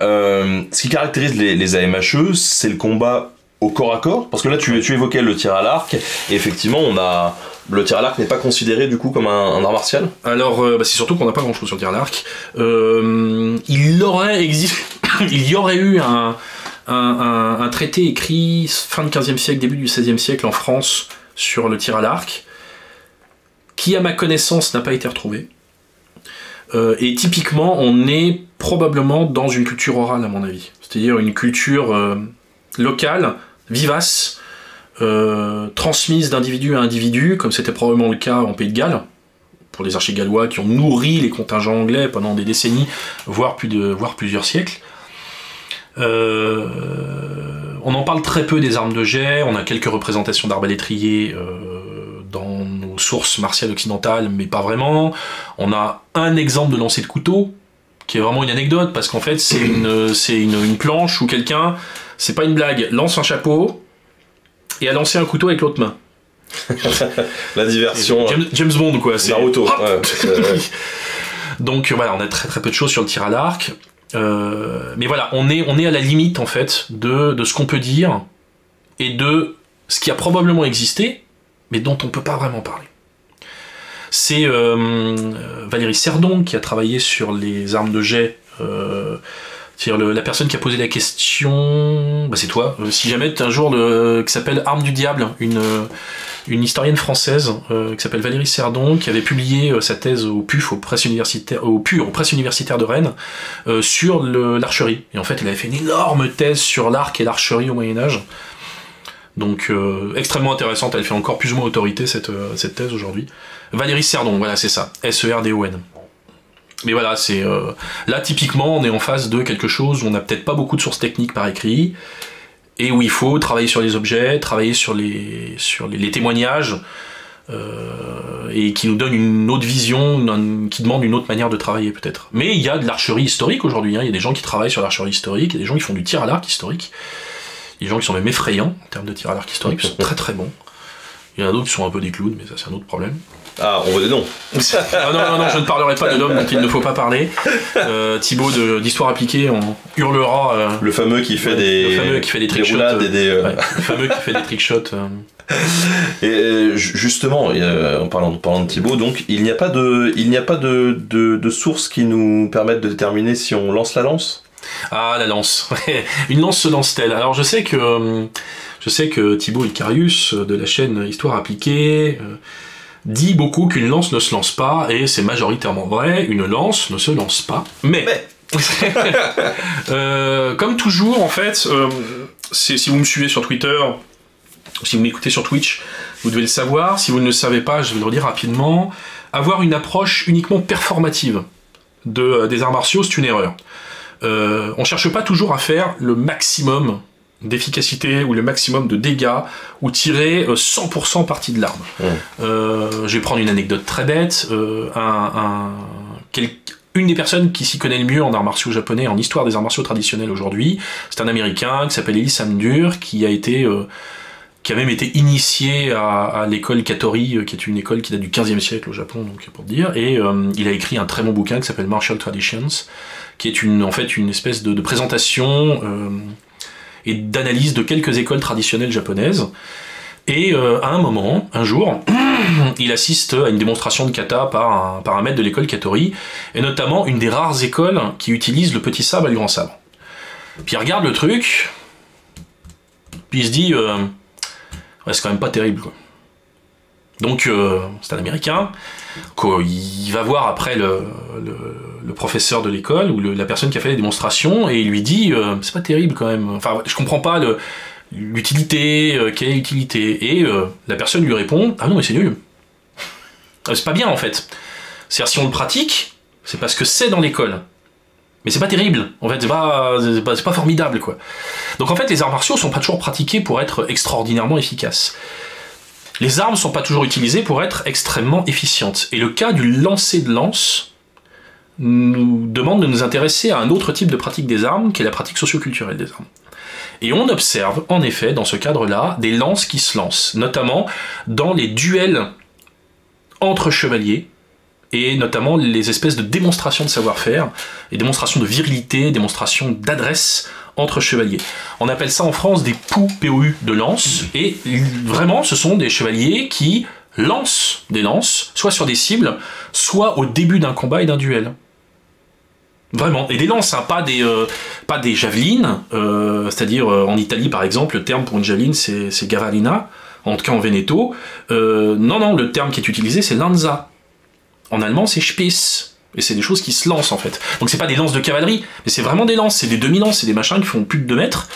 Ce qui caractérise les AMHE, c'est le combat au corps à corps, parce que là tu évoquais le tir à l'arc, et effectivement le tir à l'arc n'est pas considéré du coup comme un art martial. Alors c'est surtout qu'on n'a pas grand chose sur le tir à l'arc. Il y aurait eu un traité écrit fin du XVe siècle, début du XVIe siècle en France sur le tir à l'arc, qui à ma connaissance n'a pas été retrouvé. Et typiquement on est probablement dans une culture orale à mon avis, c'est-à-dire une culture locale, vivace, transmise d'individu à individu, comme c'était probablement le cas en Pays de Galles, pour les archigallois qui ont nourri les contingents anglais pendant des décennies, voire plusieurs siècles. On en parle très peu des armes de jet, on a quelques représentations d'arbalétriers dans nos sources martiales occidentales, mais pas vraiment. On a un exemple de lancer de couteau, qui est vraiment une anecdote, parce qu'en fait c'est une planche où quelqu'un, c'est pas une blague, lance un chapeau et a lancé un couteau avec l'autre main. La diversion. James Bond quoi. C'est Naruto. Ouais. Donc voilà, on a très très peu de choses sur le tir à l'arc. Mais voilà, on est à la limite en fait de ce qu'on peut dire et de ce qui a probablement existé, mais dont on peut pas vraiment parler. C'est Valérie Serdon qui a travaillé sur les armes de jet. La personne qui a posé la question, c'est toi. Si jamais tu as un jour qui s'appelle Armes du Diable, une historienne française qui s'appelle Valérie Serdon, qui avait publié sa thèse au PUF, aux presses universitaires de Rennes, sur l'archerie. Et en fait, elle avait fait une énorme thèse sur l'arc et l'archerie au Moyen-Âge. Donc, extrêmement intéressante, elle fait encore plus ou moins autorité, cette thèse aujourd'hui. Valérie Serdon, voilà, c'est ça. S-E-R-D-O-N. Mais voilà, c'est là typiquement on est en face de quelque chose où on n'a peut-être pas beaucoup de sources techniques par écrit et où il faut travailler sur les objets, travailler sur les témoignages et qui nous donne une autre vision, qui demande une autre manière de travailler peut-être. Mais il y a de l'archerie historique aujourd'hui, hein. Il y a des gens qui travaillent sur l'archerie historique, il y a des gens qui font du tir à l'arc historique, il y a des gens qui sont même effrayants en termes de tir à l'arc historique, qui sont très très bons. Il y en a d'autres qui sont un peu des clowns, mais ça c'est un autre problème. Ah, on veut des noms. Non, je ne parlerai pas de l'homme dont il ne faut pas parler. Thibaut d'Histoire appliquée, on hurlera. Le fameux qui fait des trickshots. Le fameux qui fait des trickshots. Et justement, en parlant de Thibaut, donc il n'y a pas de sources qui nous permettent de déterminer si on lance la lance. Ah, la lance. Une lance se lance-t-elle? Alors je sais que Thibaut Icarius de la chaîne Histoire appliquée dit beaucoup qu'une lance ne se lance pas, et c'est majoritairement vrai, une lance ne se lance pas. Mais. Comme toujours, en fait, si vous me suivez sur Twitter, si vous m'écoutez sur Twitch, vous devez le savoir. Si vous ne le savez pas, je vais le redire rapidement. Avoir une approche uniquement performative des arts martiaux, c'est une erreur. On cherche pas toujours à faire le maximum d'efficacité ou le maximum de dégâts ou tirer 100% parti de l'arme. Je vais prendre une anecdote très bête. Une des personnes qui s'y connaît le mieux en arts martiaux japonais, en histoire des arts martiaux traditionnels aujourd'hui, c'est un Américain qui s'appelle Eli Samdur, qui a même été initié à l'école Katori, qui est une école qui date du 15e siècle au Japon, donc pour te dire, et il a écrit un très bon bouquin qui s'appelle Martial Traditions, qui est en fait une espèce de présentation et d'analyse de quelques écoles traditionnelles japonaises. Et à un jour, il assiste à une démonstration de kata par un maître de l'école Katori, et notamment une des rares écoles qui utilise le petit sabre et le grand sabre. Puis il regarde le truc, puis il se dit, ouais, c'est quand même pas terrible, quoi. Donc c'est un Américain, il va voir après le professeur de l'école ou la personne qui a fait les démonstrations et il lui dit c'est pas terrible quand même, enfin je comprends pas l'utilité, quelle est l'utilité, et la personne lui répond ah non mais c'est nul, c'est pas bien en fait, c'est-à-dire si on le pratique c'est parce que c'est dans l'école. Mais c'est pas terrible, en fait, c'est pas formidable, quoi. Donc en fait, les arts martiaux sont pas toujours pratiqués pour être extraordinairement efficaces. Les armes sont pas toujours utilisées pour être extrêmement efficientes. Et le cas du lancer de lance nous demande de nous intéresser à un autre type de pratique des armes, qui est la pratique socioculturelle des armes. Et on observe, en effet, dans ce cadre-là, des lances qui se lancent, notamment dans les duels entre chevaliers, et notamment les espèces de démonstrations de savoir-faire, et démonstrations de virilité, démonstrations d'adresse entre chevaliers. On appelle ça en France des POU de lance, et vraiment ce sont des chevaliers qui lancent des lances, soit sur des cibles, soit au début d'un combat et d'un duel. Vraiment, et des lances, hein, pas des javelines, c'est-à-dire en Italie par exemple, le terme pour une javeline c'est gavalina, en tout cas en Veneto, non, le terme qui est utilisé c'est lanza. En allemand, c'est Spieß. Et c'est des choses qui se lancent, en fait. Donc c'est pas des lances de cavalerie, mais c'est vraiment des lances. C'est des demi-lances, c'est des machins qui font plus de 2 mètres,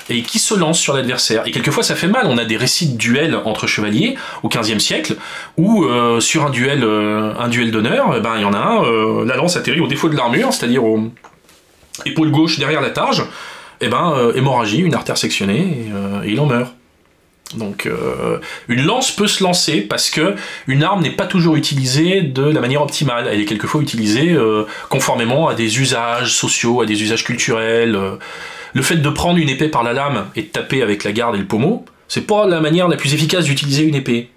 et qui se lancent sur l'adversaire. Et quelquefois, ça fait mal. On a des récits de duels entre chevaliers, au XVe siècle, où, sur un duel d'honneur, il y en a un, la lance atterrit au défaut de l'armure, c'est-à-dire au épaule gauche derrière la targe, hémorragie, une artère sectionnée, et il en meurt. Donc une lance peut se lancer parce que une arme n'est pas toujours utilisée de la manière optimale. Elle est quelquefois utilisée conformément à des usages sociaux, à des usages culturels. Le fait de prendre une épée par la lame et de taper avec la garde et le pommeau, c'est pas la manière la plus efficace d'utiliser une épée.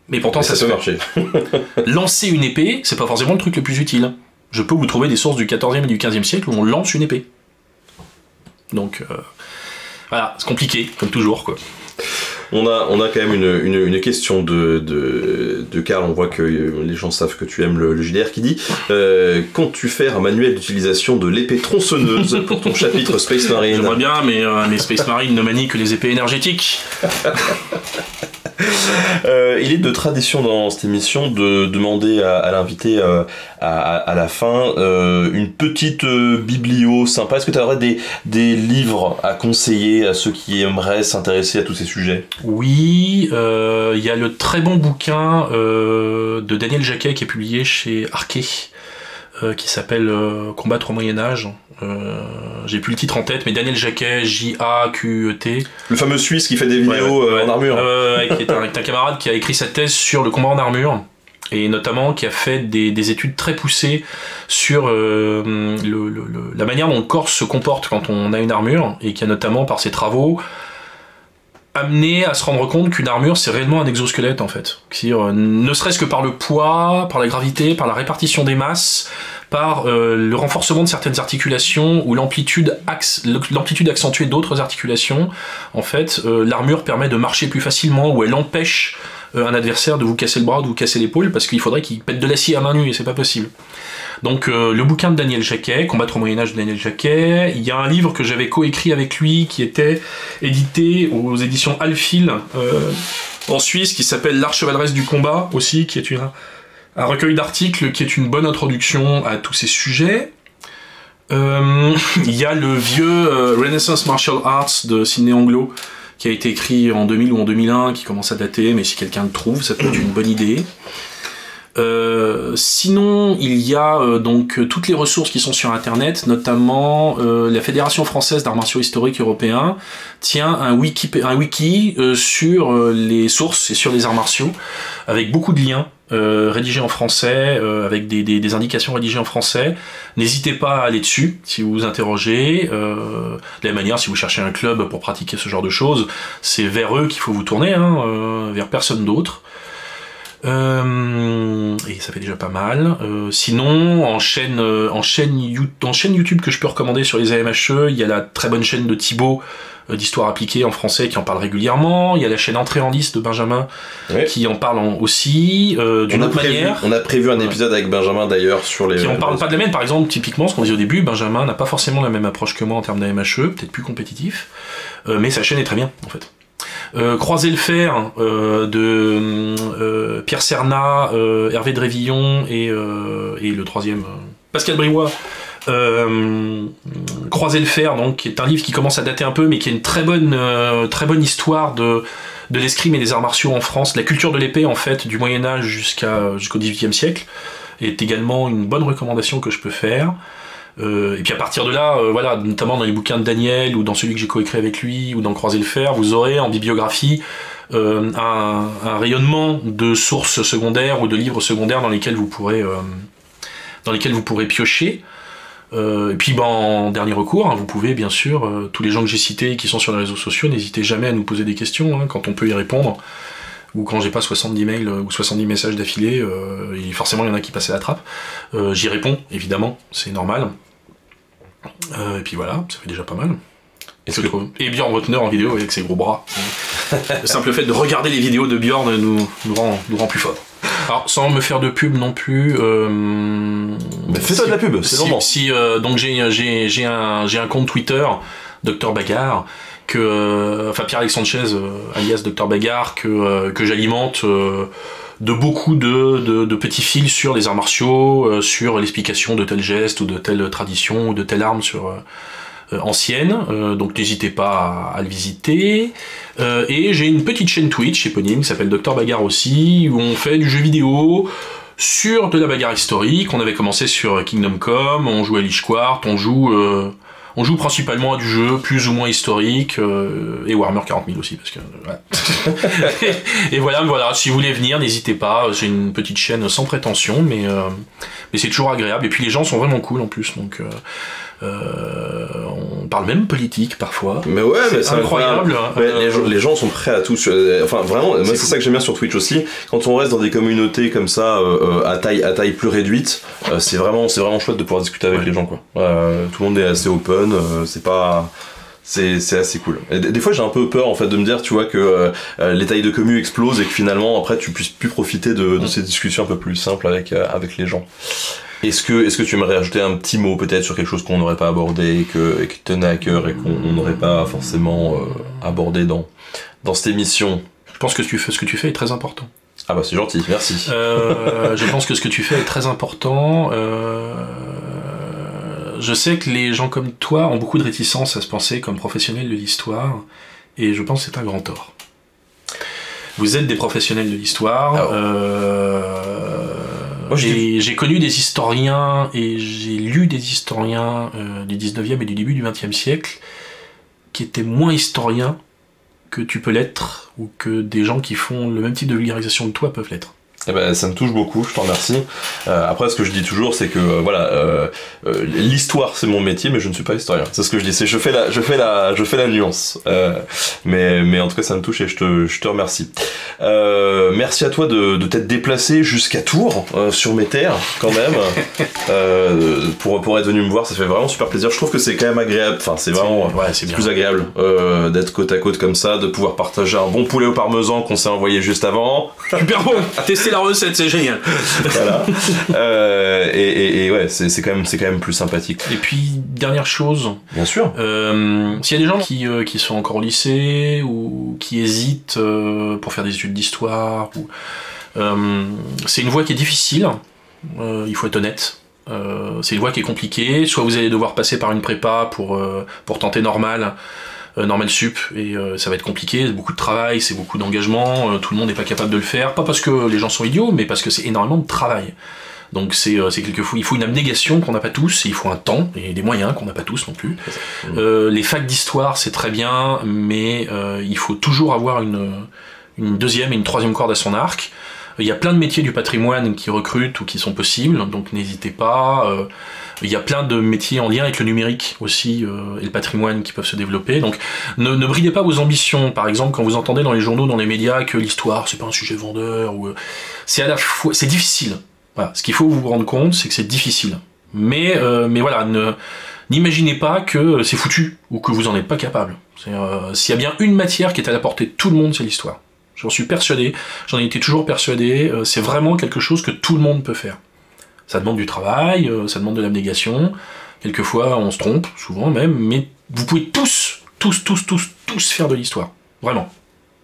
Mais pourtant ça peut marcher. Lancer une épée, c'est pas forcément le truc le plus utile. Je peux vous trouver des sources du XIVe et du XVe siècle où on lance une épée. Donc voilà, c'est compliqué, comme toujours, quoi. On a quand même une question de Karl, on voit que les gens savent que tu aimes le JDR, qui dit comptes-tu faire un manuel d'utilisation de l'épée tronçonneuse pour ton chapitre Space Marine? J'aimerais bien, mais les Space Marine ne manient que les épées énergétiques. Il est de tradition dans cette émission de demander à l'invité à la fin une petite biblio sympa. Est-ce que tu aurais des livres à conseiller à ceux qui aimeraient s'intéresser à tous ces sujets? Oui, il y a le très bon bouquin de Daniel Jacquet qui est publié chez Arquet, qui s'appelle Combattre au Moyen-Âge. J'ai plus le titre en tête, mais Daniel Jacquet, J-A-Q-E-T. Le fameux Suisse qui fait des vidéos en armure. Qui est un camarade qui a écrit sa thèse sur le combat en armure, et notamment qui a fait des études très poussées sur la manière dont le corps se comporte quand on a une armure, et qui a notamment, par ses travaux, amené à se rendre compte qu'une armure c'est réellement un exosquelette en fait. C'est-à-dire, ne serait-ce que par le poids, par la gravité, par la répartition des masses, par le renforcement de certaines articulations ou l'amplitude accentuée d'autres articulations, en fait, l'armure permet de marcher plus facilement, ou elle empêche un adversaire de vous casser le bras, de vous casser l'épaule, parce qu'il faudrait qu'il pète de l'acier à main nue, et c'est pas possible. Donc le bouquin de Daniel Jacquet, Combattre au Moyen-Âge de Daniel Jacquet, il y a un livre que j'avais coécrit avec lui, qui était édité aux éditions Alphil, en Suisse, qui s'appelle L'Art chevaleresque du combat, aussi, qui est un recueil d'articles qui est une bonne introduction à tous ces sujets. Il y a le vieux Renaissance Martial Arts de Sidney Anglo, qui a été écrit en 2000 ou en 2001, qui commence à dater, mais si quelqu'un le trouve, ça peut être une bonne idée. Sinon, il y a donc toutes les ressources qui sont sur internet, notamment la Fédération française d'arts martiaux historiques européens tient un wiki sur les sources et sur les arts martiaux, avec beaucoup de liens rédigés en français, avec des indications rédigées en français. N'hésitez pas à aller dessus si vous vous interrogez. De la même manière, si vous cherchez un club pour pratiquer ce genre de choses, c'est vers eux qu'il faut vous tourner, vers personne d'autre. Et ça fait déjà pas mal. Sinon, en chaîne YouTube que je peux recommander sur les AMHE, il y a la très bonne chaîne de Thibaut d'histoire appliquée en français qui en parle régulièrement. Il y a la chaîne Entrée en liste de Benjamin qui en parle aussi d'une autre manière. On a prévu un épisode avec Benjamin d'ailleurs sur les... Qui en parle pas de la même. Par exemple, typiquement, ce qu'on disait au début, Benjamin n'a pas forcément la même approche que moi en termes d'AMHE, peut-être plus compétitif, mais sa chaîne est très bien en fait. Croiser le fer de Pierre Cernat, Hervé Drévillon et le troisième, Pascal Briouat. Croiser le fer, donc, qui est un livre qui commence à dater un peu, mais qui est une très bonne histoire de l'escrime et des arts martiaux en France, la culture de l'épée en fait, du Moyen-Âge jusqu'au XVIIIe siècle, est également une bonne recommandation que je peux faire. Et puis à partir de là, voilà, notamment dans les bouquins de Daniel, ou dans celui que j'ai coécrit avec lui, ou dans Croiser le fer, vous aurez en bibliographie un rayonnement de sources secondaires ou de livres secondaires dans lesquels vous pourrez piocher. Et puis en dernier recours, hein, vous pouvez bien sûr, tous les gens que j'ai cités qui sont sur les réseaux sociaux, n'hésitez jamais à nous poser des questions, hein, quand on peut y répondre, ou quand j'ai pas 70 mails ou 70 messages d'affilée, et forcément il y en a qui passent à la trappe, j'y réponds, évidemment, c'est normal. Et puis voilà, ça fait déjà pas mal. Et Björn Rotner en vidéo avec ses gros bras. Le simple fait de regarder les vidéos de Björn nous rend plus forts. Alors, sans me faire de pub non plus. Mais fais-toi de la pub, c'est normal. Donc j'ai un compte Twitter, Dr Bagarre, Pierre-Alex Sanchez, alias Dr Bagarre, que j'alimente de beaucoup de petits fils sur les arts martiaux, sur l'explication de tel geste ou de telle tradition ou de telle arme ancienne, donc n'hésitez pas à le visiter. Et j'ai une petite chaîne Twitch éponyme qui s'appelle Dr Bagarre aussi, où on fait du jeu vidéo sur de la bagarre historique. On avait commencé sur Kingdom Come, on joue à Lich Quart, on joue principalement à du jeu plus ou moins historique, et Warhammer 40 000 aussi, parce que voilà. et voilà, si vous voulez venir, n'hésitez pas, j'ai une petite chaîne sans prétention, mais c'est toujours agréable, et puis les gens sont vraiment cool en plus, donc on parle même politique parfois. Mais ouais, c'est incroyable. Les gens sont prêts à tout. Enfin, vraiment, moi c'est ça que j'aime bien sur Twitch aussi. Quand on reste dans des communautés comme ça, à taille plus réduite, c'est vraiment chouette de pouvoir discuter avec les gens, quoi. Tout le monde est assez open, c'est assez cool. Et des fois j'ai un peu peur en fait de me dire, tu vois, que les tailles de commu explosent et que finalement après tu puisses plus profiter de ces discussions un peu plus simples avec les gens. Est-ce que tu aimerais ajouter un petit mot peut-être sur quelque chose qu'on n'aurait pas abordé et qui tenait à cœur et qu'on n'aurait pas forcément abordé dans cette émission? Je pense que ce que tu fais est très important. Ah bah c'est gentil, merci. Je pense que ce que tu fais est très important. Je sais que les gens comme toi ont beaucoup de réticence à se penser comme professionnels de l'histoire, et je pense que c'est un grand tort. Vous êtes des professionnels de l'histoire. J'ai connu des historiens et j'ai lu des historiens du 19e et du début du 20e siècle qui étaient moins historiens que tu peux l'être, ou que des gens qui font le même type de vulgarisation que toi peuvent l'être. Eh ben, ça me touche beaucoup, je t'en remercie. Après, ce que je dis toujours, c'est que l'histoire c'est mon métier, mais je ne suis pas historien. C'est ce que je dis. Je fais la nuance. Mais en tout cas, ça me touche et je te remercie. Merci à toi de t'être déplacé jusqu'à Tours, sur mes terres, quand même, pour être venu me voir. Ça fait vraiment super plaisir. Je trouve que c'est quand même agréable. Enfin, c'est vraiment c'est plus agréable d'être côte à côte comme ça, de pouvoir partager un bon poulet au parmesan qu'on s'est envoyé juste avant. Super bon. Tester la recette, c'est génial. Voilà. Et ouais, c'est quand même plus sympathique. Et puis dernière chose. Bien sûr. S'il y a des gens qui sont encore au lycée ou qui hésitent pour faire des études d'histoire, c'est une voie qui est difficile. Il faut être honnête. C'est une voie qui est compliquée. Soit vous allez devoir passer par une prépa pour tenter normal sup, et ça va être compliqué, c'est beaucoup de travail, c'est beaucoup d'engagement, tout le monde n'est pas capable de le faire, pas parce que les gens sont idiots, mais parce que c'est énormément de travail. Donc c'est quelquefois, il faut une abnégation qu'on n'a pas tous, et il faut un temps et des moyens qu'on n'a pas tous non plus. Les facs d'histoire c'est très bien, mais il faut toujours avoir une deuxième et une troisième corde à son arc. Il y a plein de métiers du patrimoine qui recrutent ou qui sont possibles, donc n'hésitez pas. Il y a plein de métiers en lien avec le numérique aussi, et le patrimoine qui peuvent se développer. Donc ne bridez pas vos ambitions. Par exemple, quand vous entendez dans les journaux, dans les médias, que l'histoire c'est pas un sujet vendeur, c'est à la fois, c'est difficile. Voilà. Ce qu'il faut vous rendre compte, c'est que c'est difficile. Mais voilà, n'imaginez pas que c'est foutu ou que vous en êtes pas capable. S'il y a bien une matière qui est à la portée de tout le monde, c'est l'histoire. J'en suis persuadé, j'en ai été toujours persuadé, c'est vraiment quelque chose que tout le monde peut faire. Ça demande du travail, ça demande de l'abnégation, quelquefois on se trompe, souvent même, mais vous pouvez tous faire de l'histoire. Vraiment.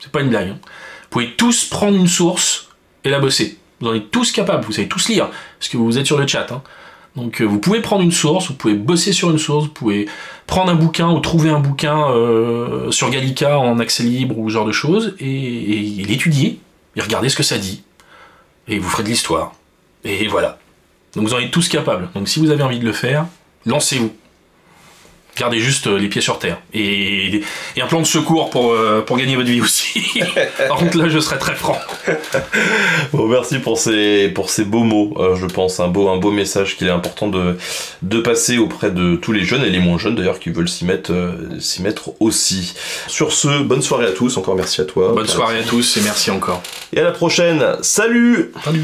C'est pas une blague. Hein. Vous pouvez tous prendre une source et la bosser. Vous en êtes tous capables, vous savez tous lire, parce que vous êtes sur le chat. Hein. Donc vous pouvez prendre une source, vous pouvez bosser sur une source, vous pouvez prendre un bouquin ou trouver un bouquin sur Gallica en accès libre ou ce genre de choses, et l'étudier, et regarder ce que ça dit. Et vous ferez de l'histoire. Et voilà. Donc vous en êtes tous capables. Donc si vous avez envie de le faire, lancez-vous. Gardez juste les pieds sur terre. Et un plan de secours pour gagner votre vie aussi. Par contre là je serai très franc. Bon, merci pour ces beaux mots, je pense. Un beau message qu'il est important de passer auprès de tous les jeunes et les moins jeunes d'ailleurs qui veulent s'y mettre aussi. Sur ce, bonne soirée à tous. Encore merci à toi. Bonne soirée à tous et merci encore. Et à la prochaine. Salut! Salut!